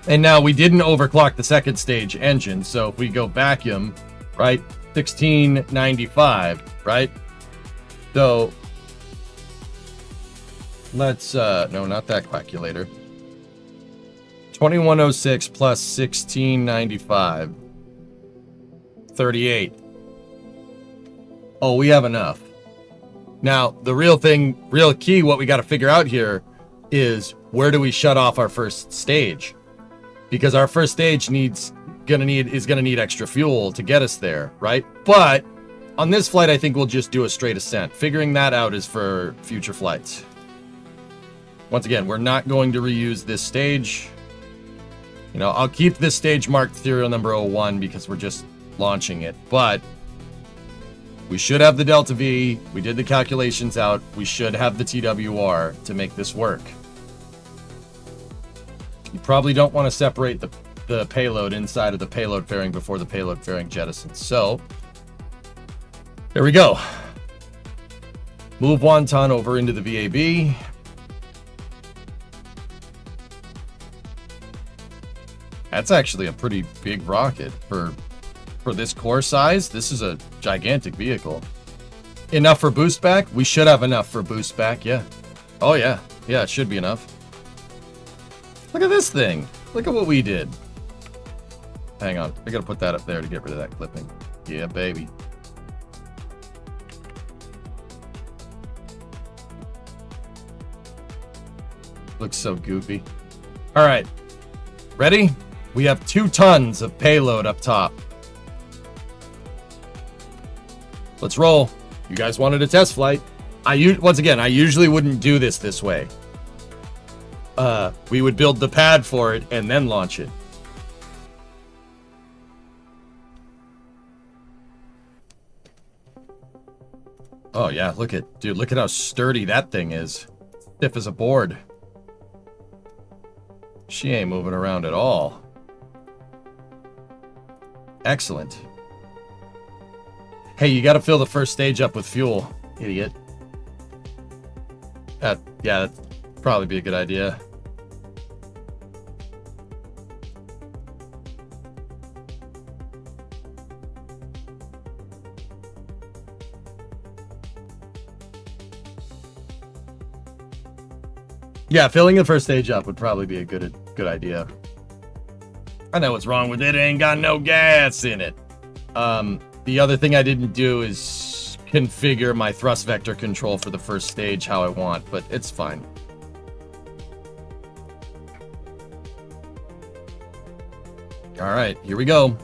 And now we didn't overclock the second stage engine, so if we go vacuum, right, 1695, right? So let's, no, not that calculator. 2106 plus 1695. 38. Oh, we have enough. Now, the real key, what we got to figure out here is where do we shut off our first stage? Because our first stage is gonna need extra fuel to get us there, right? But on this flight, I think we'll just do a straight ascent. Figuring that out is for future flights. Once again, we're not going to reuse this stage. You know, I'll keep this stage marked serial number 01 because we're just launching it, but we should have the delta V. We did the calculations out. We should have the TWR to make this work. You probably don't want to separate the payload inside of the payload fairing before the payload fairing jettisons. So there we go. Move wonton over into the VAB. That's actually a pretty big rocket for this core size. This is a gigantic vehicle. Enough for boost back? We should have enough for boost back, yeah. Oh yeah, yeah, it should be enough. Look at this thing. Look at what we did. Hang on, I gotta put that up there to get rid of that clipping. Yeah, baby. Looks so goofy. All right, ready? We have 2 tons of payload up top. Let's roll. You guys wanted a test flight. Once again, I usually wouldn't do this way. We would build the pad for it and then launch it. Oh yeah, look at how sturdy that thing is. Stiff as a board. She ain't moving around at all. Excellent. Hey, you gotta fill the first stage up with fuel, idiot. Yeah, that'd probably be a good idea. Yeah, filling the first stage up would probably be a good idea. I know what's wrong with it. It ain't got no gas in it. The other thing I didn't do is configure my thrust vector control for the first stage how I want, but it's fine. All right, here we go.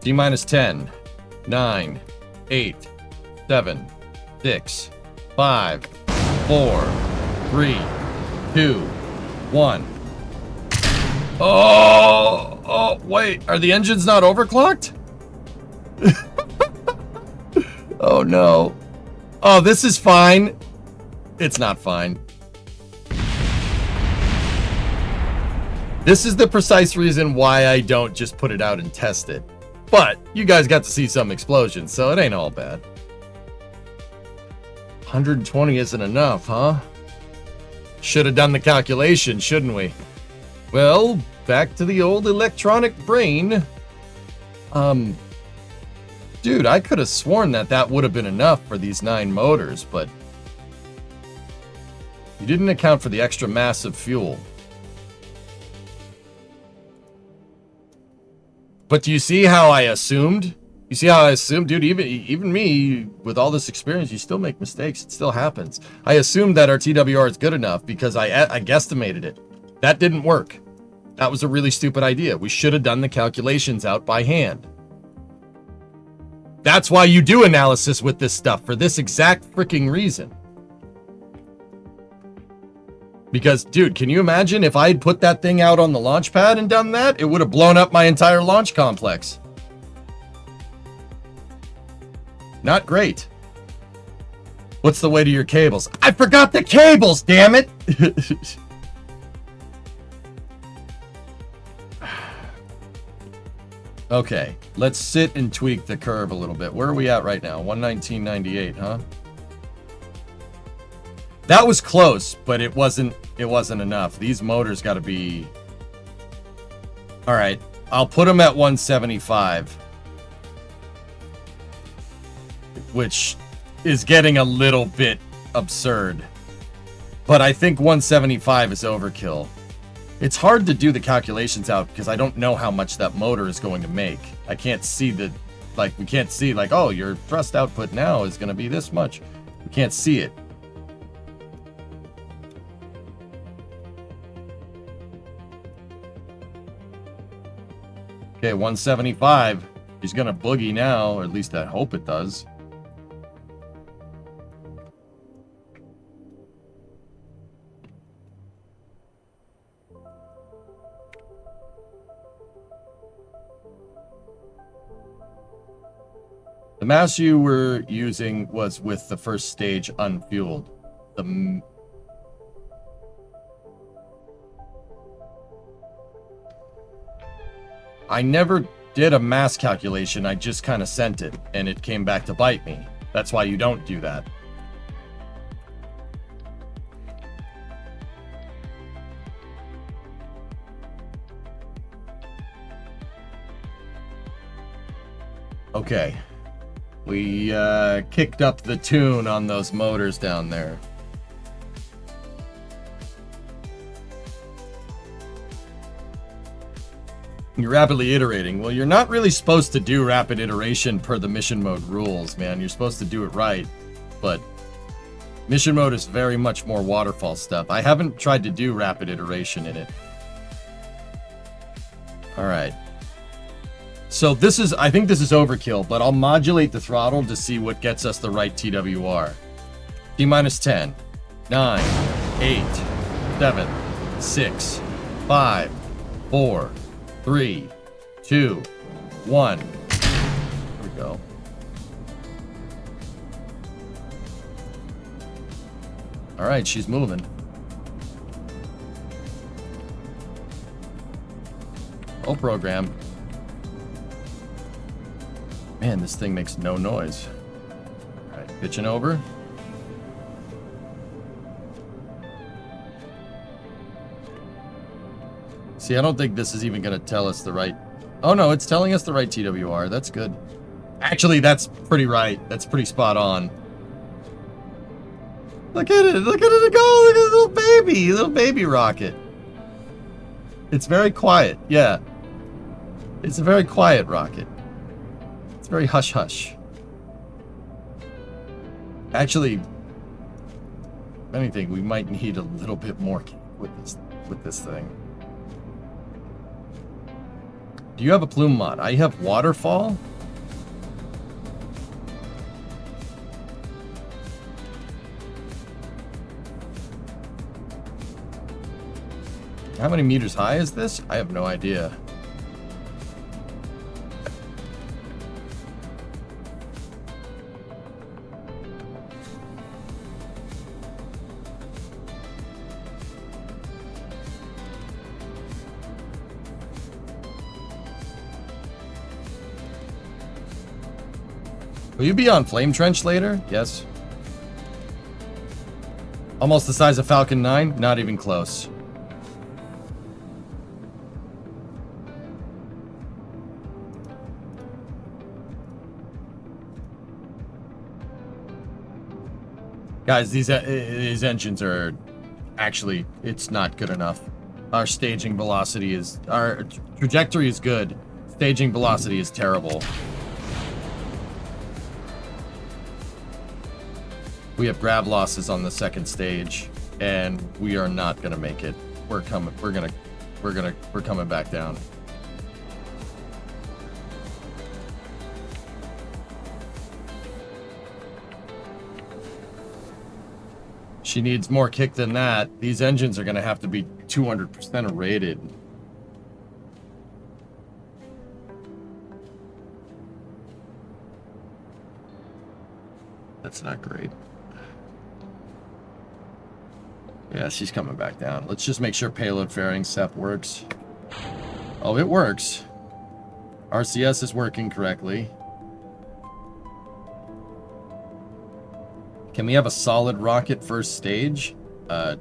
T minus 10, 9, 8, 7, 6, 5, 4, 3, 2, 1. Oh, wait. Are the engines not overclocked? Oh, no. Oh, this is fine. It's not fine. This is the precise reason why I don't just put it out and test it. But you guys got to see some explosions, so it ain't all bad. 120 isn't enough, huh? Should have done the calculation, shouldn't we? Well, back to the old electronic brain. Dude, I could have sworn that would have been enough for these 9 motors, but you didn't account for the extra mass of fuel. But do you see how I assumed? You see how I assumed? Dude, even me, with all this experience, you still make mistakes. It still happens. I assumed that our TWR is good enough because I guesstimated it. That didn't work. That was a really stupid idea. We should have done the calculations out by hand. That's why you do analysis with this stuff, for this exact freaking reason. Because, dude, can you imagine if I had put that thing out on the launch pad and done that? It would have blown up my entire launch complex. Not great. What's the way to your cables? I forgot the cables, damn it! Okay, let's sit and tweak the curve a little bit. Where are we at right now? 119.98, huh? That was close, but it wasn't enough. These motors got to be... All right, I'll put them at 175. Which is getting a little bit absurd. But I think 175 is overkill. It's hard to do the calculations out because I don't know how much that motor is going to make. I can't see the... Like, we can't see, like, oh, your thrust output now is going to be this much. We can't see it. Okay, 175. He's going to boogie now, or at least I hope it does. The mass you were using was with the first stage unfueled. I never did a mass calculation, I just kind of sent it, and it came back to bite me. That's why you don't do that. Okay. We kicked up the tune on those motors down there. You're rapidly iterating. Well, you're not really supposed to do rapid iteration per the mission mode rules, man. You're supposed to do it right. But mission mode is very much more waterfall stuff. I haven't tried to do rapid iteration in it. All right. So this is, I think this is overkill, but I'll modulate the throttle to see what gets us the right TWR. T minus 10, 9, 8, 7, 6, 5, 4, 3, 2, 1. There we go. All right, she's moving. Oh, program. Man, this thing makes no noise. All right, pitching over. See, I don't think this is even going to tell us the right... Oh, no, it's telling us the right TWR. That's good. Actually, that's pretty right. That's pretty spot on. Look at it. Look at it go. Look at the little baby rocket. It's very quiet. Yeah. It's a very quiet rocket. It's very hush-hush. Actually, if anything, we might need a little bit more with this thing. Do you have a plume mod? I have waterfall. How many meters high is this? I have no idea. Will you be on Flame Trench later? Yes. Almost the size of Falcon 9? Not even close. Guys, these engines are actually, it's not good enough. Our staging velocity is, our trajectory is good. Staging velocity is terrible. We have grav losses on the second stage, and we are not gonna make it. We're coming back down. She needs more kick than that. These engines are gonna have to be 200% rated. That's not great. Yeah, she's coming back down. Let's just make sure payload fairing SEP works. Oh, it works. RCS is working correctly. Can we have a solid rocket first stage? Yeah,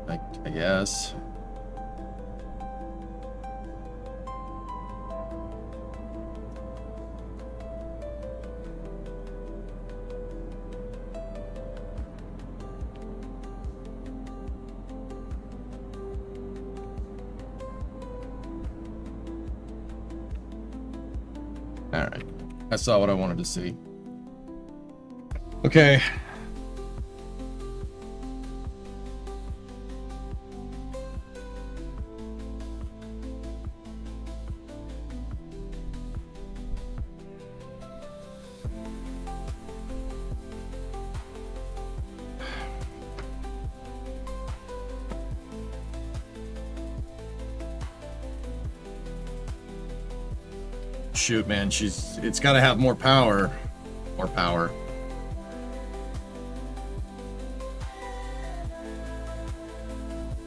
I guess. Alright. I saw what I wanted to see. Okay. Shoot, man, it's got to have more power. More power.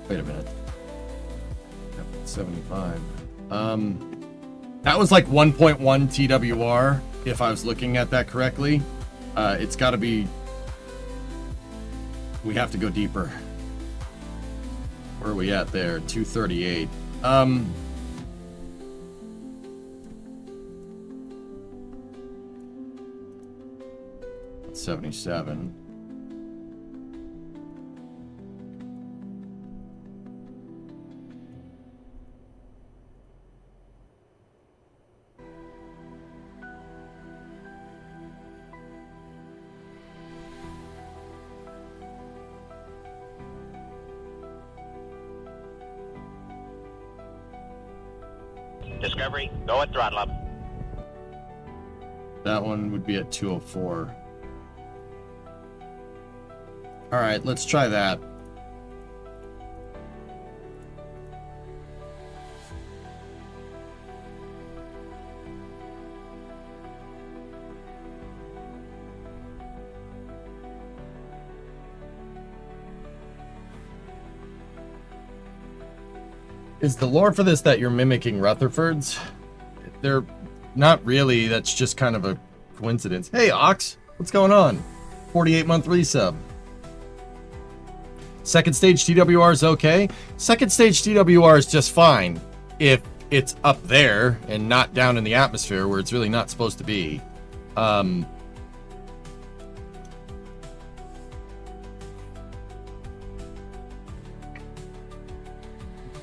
Wait a minute. 75. That was like 1.1 TWR, if I was looking at that correctly. It's got to be... We have to go deeper. Where are we at there? 238. 77. Discovery, go at throttle up. That one would be at 204. All right, let's try that. Is the lore for this that you're mimicking Rutherfords? They're not really. That's just kind of a coincidence. Hey, Ox, what's going on? 48-month resub. Second stage TWR is okay. Second stage TWR is just fine if it's up there and not down in the atmosphere where it's really not supposed to be.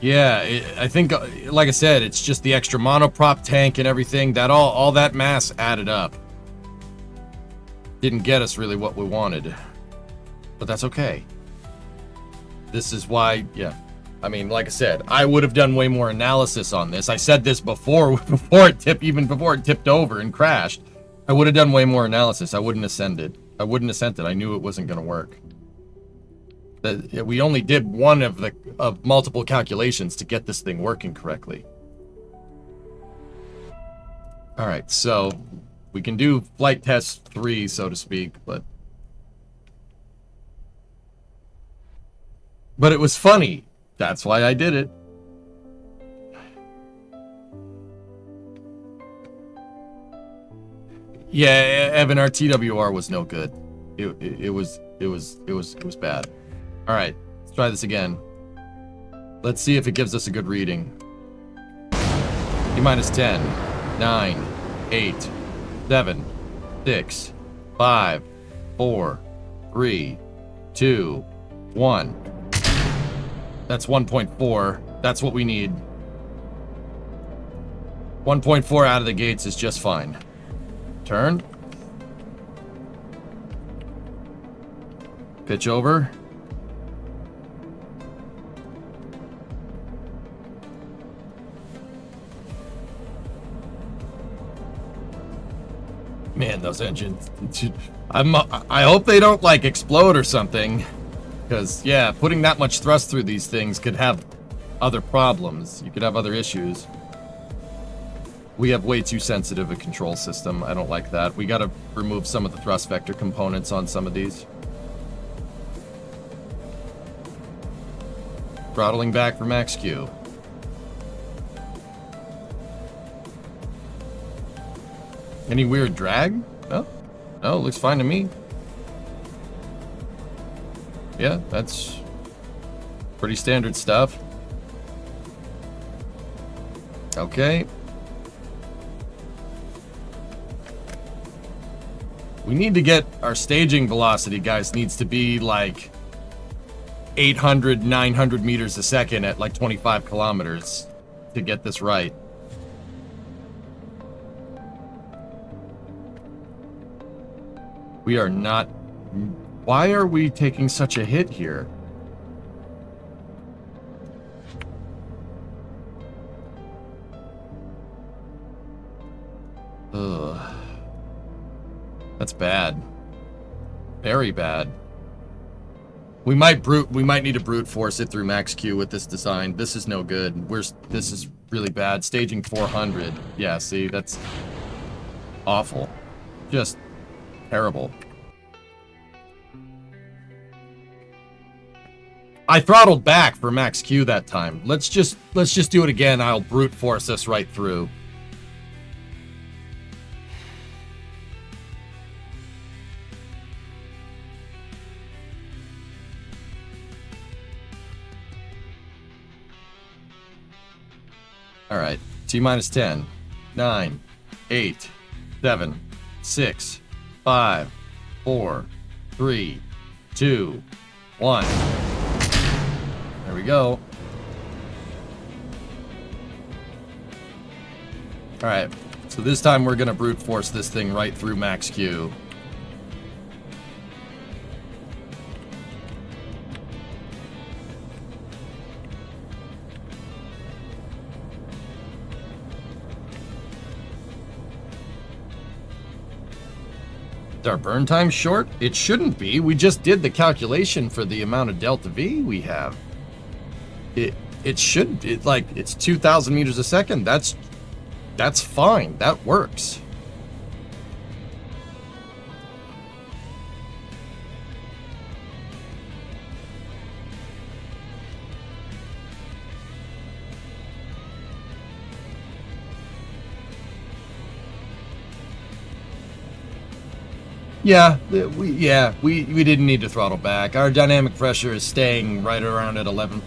Yeah, I think, like I said, it's just the extra monoprop tank and everything. That all that mass added up. Didn't get us really what we wanted. But that's okay. This is why, yeah. I mean, like I said, I would have done way more analysis on this. I said this before it tipped over and crashed. I would have done way more analysis. I wouldn't have sent it. I knew it wasn't going to work. We only did one of multiple calculations to get this thing working correctly. All right, so we can do flight test 3, so to speak, but it was funny. That's why I did it. Yeah, Evan, our TWR was no good. It was bad. All right, let's try this again. Let's see if it gives us a good reading. T-minus 10, 9, 8, 7, 6, 5, 4, 3, 2, 1. That's 1.4. That's what we need. 1.4 out of the gates is just fine. Turn. Pitch over. Man, those engines. I hope they don't, like, explode or something. Because, yeah, putting that much thrust through these things could have other problems. You could have other issues. We have way too sensitive a control system. I don't like that. We gotta remove some of the thrust vector components on some of these. Throttling back for max Q. Any weird drag? No? No, looks fine to me. Yeah, that's pretty standard stuff. Okay. We need to get our staging velocity, guys, needs to be like 800, 900 meters a second at like 25 kilometers to get this right. We are not... Why are we taking such a hit here? Ugh. That's bad. Very bad. We might need to brute force it through max Q with this design. This is no good. This is really bad. Staging 400. Yeah, see, that's awful. Just terrible. I throttled back for max Q that time. Let's just do it again. I'll brute force this right through. All right. T-minus 10, 9, 8, 7, 6, 5, 4, 3, 2, 1. There we go. Alright, so this time we're gonna brute force this thing right through max Q. Is our burn time short? It shouldn't be. We just did the calculation for the amount of delta V we have. It should, it's 2,000 meters a second. That's fine. That works. we didn't need to throttle back. Our dynamic pressure is staying right around 11.5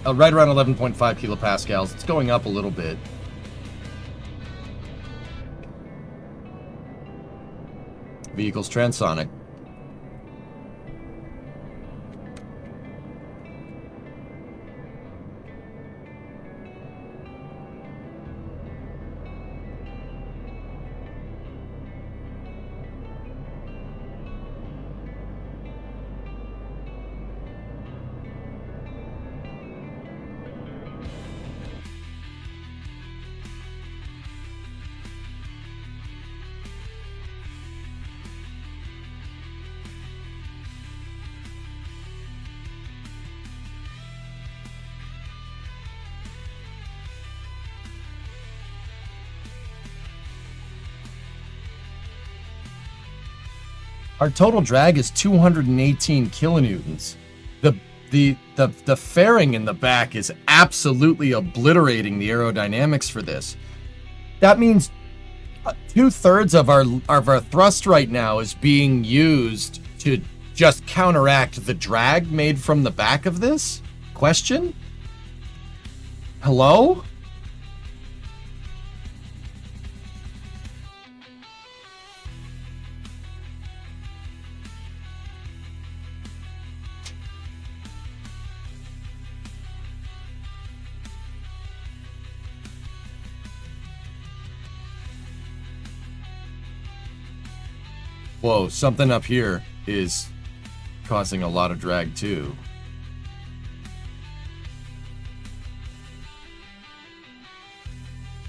kilopascals. It's going up a little bit. Vehicle's transonic. Our total drag is 218 kilonewtons. The fairing in the back is absolutely obliterating the aerodynamics for this. That means 2/3 of our thrust right now is being used to just counteract the drag made from the back of this? Question? Hello? Whoa, something up here is causing a lot of drag too.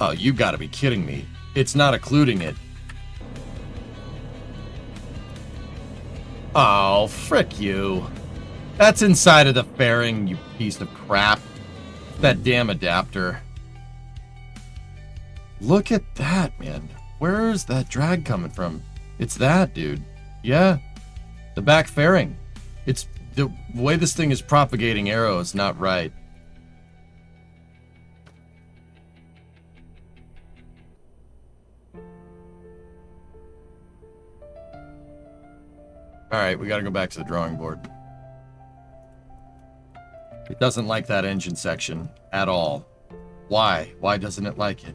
Oh, you gotta be kidding me. It's not occluding it. Oh, frick you. That's inside of the fairing, you piece of crap. That damn adapter. Look at that, man. Where's that drag coming from? It's that, dude. Yeah. The back fairing. It's the way this thing is propagating aero is not right. Alright, we gotta go back to the drawing board. It doesn't like that engine section at all. Why? Why doesn't it like it?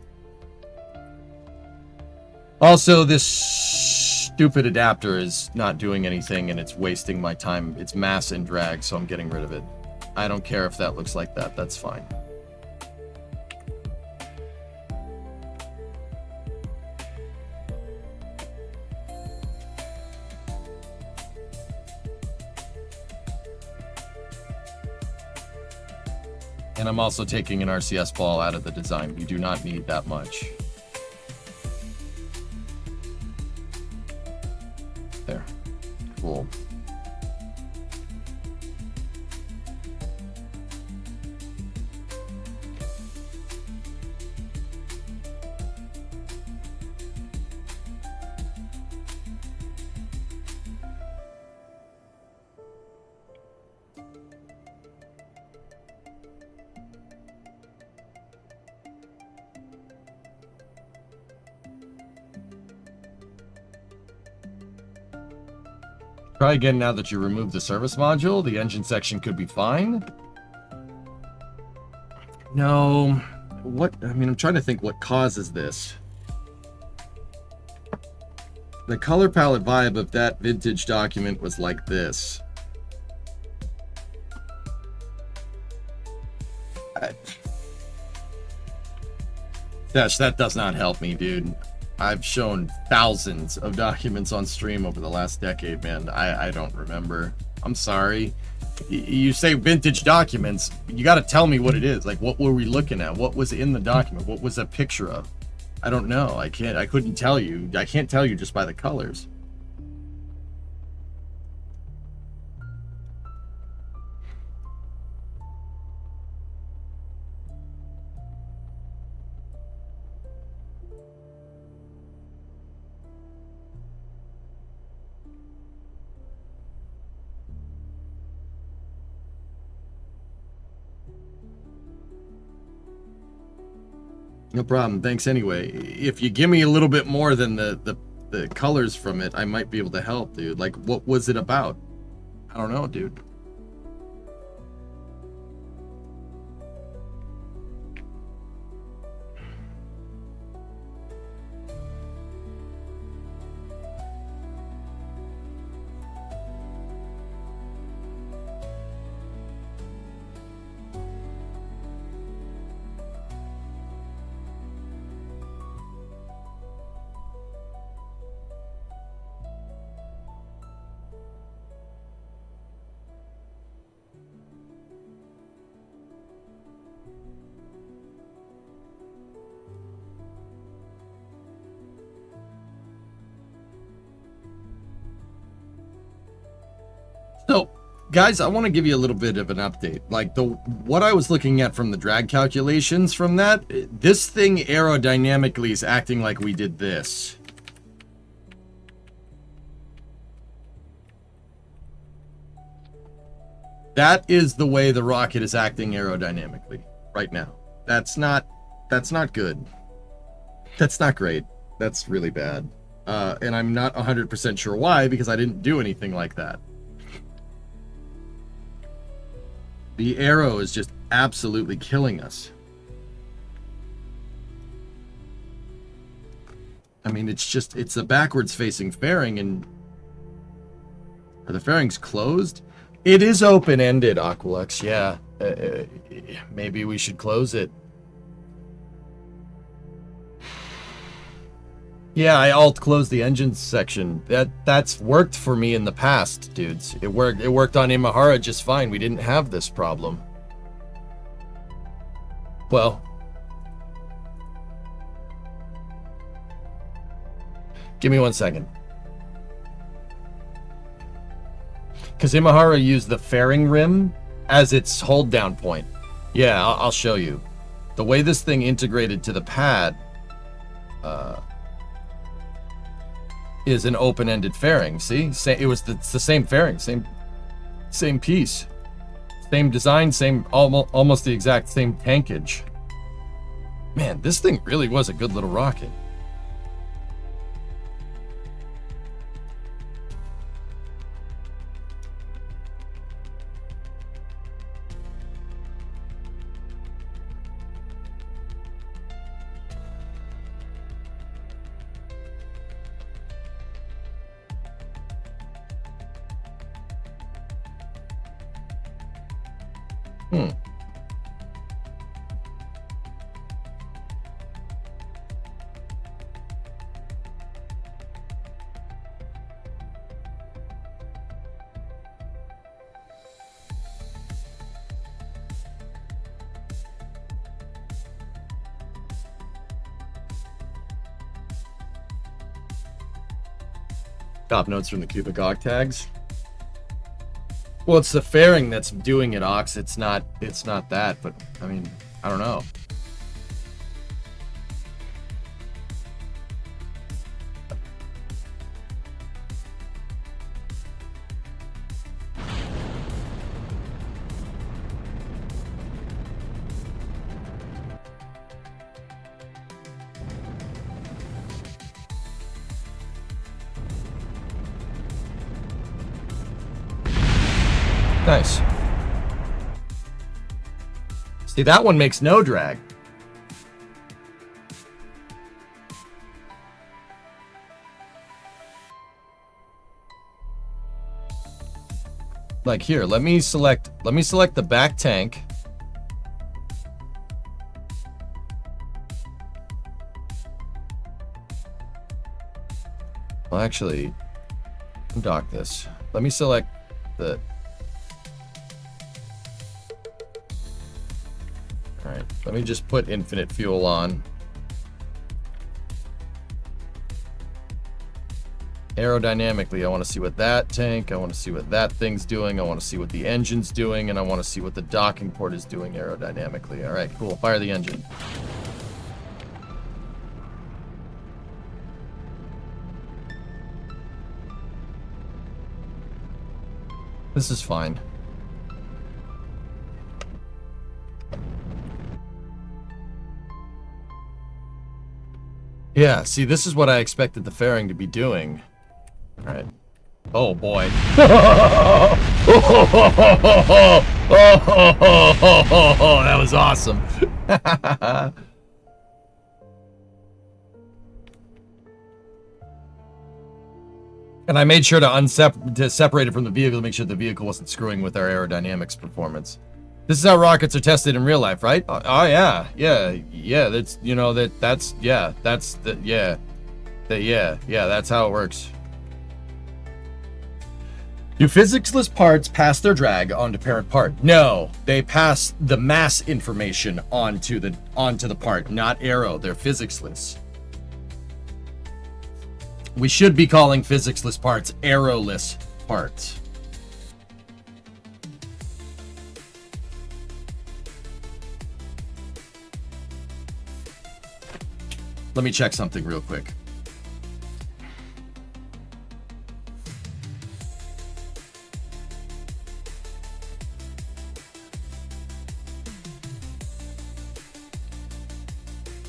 Also, this stupid adapter is not doing anything and it's wasting my time. It's mass and drag, so I'm getting rid of it. I don't care if that looks like that. That's fine. And I'm also taking an RCS ball out of the design. We do not need that much. There. Cool. Try again now that you removed the service module. The engine section could be fine. No. What? I mean, I'm trying to think what causes this. The color palette vibe of that vintage document was like this. Gosh, that does not help me, dude. I've shown thousands of documents on stream over the last decade, man. I don't remember. I'm sorry. You say vintage documents, you got to tell me what it is. Like, what were we looking at? What was in the document? What was a picture of? I don't know. I couldn't tell you. I can't tell you just by the colors. No problem. Thanks anyway. If you give me a little bit more than the the colors from it, I might be able to help, dude. Like, what was it about? I don't know, dude. So, guys, I want to give you a little bit of an update. Like, what I was looking at from the drag calculations from that, this thing aerodynamically is acting like we did this. That is the way the rocket is acting aerodynamically right now. That's not good. That's not great. That's really bad. And I'm not 100% sure why, because I didn't do anything like that. The arrow is just absolutely killing us. I mean, it's a backwards facing fairing, and are the fairings closed? It is open-ended, Aqualux, yeah. Maybe we should close it. Yeah, I alt-closed the engine section. That's worked for me in the past, dudes. It worked on Imahara just fine. We didn't have this problem. Well, give me 1 second. Because Imahara used the fairing rim as its hold down point. Yeah, I'll show you. The way this thing integrated to the pad is an open-ended fairing. See, it's the same fairing, same piece, same design, same almost the exact same tankage. Man, this thing really was a good little rocket. Top notes from the cubic occ tags. Well, it's the fairing that's doing it, Ox. It's not that, but I mean, I don't know. Nice. See, that one makes no drag. Like here, let me select the back tank. Well, actually, dock this. Let me select the... Alright, let me just put infinite fuel on. Aerodynamically, I want to see what that tank, I want to see what that thing's doing, I want to see what the engine's doing, and I want to see what the docking port is doing aerodynamically. Alright, cool. Fire the engine. This is fine. Yeah, see, this is what I expected the fairing to be doing. All right. Oh, boy. That was awesome. And I made sure to separate it from the vehicle to make sure the vehicle wasn't screwing with our aerodynamics performance. This is how rockets are tested in real life, right? Oh yeah. That's that's how it works. Do physicsless parts pass their drag onto parent part? No, they pass the mass information onto the part, not aero. They're physicsless. We should be calling physicsless parts aeroless parts. Let me check something real quick.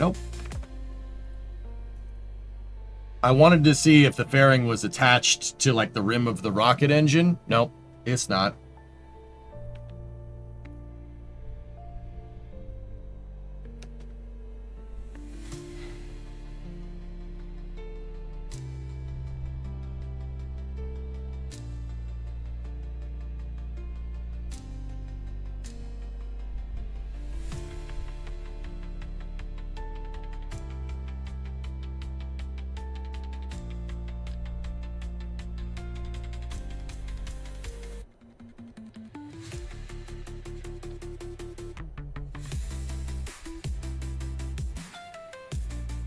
Nope. I wanted to see if the fairing was attached to like the rim of the rocket engine. Nope, it's not.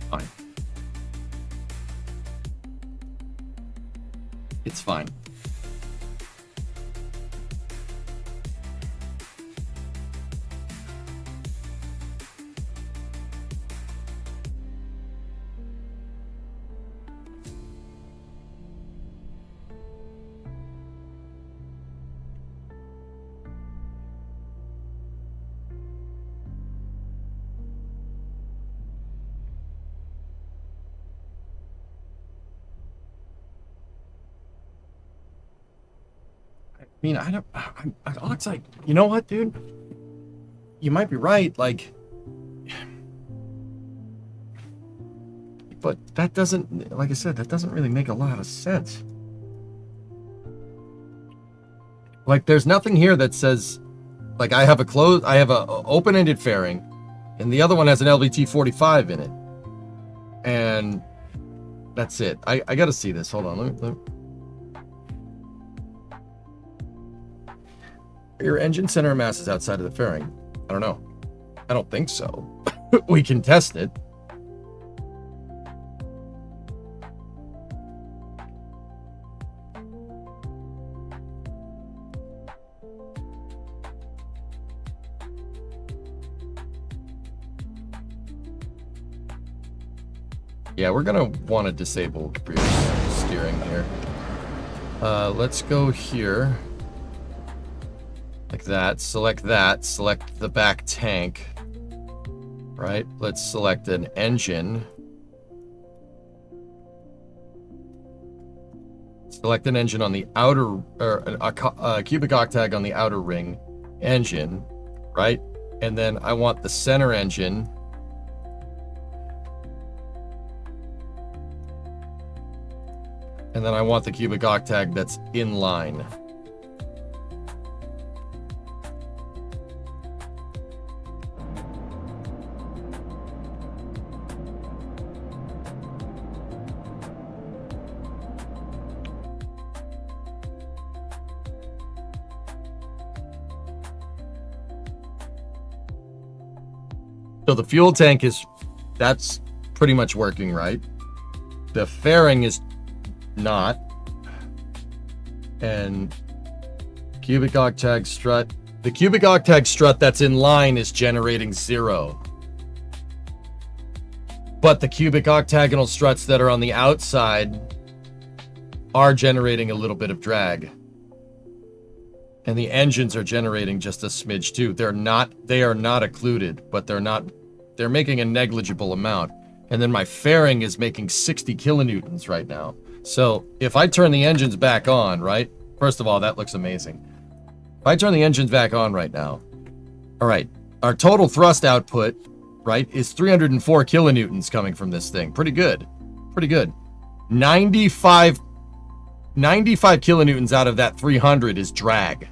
Fine. It's fine. I mean, Alex, like, you know what, dude? You might be right, like, but that doesn't, like I said, that doesn't really make a lot of sense. Like, there's nothing here that says, like, I have a open-ended fairing, and the other one has an LVT 45 in it, and that's it. I gotta see this. Hold on, let me. Your engine center of mass is outside of the fairing. I don't know. I don't think so. We can test it. Yeah, we're gonna want to disable rear steering here. Let's go here. Like that, select the back tank, right? Let's select an engine. Select an engine on the outer, or a cubic octag on the outer ring engine, right? And then I want the center engine. And then I want the cubic octag that's in line. So the fuel tank that's pretty much working, right? The fairing is not. And cubic octag strut. The cubic octag strut that's in line is generating 0. But the cubic octagonal struts that are on the outside are generating a little bit of drag. And the engines are generating just a smidge too. They are not occluded, but they're making a negligible amount. And then my fairing is making 60 kilonewtons right now. So if I turn the engines back on, right? First of all, that looks amazing. If I turn the engines back on right now, all right, our total thrust output, right, is 304 kilonewtons coming from this thing. Pretty good. Pretty good. 95 kilonewtons out of that 300 is drag.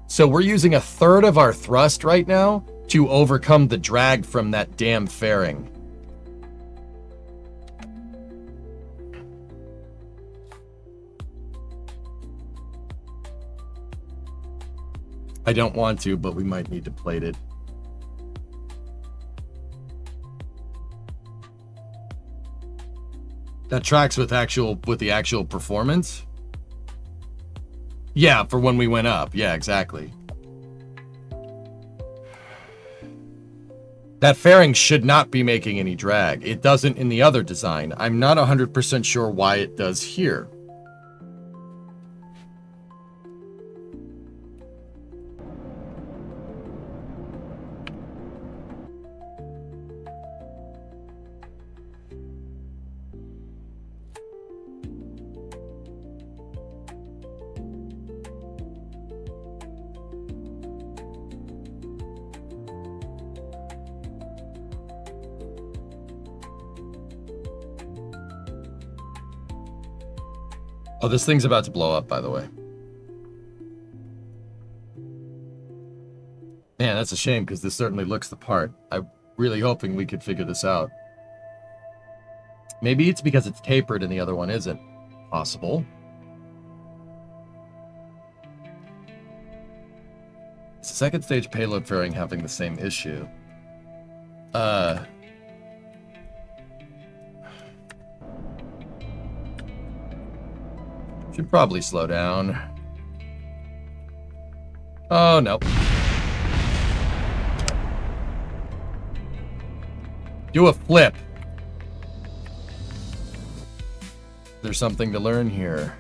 So we're using a third of our thrust right now to overcome the drag from that damn fairing. I don't want to, but we might need to plate it. That tracks with the actual performance. Yeah, for when we went up. Yeah, exactly. That fairing should not be making any drag. It doesn't in the other design. I'm not 100% sure why it does here. Oh, this thing's about to blow up, by the way. Man, that's a shame, because this certainly looks the part. I'm really hoping we could figure this out. Maybe it's because it's tapered and the other one isn't. Possible. Is the second stage payload fairing having the same issue? Should probably slow down. Oh, no. Do a flip. There's something to learn here.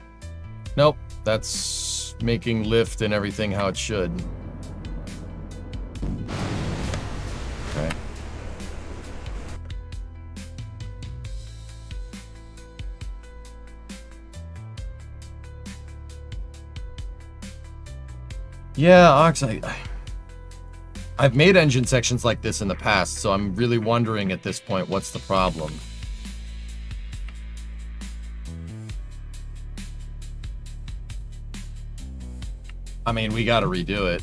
Nope, that's making lift and everything how it should. Okay. Yeah, Ox, I've made engine sections like this in the past, so I'm really wondering at this point what's the problem. I mean, we gotta redo it.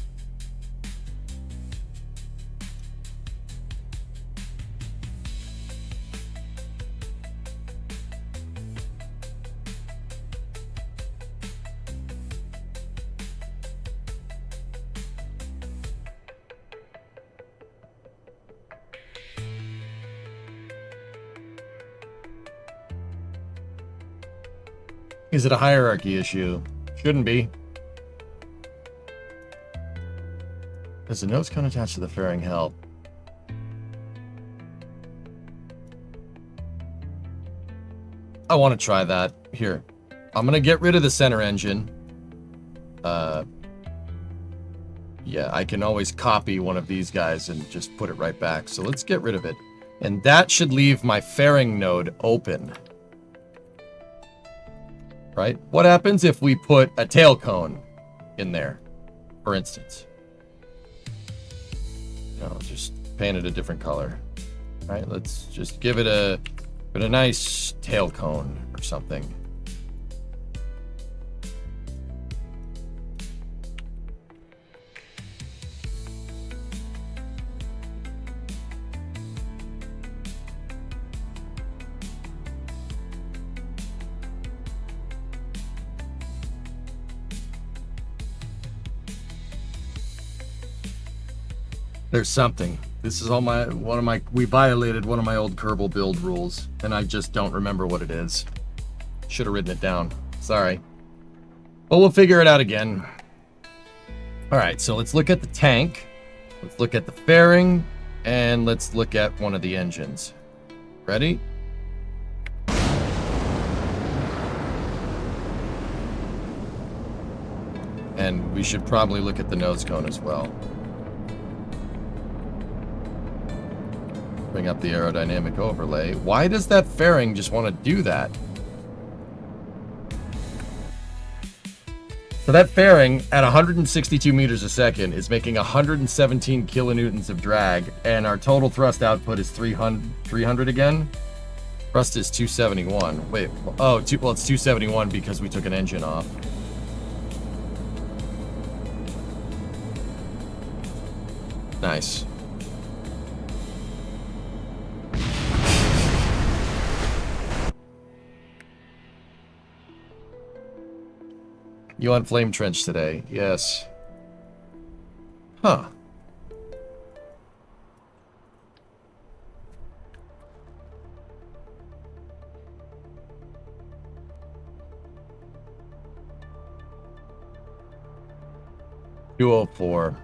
Is it a hierarchy issue? Shouldn't be. Does the nose cone attached to the fairing help? I want to try that. Here. I'm going to get rid of the center engine. Yeah, I can always copy one of these guys and just put it right back. So let's get rid of it. And that should leave my fairing node open. Right? What happens if we put a tail cone in there, for instance? No, just paint it a different color. All right, let's just give it a nice tail cone or something. There's something. This is all we violated one of my old Kerbal build rules, and I just don't remember what it is. Should have written it down. Sorry. But we'll figure it out again. All right, so let's look at the tank. Let's look at the fairing, and let's look at one of the engines. Ready? And we should probably look at the nose cone as well. Bring up the aerodynamic overlay. Why does that fairing just want to do that? So that fairing at 162 meters a second is making 117 kilonewtons of drag, and our total thrust output is 300 again. Thrust is 271. Wait, well, it's 271 because we took an engine off. Nice. You on Flame Trench today? Yes. Huh. $204.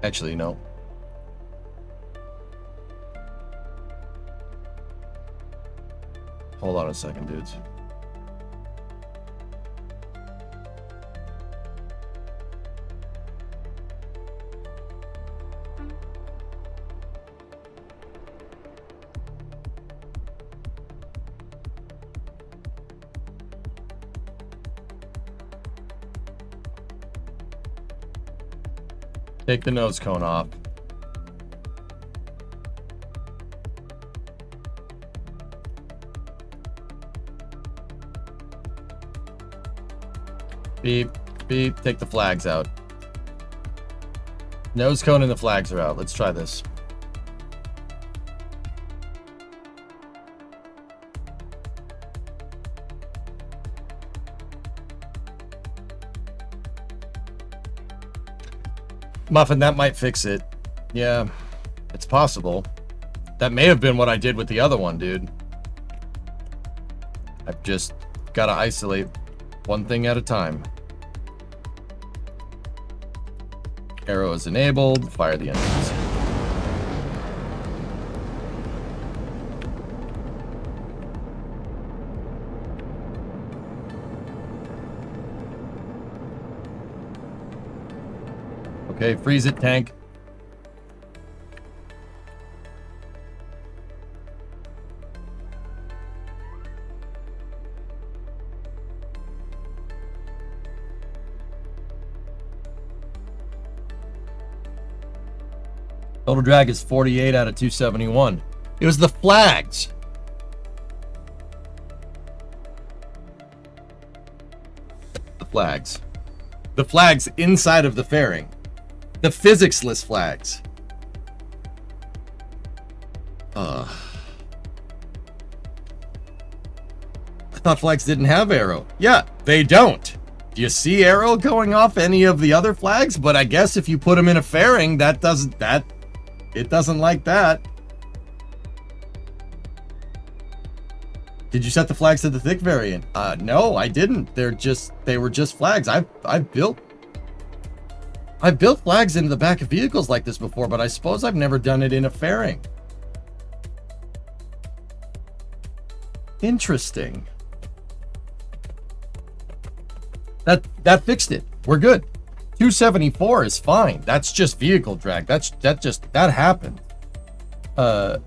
Actually, no. Hold on a second, dudes. Take the nose cone off. Beep, beep, take the flags out. Nose cone and the flags are out. Let's try this. Muffin, that might fix it. Yeah, it's possible. That may have been what I did with the other one, dude. I've just got to isolate one thing at a time. Aero is enabled. Fire the engines. Okay, freeze it, tank. Total drag is 48 out of 271. It was the flags. The flags. The flags inside of the fairing. The physics-less flags. I thought flags didn't have arrow. Yeah, they don't. Do you see arrow going off any of the other flags? But I guess if you put them in a fairing, it doesn't like that. Did you set the flags to the thick variant? No, I didn't. They were just flags. I've built flags into the back of vehicles like this before, but I suppose I've never done it in a fairing. Interesting. That fixed it. We're good. 274 is fine. That's just vehicle drag. That happened. Let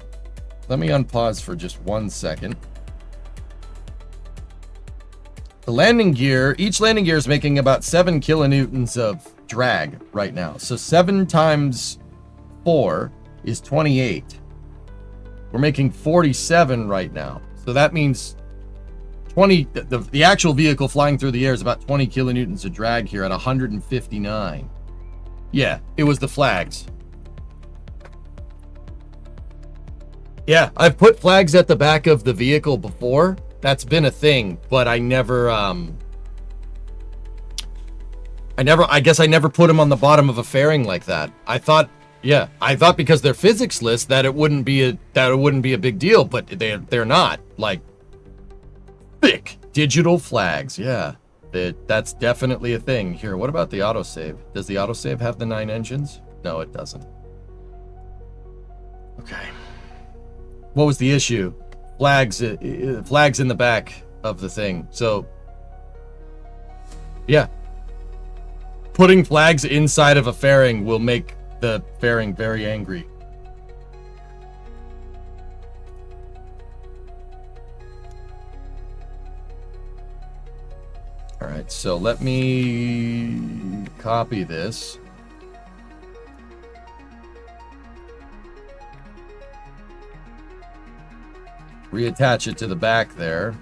me unpause for just 1 second. The landing gear, each landing gear is making about 7 kilonewtons of drag right now. So 7 times 4 is 28. We're making 47 right now. So that means 20, the actual vehicle flying through the air is about 20 kilonewtons of drag here at 159. Yeah, it was the flags. Yeah, I've put flags at the back of the vehicle before. That's been a thing, but I guess I never put them on the bottom of a fairing like that. I thought because they're physics-less that it wouldn't be a big deal, but they're not. Like thick digital flags. Yeah. That's definitely a thing. Here, what about the autosave? Does the autosave have the 9 engines? No, it doesn't. Okay. What was the issue? Flags in the back of the thing. So Yeah. Putting flags inside of a fairing will make the fairing very angry. All right, so let me copy this. Reattach it to the back there.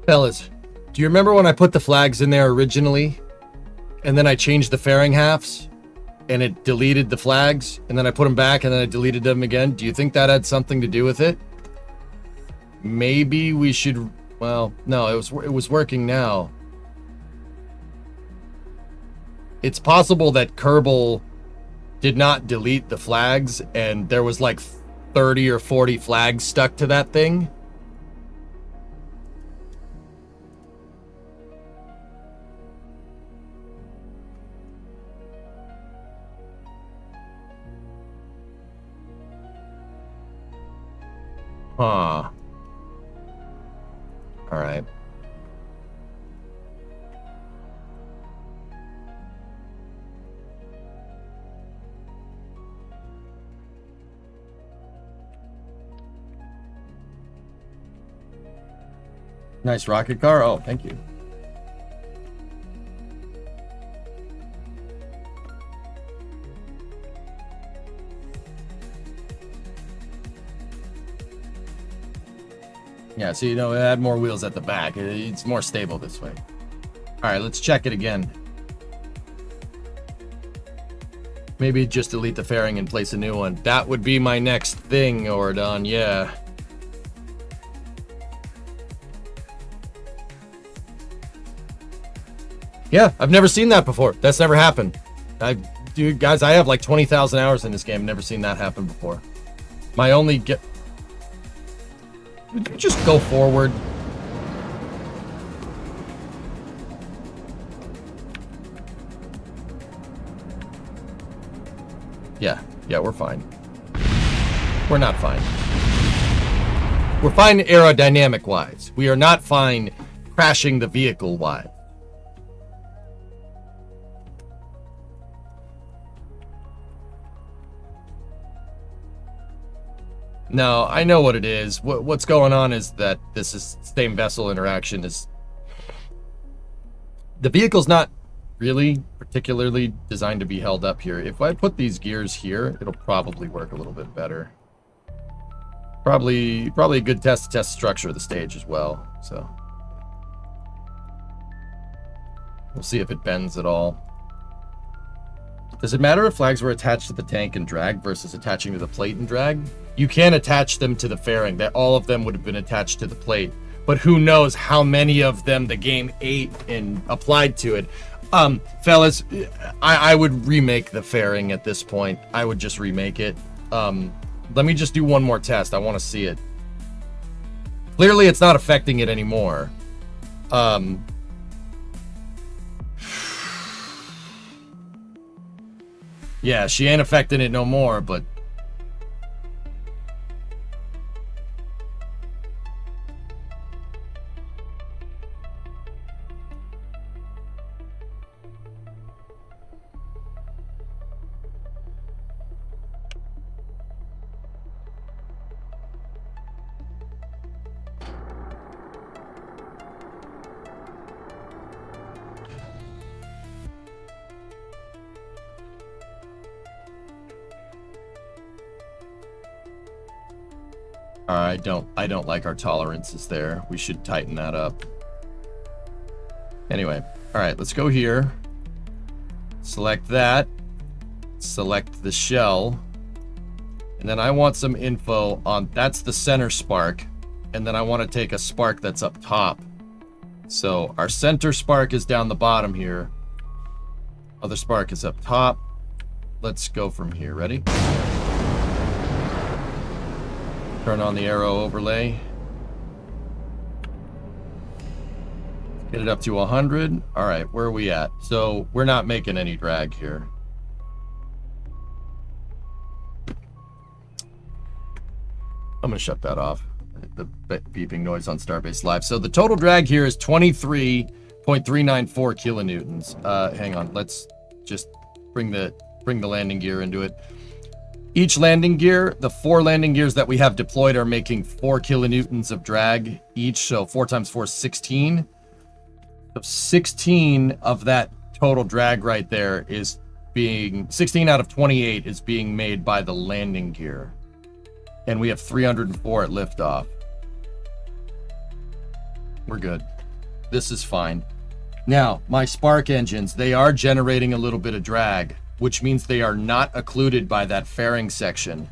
Fellas, do you remember when I put the flags in there originally and then I changed the fairing halves and it deleted the flags and then I put them back and then I deleted them again? Do you think that had something to do with it? Maybe we should, well, no, it was working now. It's possible that Kerbal did not delete the flags and there was like 30 or 40 flags stuck to that thing. Huh. All right. Nice rocket car. Oh, thank you. Yeah, so, you know, add more wheels at the back. It's more stable this way. All right, let's check it again. Maybe just delete the fairing and place a new one. That would be my next thing, Ordon, yeah. Yeah, I've never seen that before. That's never happened. Dude, guys, I have like 20,000 hours in this game. Never seen that happen before. My only Would you just go forward? Yeah, we're fine. We're not fine. We're fine aerodynamic-wise. We are not fine crashing the vehicle-wise. No, I know what it is. What's going on is that this is same vessel interaction is... The vehicle's not really particularly designed to be held up here. If I put these gears here, it'll probably work a little bit better. Probably a good test structure of the stage as well, so. We'll see if it bends at all. Does it matter if flags were attached to the tank and drag versus attaching to the plate and drag? You can attach them to the fairing. That all of them would have been attached to the plate. But who knows how many of them the game ate and applied to it. Fellas, I would remake the fairing at this point. I would just remake it. Let me just do one more test. I want to see it. Clearly, it's not affecting it anymore. Yeah, she ain't affecting it no more, but... I don't like our tolerances there. We should tighten that up. Anyway, all right, let's go here. Select that. Select the shell. And then I want some info on, that's the center spark. And then I want to take a spark that's up top. So our center spark is down the bottom here. Other spark is up top. Let's go from here. Ready? Turn on the arrow overlay. Get it up to 100. All right, where are we at? So we're not making any drag here. I'm going to shut that off. The beeping noise on Starbase Live. So the total drag here is 23.394 kilonewtons. Hang on, let's just bring the landing gear into it. Each landing gear, the 4 landing gears that we have deployed are making 4 kilonewtons of drag each. So 4 times 4 is 16. So 16 of that total drag right there is being, 16 out of 28 is being made by the landing gear. And we have 304 at liftoff. We're good. This is fine. Now, my spark engines, they are generating a little bit of drag, which means they are not occluded by that fairing section.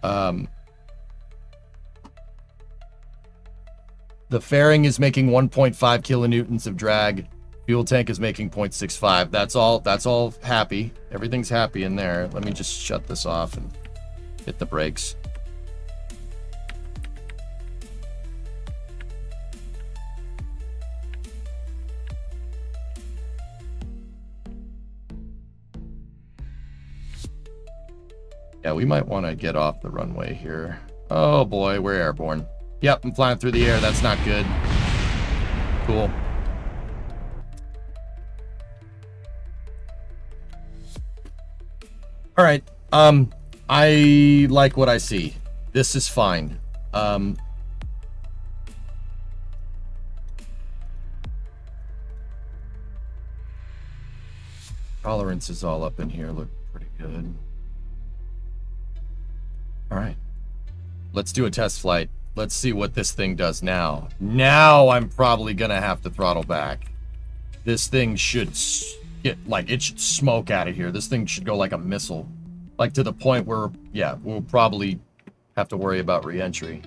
The fairing is making 1.5 kilonewtons of drag. Fuel tank is making 0.65. That's all happy. Everything's happy in there. Let me just shut this off and hit the brakes. Yeah, we might want to get off the runway here. Oh boy, we're airborne. Yep, I'm flying through the air. That's not good. Cool. All right. I like what I see. This is fine. Tolerance is all up in here. Look pretty good. All right. Let's do a test flight. Let's see what this thing does now. Now I'm probably going to have to throttle back. This thing should get, like, it should smoke out of here. This thing should go like a missile. Like, to the point where, yeah, we'll probably have to worry about re-entry.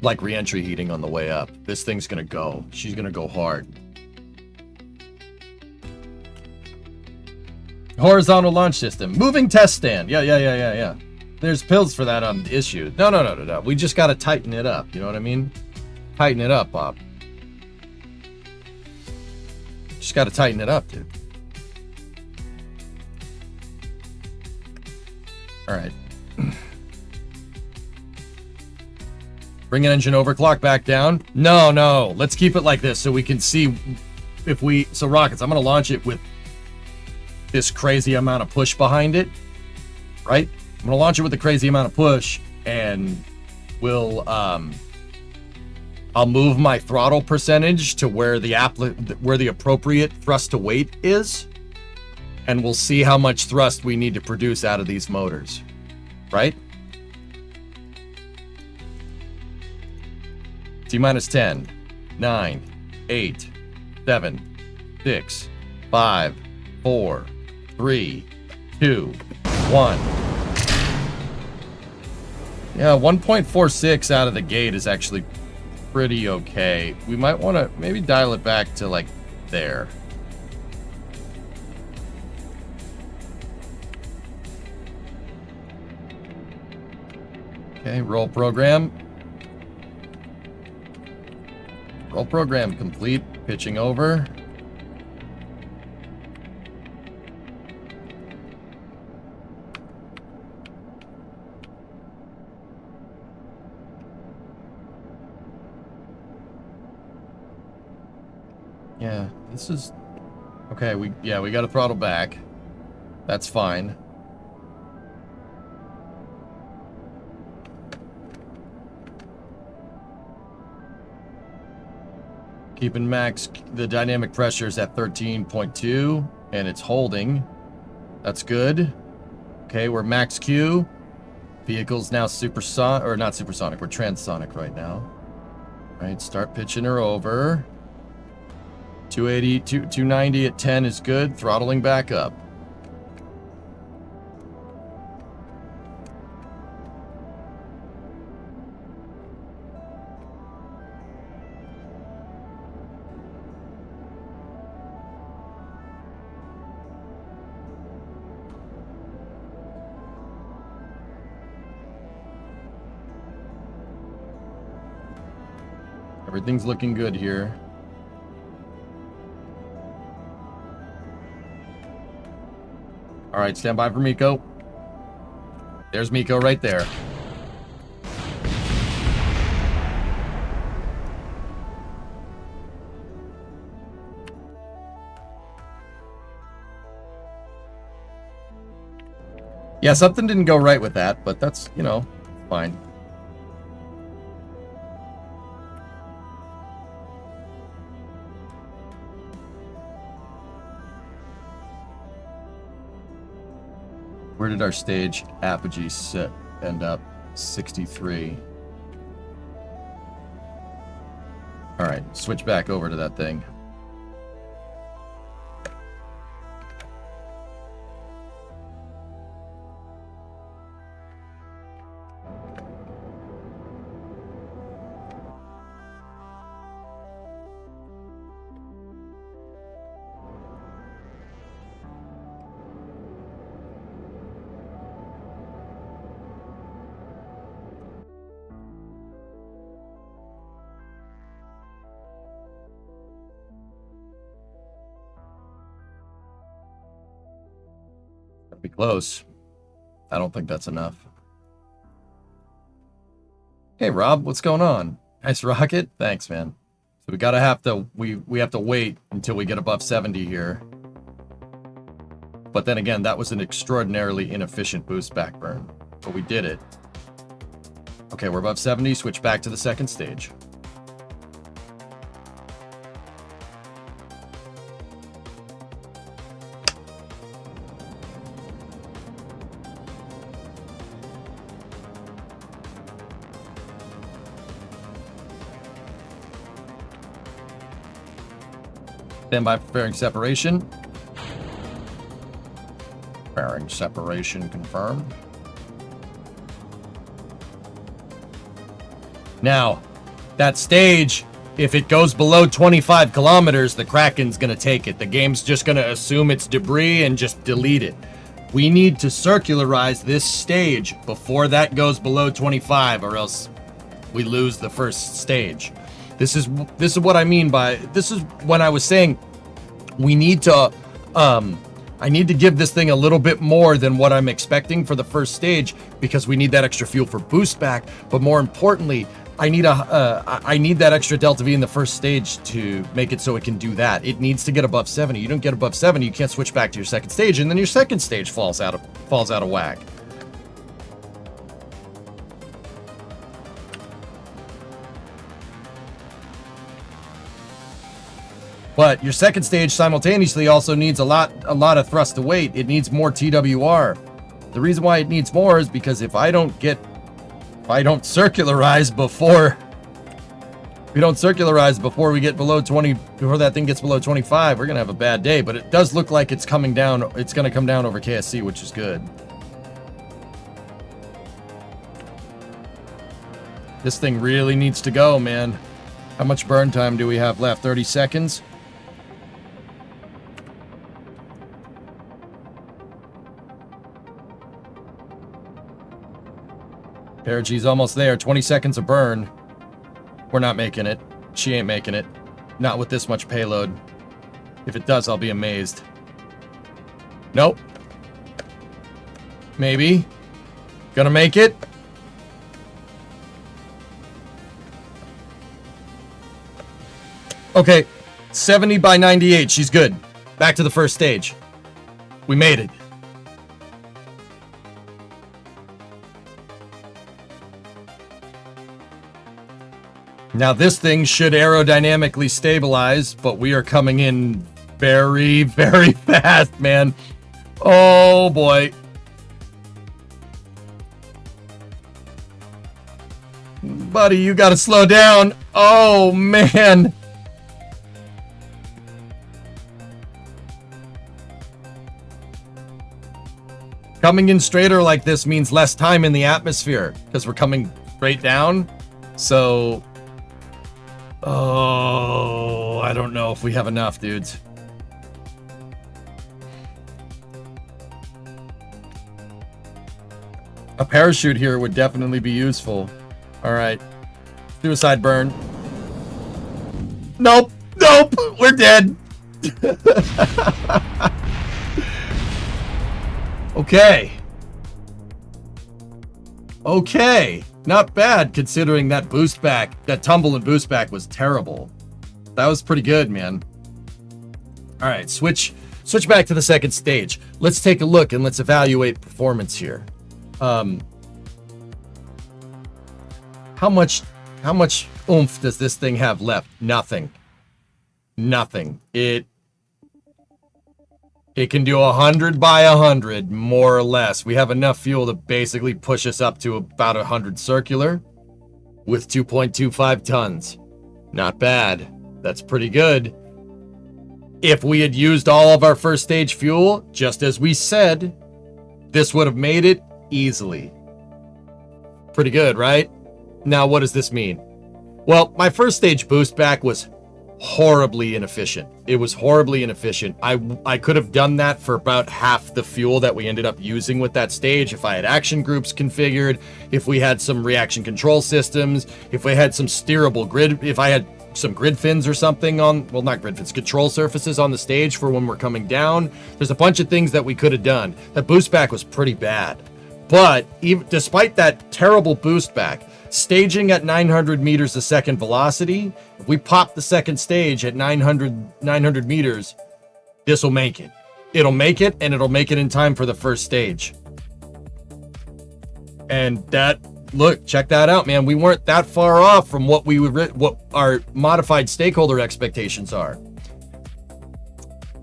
Like re-entry heating on the way up. This thing's gonna go. She's gonna go hard. Horizontal launch system. Moving test stand. Yeah. There's pills for that issue. No. We just gotta tighten it up. You know what I mean? Tighten it up, Bob. Just gotta tighten it up, dude. All right. Bring an engine overclock back down. No. Let's keep it like this so we can see if we... So, rockets, I'm going to launch it with this crazy amount of push behind it. Right? I'm going to launch it with a crazy amount of push, and we'll... I'll move my throttle percentage to where the appropriate thrust to weight is, and we'll see how much thrust we need to produce out of these motors. Right? T-minus 10, 9, 8, 7, 6, 5, 4, 3, 2, 1. Yeah, 1.46 out of the gate is actually pretty okay. We might want to maybe dial it back to like there. Okay, roll program. Roll program complete. Pitching over. Yeah, this is okay. We got to throttle back. That's fine. Keeping max, the dynamic pressure is at 13.2, and it's holding. That's good. Okay, we're max Q. Vehicle's now supersonic, or not supersonic, we're transonic right now. All right, start pitching her over. 280, 290 at 10 is good. Throttling back up. Everything's looking good here. All right, stand by for Miko. There's Miko right there. Yeah, something didn't go right with that, but that's, you know, fine. Where did our stage apogee sit? End up 63. All right, switch back over to that thing. Be close. I don't think that's enough. Hey Rob, what's going on? Nice rocket. Thanks, man. So we gotta have to we have to wait until we get above 70 here. But then again, that was an extraordinarily inefficient boost back burn. But we did it. Okay, we're above 70. Switch back to the second stage. Stand by for fairing separation. Fairing separation confirmed. Now, that stage, if it goes below 25 kilometers, the Kraken's gonna take it. The game's just gonna assume it's debris and just delete it. We need to circularize this stage before that goes below 25, or else we lose the first stage. This is what I mean by, this is when I was saying we need to, I need to give this thing a little bit more than what I'm expecting for the first stage, because we need that extra fuel for boost back. But more importantly, I need that extra delta V in the first stage to make it so it can do that. It needs to get above 70. You don't get above 70, you can't switch back to your second stage, and then your second stage falls out of whack. But your second stage simultaneously also needs a lot of thrust to weight. It needs more TWR. The reason why it needs more is because if I don't circularize before we get below 20, before that thing gets below 25, we're gonna have a bad day. But it does look like it's coming down. It's gonna come down over KSC, which is good. This thing really needs to go, man. How much burn time do we have left? 30 seconds? Paragee's almost there. 20 seconds of burn. We're not making it. She ain't making it. Not with this much payload. If it does, I'll be amazed. Nope. Maybe. Gonna make it? Okay. 70 by 98. She's good. Back to the first stage. We made it. Now this thing should aerodynamically stabilize, but we are coming in very, very fast, man. Oh boy. Buddy, you gotta slow down. Oh man. Coming in straighter like this means less time in the atmosphere because we're coming straight down. So, oh, I don't know if we have enough, dudes. A parachute here would definitely be useful. All right. Suicide burn. Nope. Nope. We're dead. Okay. Okay. Not bad considering that boost back, that tumble and boost back was terrible. That was pretty good, man. All right, switch back to the second stage. Let's take a look and let's evaluate performance here. How much oomph does this thing have left? Nothing. Nothing. It can do 100 by 100, more or less. We have enough fuel to basically push us up to about 100 circular with 2.25 tons. Not bad. That's pretty good. If we had used all of our first stage fuel, just as we said, this would have made it easily. Pretty good, right? Now, what does this mean? Well, my first stage boost back was horribly inefficient. It was horribly inefficient. I could have done that for about half the fuel that we ended up using with that stage if I had action groups configured, if we had some reaction control systems, if we had some steerable grid, if I had some grid fins or something on, well, not grid fins, control surfaces on the stage for when we're coming down. There's a bunch of things that we could have done. That boost back was pretty bad. But even despite that terrible boost back, staging at 900 meters a second velocity, if we pop the second stage at 900 meters, this will make it. It'll make it, and it'll make it in time for the first stage. And that, look, check that out, man. We weren't that far off from what our modified stakeholder expectations are.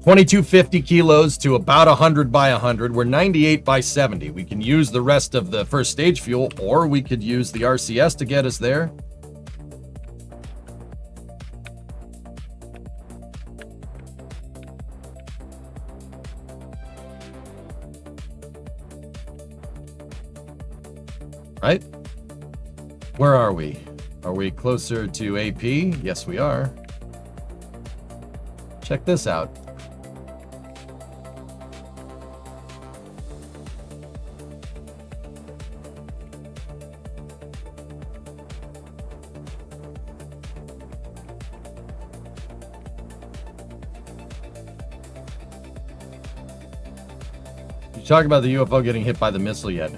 2250 kilos to about 100 by 100. We're 98 by 70. We can use the rest of the first stage fuel, or we could use the RCS to get us there. Right? Where are we? Are we closer to AP? Yes, we are. Check this out. You talk about the UFO getting hit by the missile yet?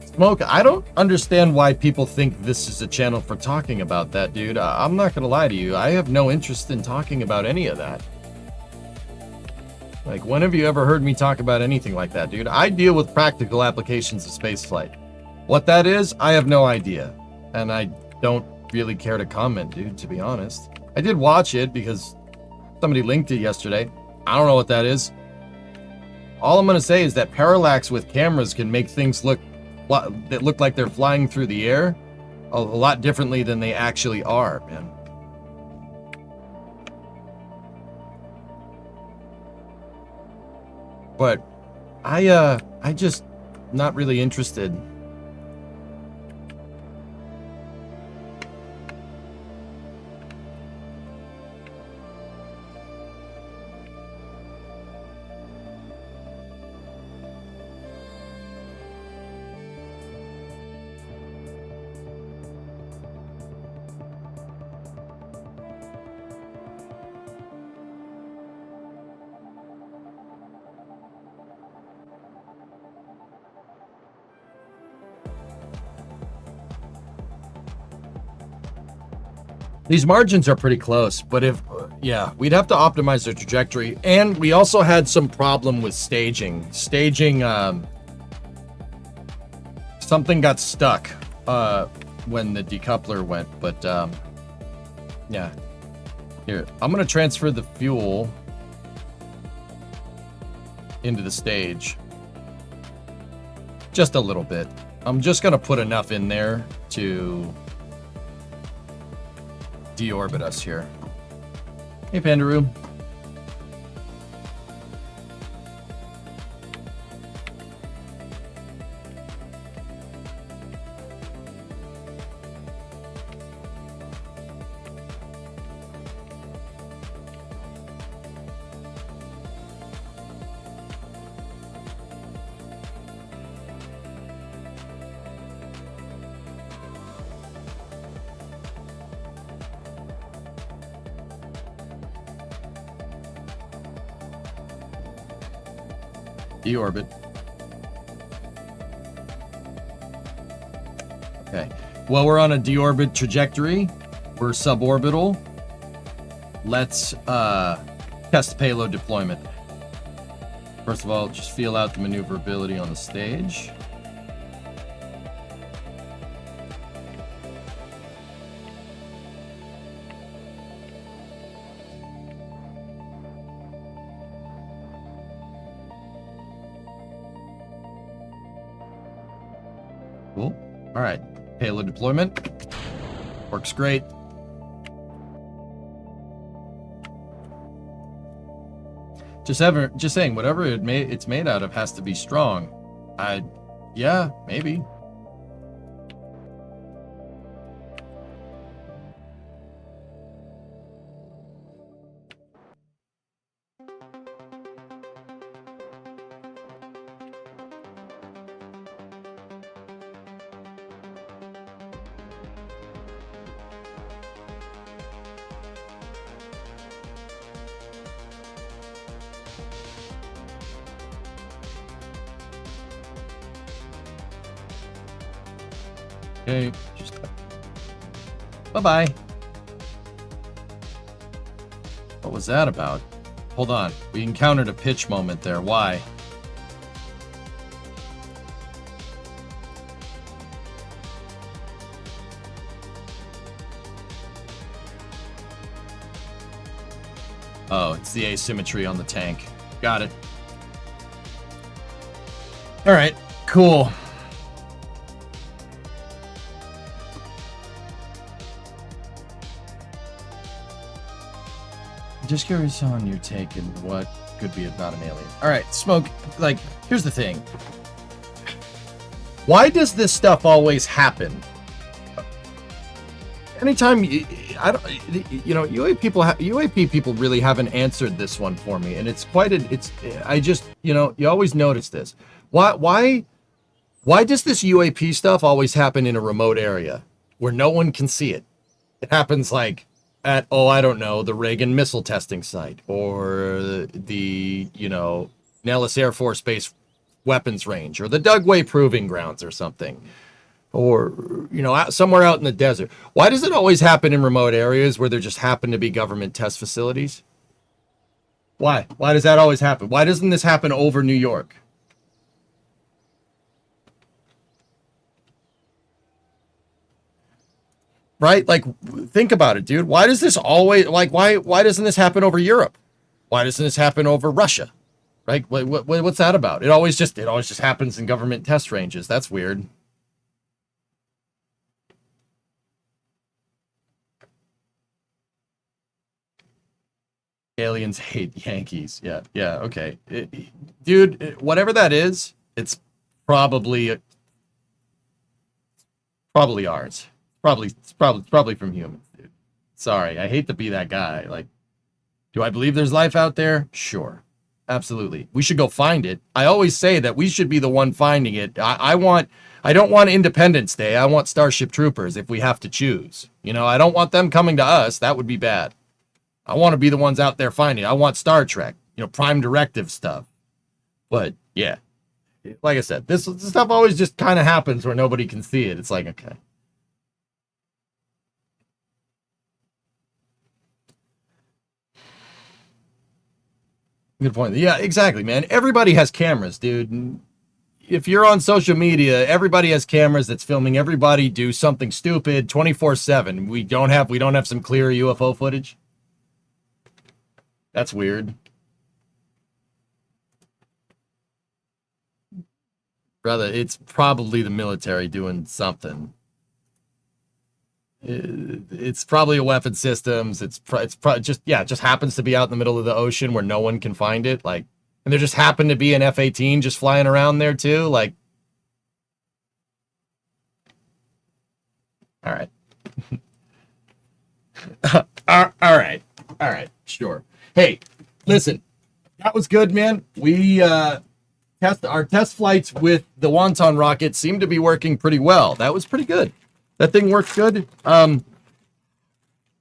Smoke, I don't understand why people think this is a channel for talking about that, dude. I'm not gonna lie to you. I have no interest in talking about any of that. Like, when have you ever heard me talk about anything like that, dude? I deal with practical applications of spaceflight. What that is, I have no idea. And I don't really care to comment, dude, to be honest. I did watch it because somebody linked it yesterday. I don't know what that is. All I'm gonna say is that parallax with cameras can make things that look like they're flying through the air a lot differently than they actually are, man. But I just not really interested. These margins are pretty close, but yeah, we'd have to optimize the trajectory. And we also had some problem with staging. Something got stuck when the decoupler went, but yeah. Here, I'm gonna transfer the fuel. into the stage. Just a little bit. I'm just going to put enough in there to deorbit us here. Hey, Pandaroo. Deorbit. Okay. Well, we're on a deorbit trajectory. We're suborbital. Let's test payload deployment. First of all, just feel out the maneuverability on the stage. Cool. All right. Payload deployment. Works great. Just saying, whatever it's made out of has to be strong. Yeah, maybe. Okay, just bye-bye. What was that about? Hold on. We encountered a pitch moment there. Why? Oh, it's the asymmetry on the tank. Got it. All right, cool. Just curious on your take and what could be about an alien. All right, Smoke, like, here's the thing. Why does this stuff always happen? Anytime, UAP people really haven't answered this one for me, and it's quite you always notice this. Why does this UAP stuff always happen in a remote area where no one can see it? It happens like at, I don't know, the Reagan missile testing site, or the, Nellis Air Force Base weapons range, or the Dugway Proving Grounds or something, or, somewhere out in the desert. Why does it always happen in remote areas where there just happen to be government test facilities? Why? Why does that always happen? Why doesn't this happen over New York? Right? Like, think about it, dude. Why does this always, why doesn't this happen over Europe? Why doesn't this happen over Russia? Right? What's that about? It always just happens in government test ranges. That's weird. Aliens hate Yankees. Yeah, okay. Dude, whatever that is, it's probably ours. It's probably from humans, dude. Sorry, I hate to be that guy. Like, do I believe there's life out there? Sure. Absolutely. We should go find it. I always say that we should be the one finding it. I don't want Independence Day. I want Starship Troopers if we have to choose. I don't want them coming to us. That would be bad. I want to be the ones out there finding it. I want Star Trek, Prime Directive stuff. But, yeah. Like I said, this stuff always just kind of happens where nobody can see it. It's like, okay. Good point. Yeah, exactly, man. Everybody has cameras, dude. If you're on social media, everybody has cameras that's filming everybody do something stupid 24/7. We don't have some clear UFO footage. That's weird. Rather, it's probably the military doing something. It's probably a weapon systems. Just yeah, it just happens to be out in the middle of the ocean where no one can find it. Like, and there just happened to be an F-18 just flying around there too. Like, all right, all right, sure. Hey, listen, that was good, man. We our test flights with the Wonton rocket seemed to be working pretty well. That was pretty good. That thing works good.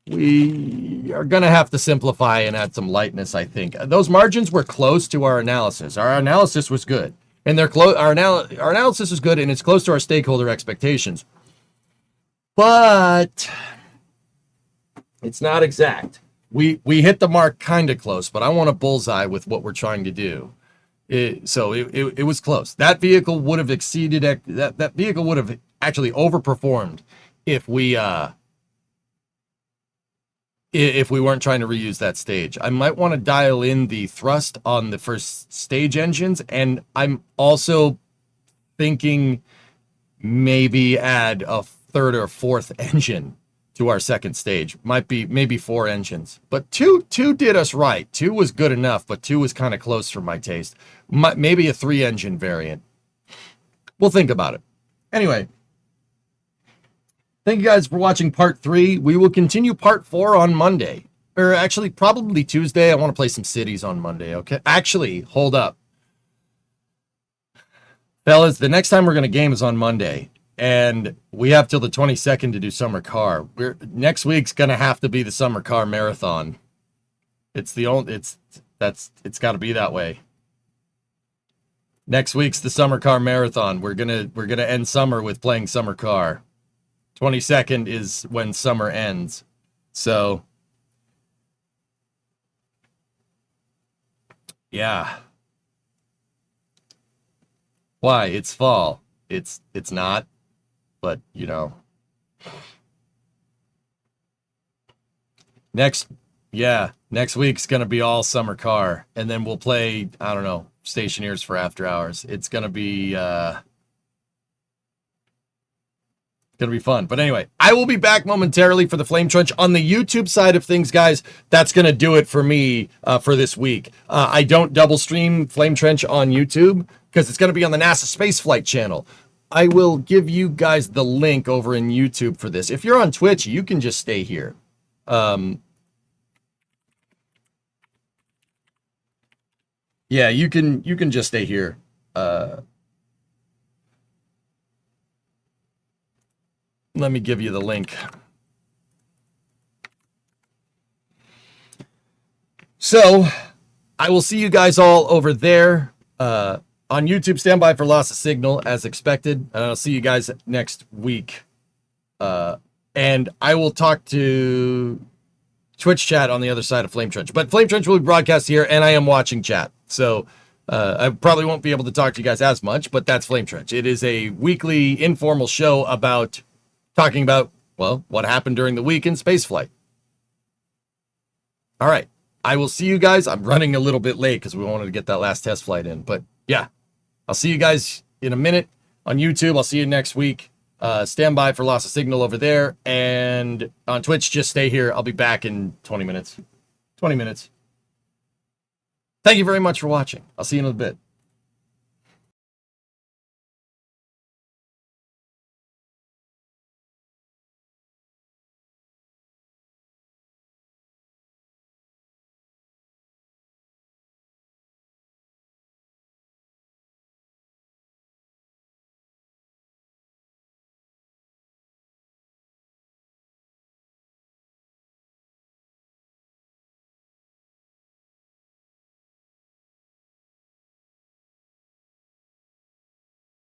We are going to have to simplify and add some lightness, I think. Those margins were close to our analysis. Our analysis was good. And they're close. Our analysis is good, and it's close to our stakeholder expectations. But it's not exact. We hit the mark kind of close, but I want a bullseye with what we're trying to do. It was close. That vehicle would have exceeded that vehicle would have actually overperformed if we weren't trying to reuse that stage. I might want to dial in the thrust on the first stage engines, and I'm also thinking maybe add a third or fourth engine to our second stage. Maybe 4 engines. But two did us right. 2 was good enough, but 2 was kind of close for my taste. Maybe a 3 engine variant. We'll think about it. Anyway, thank you guys for watching part 3. We will continue part 4 on Monday. Or actually, probably Tuesday. I want to play some cities on Monday, okay? Actually, hold up. Fellas, the next time we're going to game is on Monday. And we have till the 22nd to do Summer Car. Next week's going to have to be the Summer Car Marathon. It's got to be that way. Next week's the Summer Car Marathon. We're gonna end summer with playing Summer Car. 22nd is when summer ends. So yeah. Why? It's fall. It's not, but you know. Next week's gonna be all Summer Car, and then we'll play, I don't know, Stationeers for after hours. It's gonna be fun. But anyway, I will be back momentarily for the Flame Trench. On the YouTube side of things, guys, that's gonna do it for me for this week. I don't double stream Flame Trench on YouTube because it's gonna be on the NASA Spaceflight channel. I will give you guys the link over in YouTube for this. If you're on Twitch, you can just stay here. Yeah, you can just stay here. Let me give you the link. So, I will see you guys all over there. On YouTube, stand by for loss of signal as expected. And I'll see you guys next week. And I will talk to Twitch chat on the other side of Flame Trench. But Flame Trench will be broadcast here, and I am watching chat. So I probably won't be able to talk to you guys as much, but that's Flame Trench. It is a weekly informal show about talking about, well, what happened during the week in spaceflight. All right. I will see you guys. I'm running a little bit late because we wanted to get that last test flight in. But yeah, I'll see you guys in a minute on YouTube. I'll see you next week. Stand by for loss of signal over there. And on Twitch, just stay here. I'll be back in 20 minutes. 20 minutes. Thank you very much for watching. I'll see you in a bit.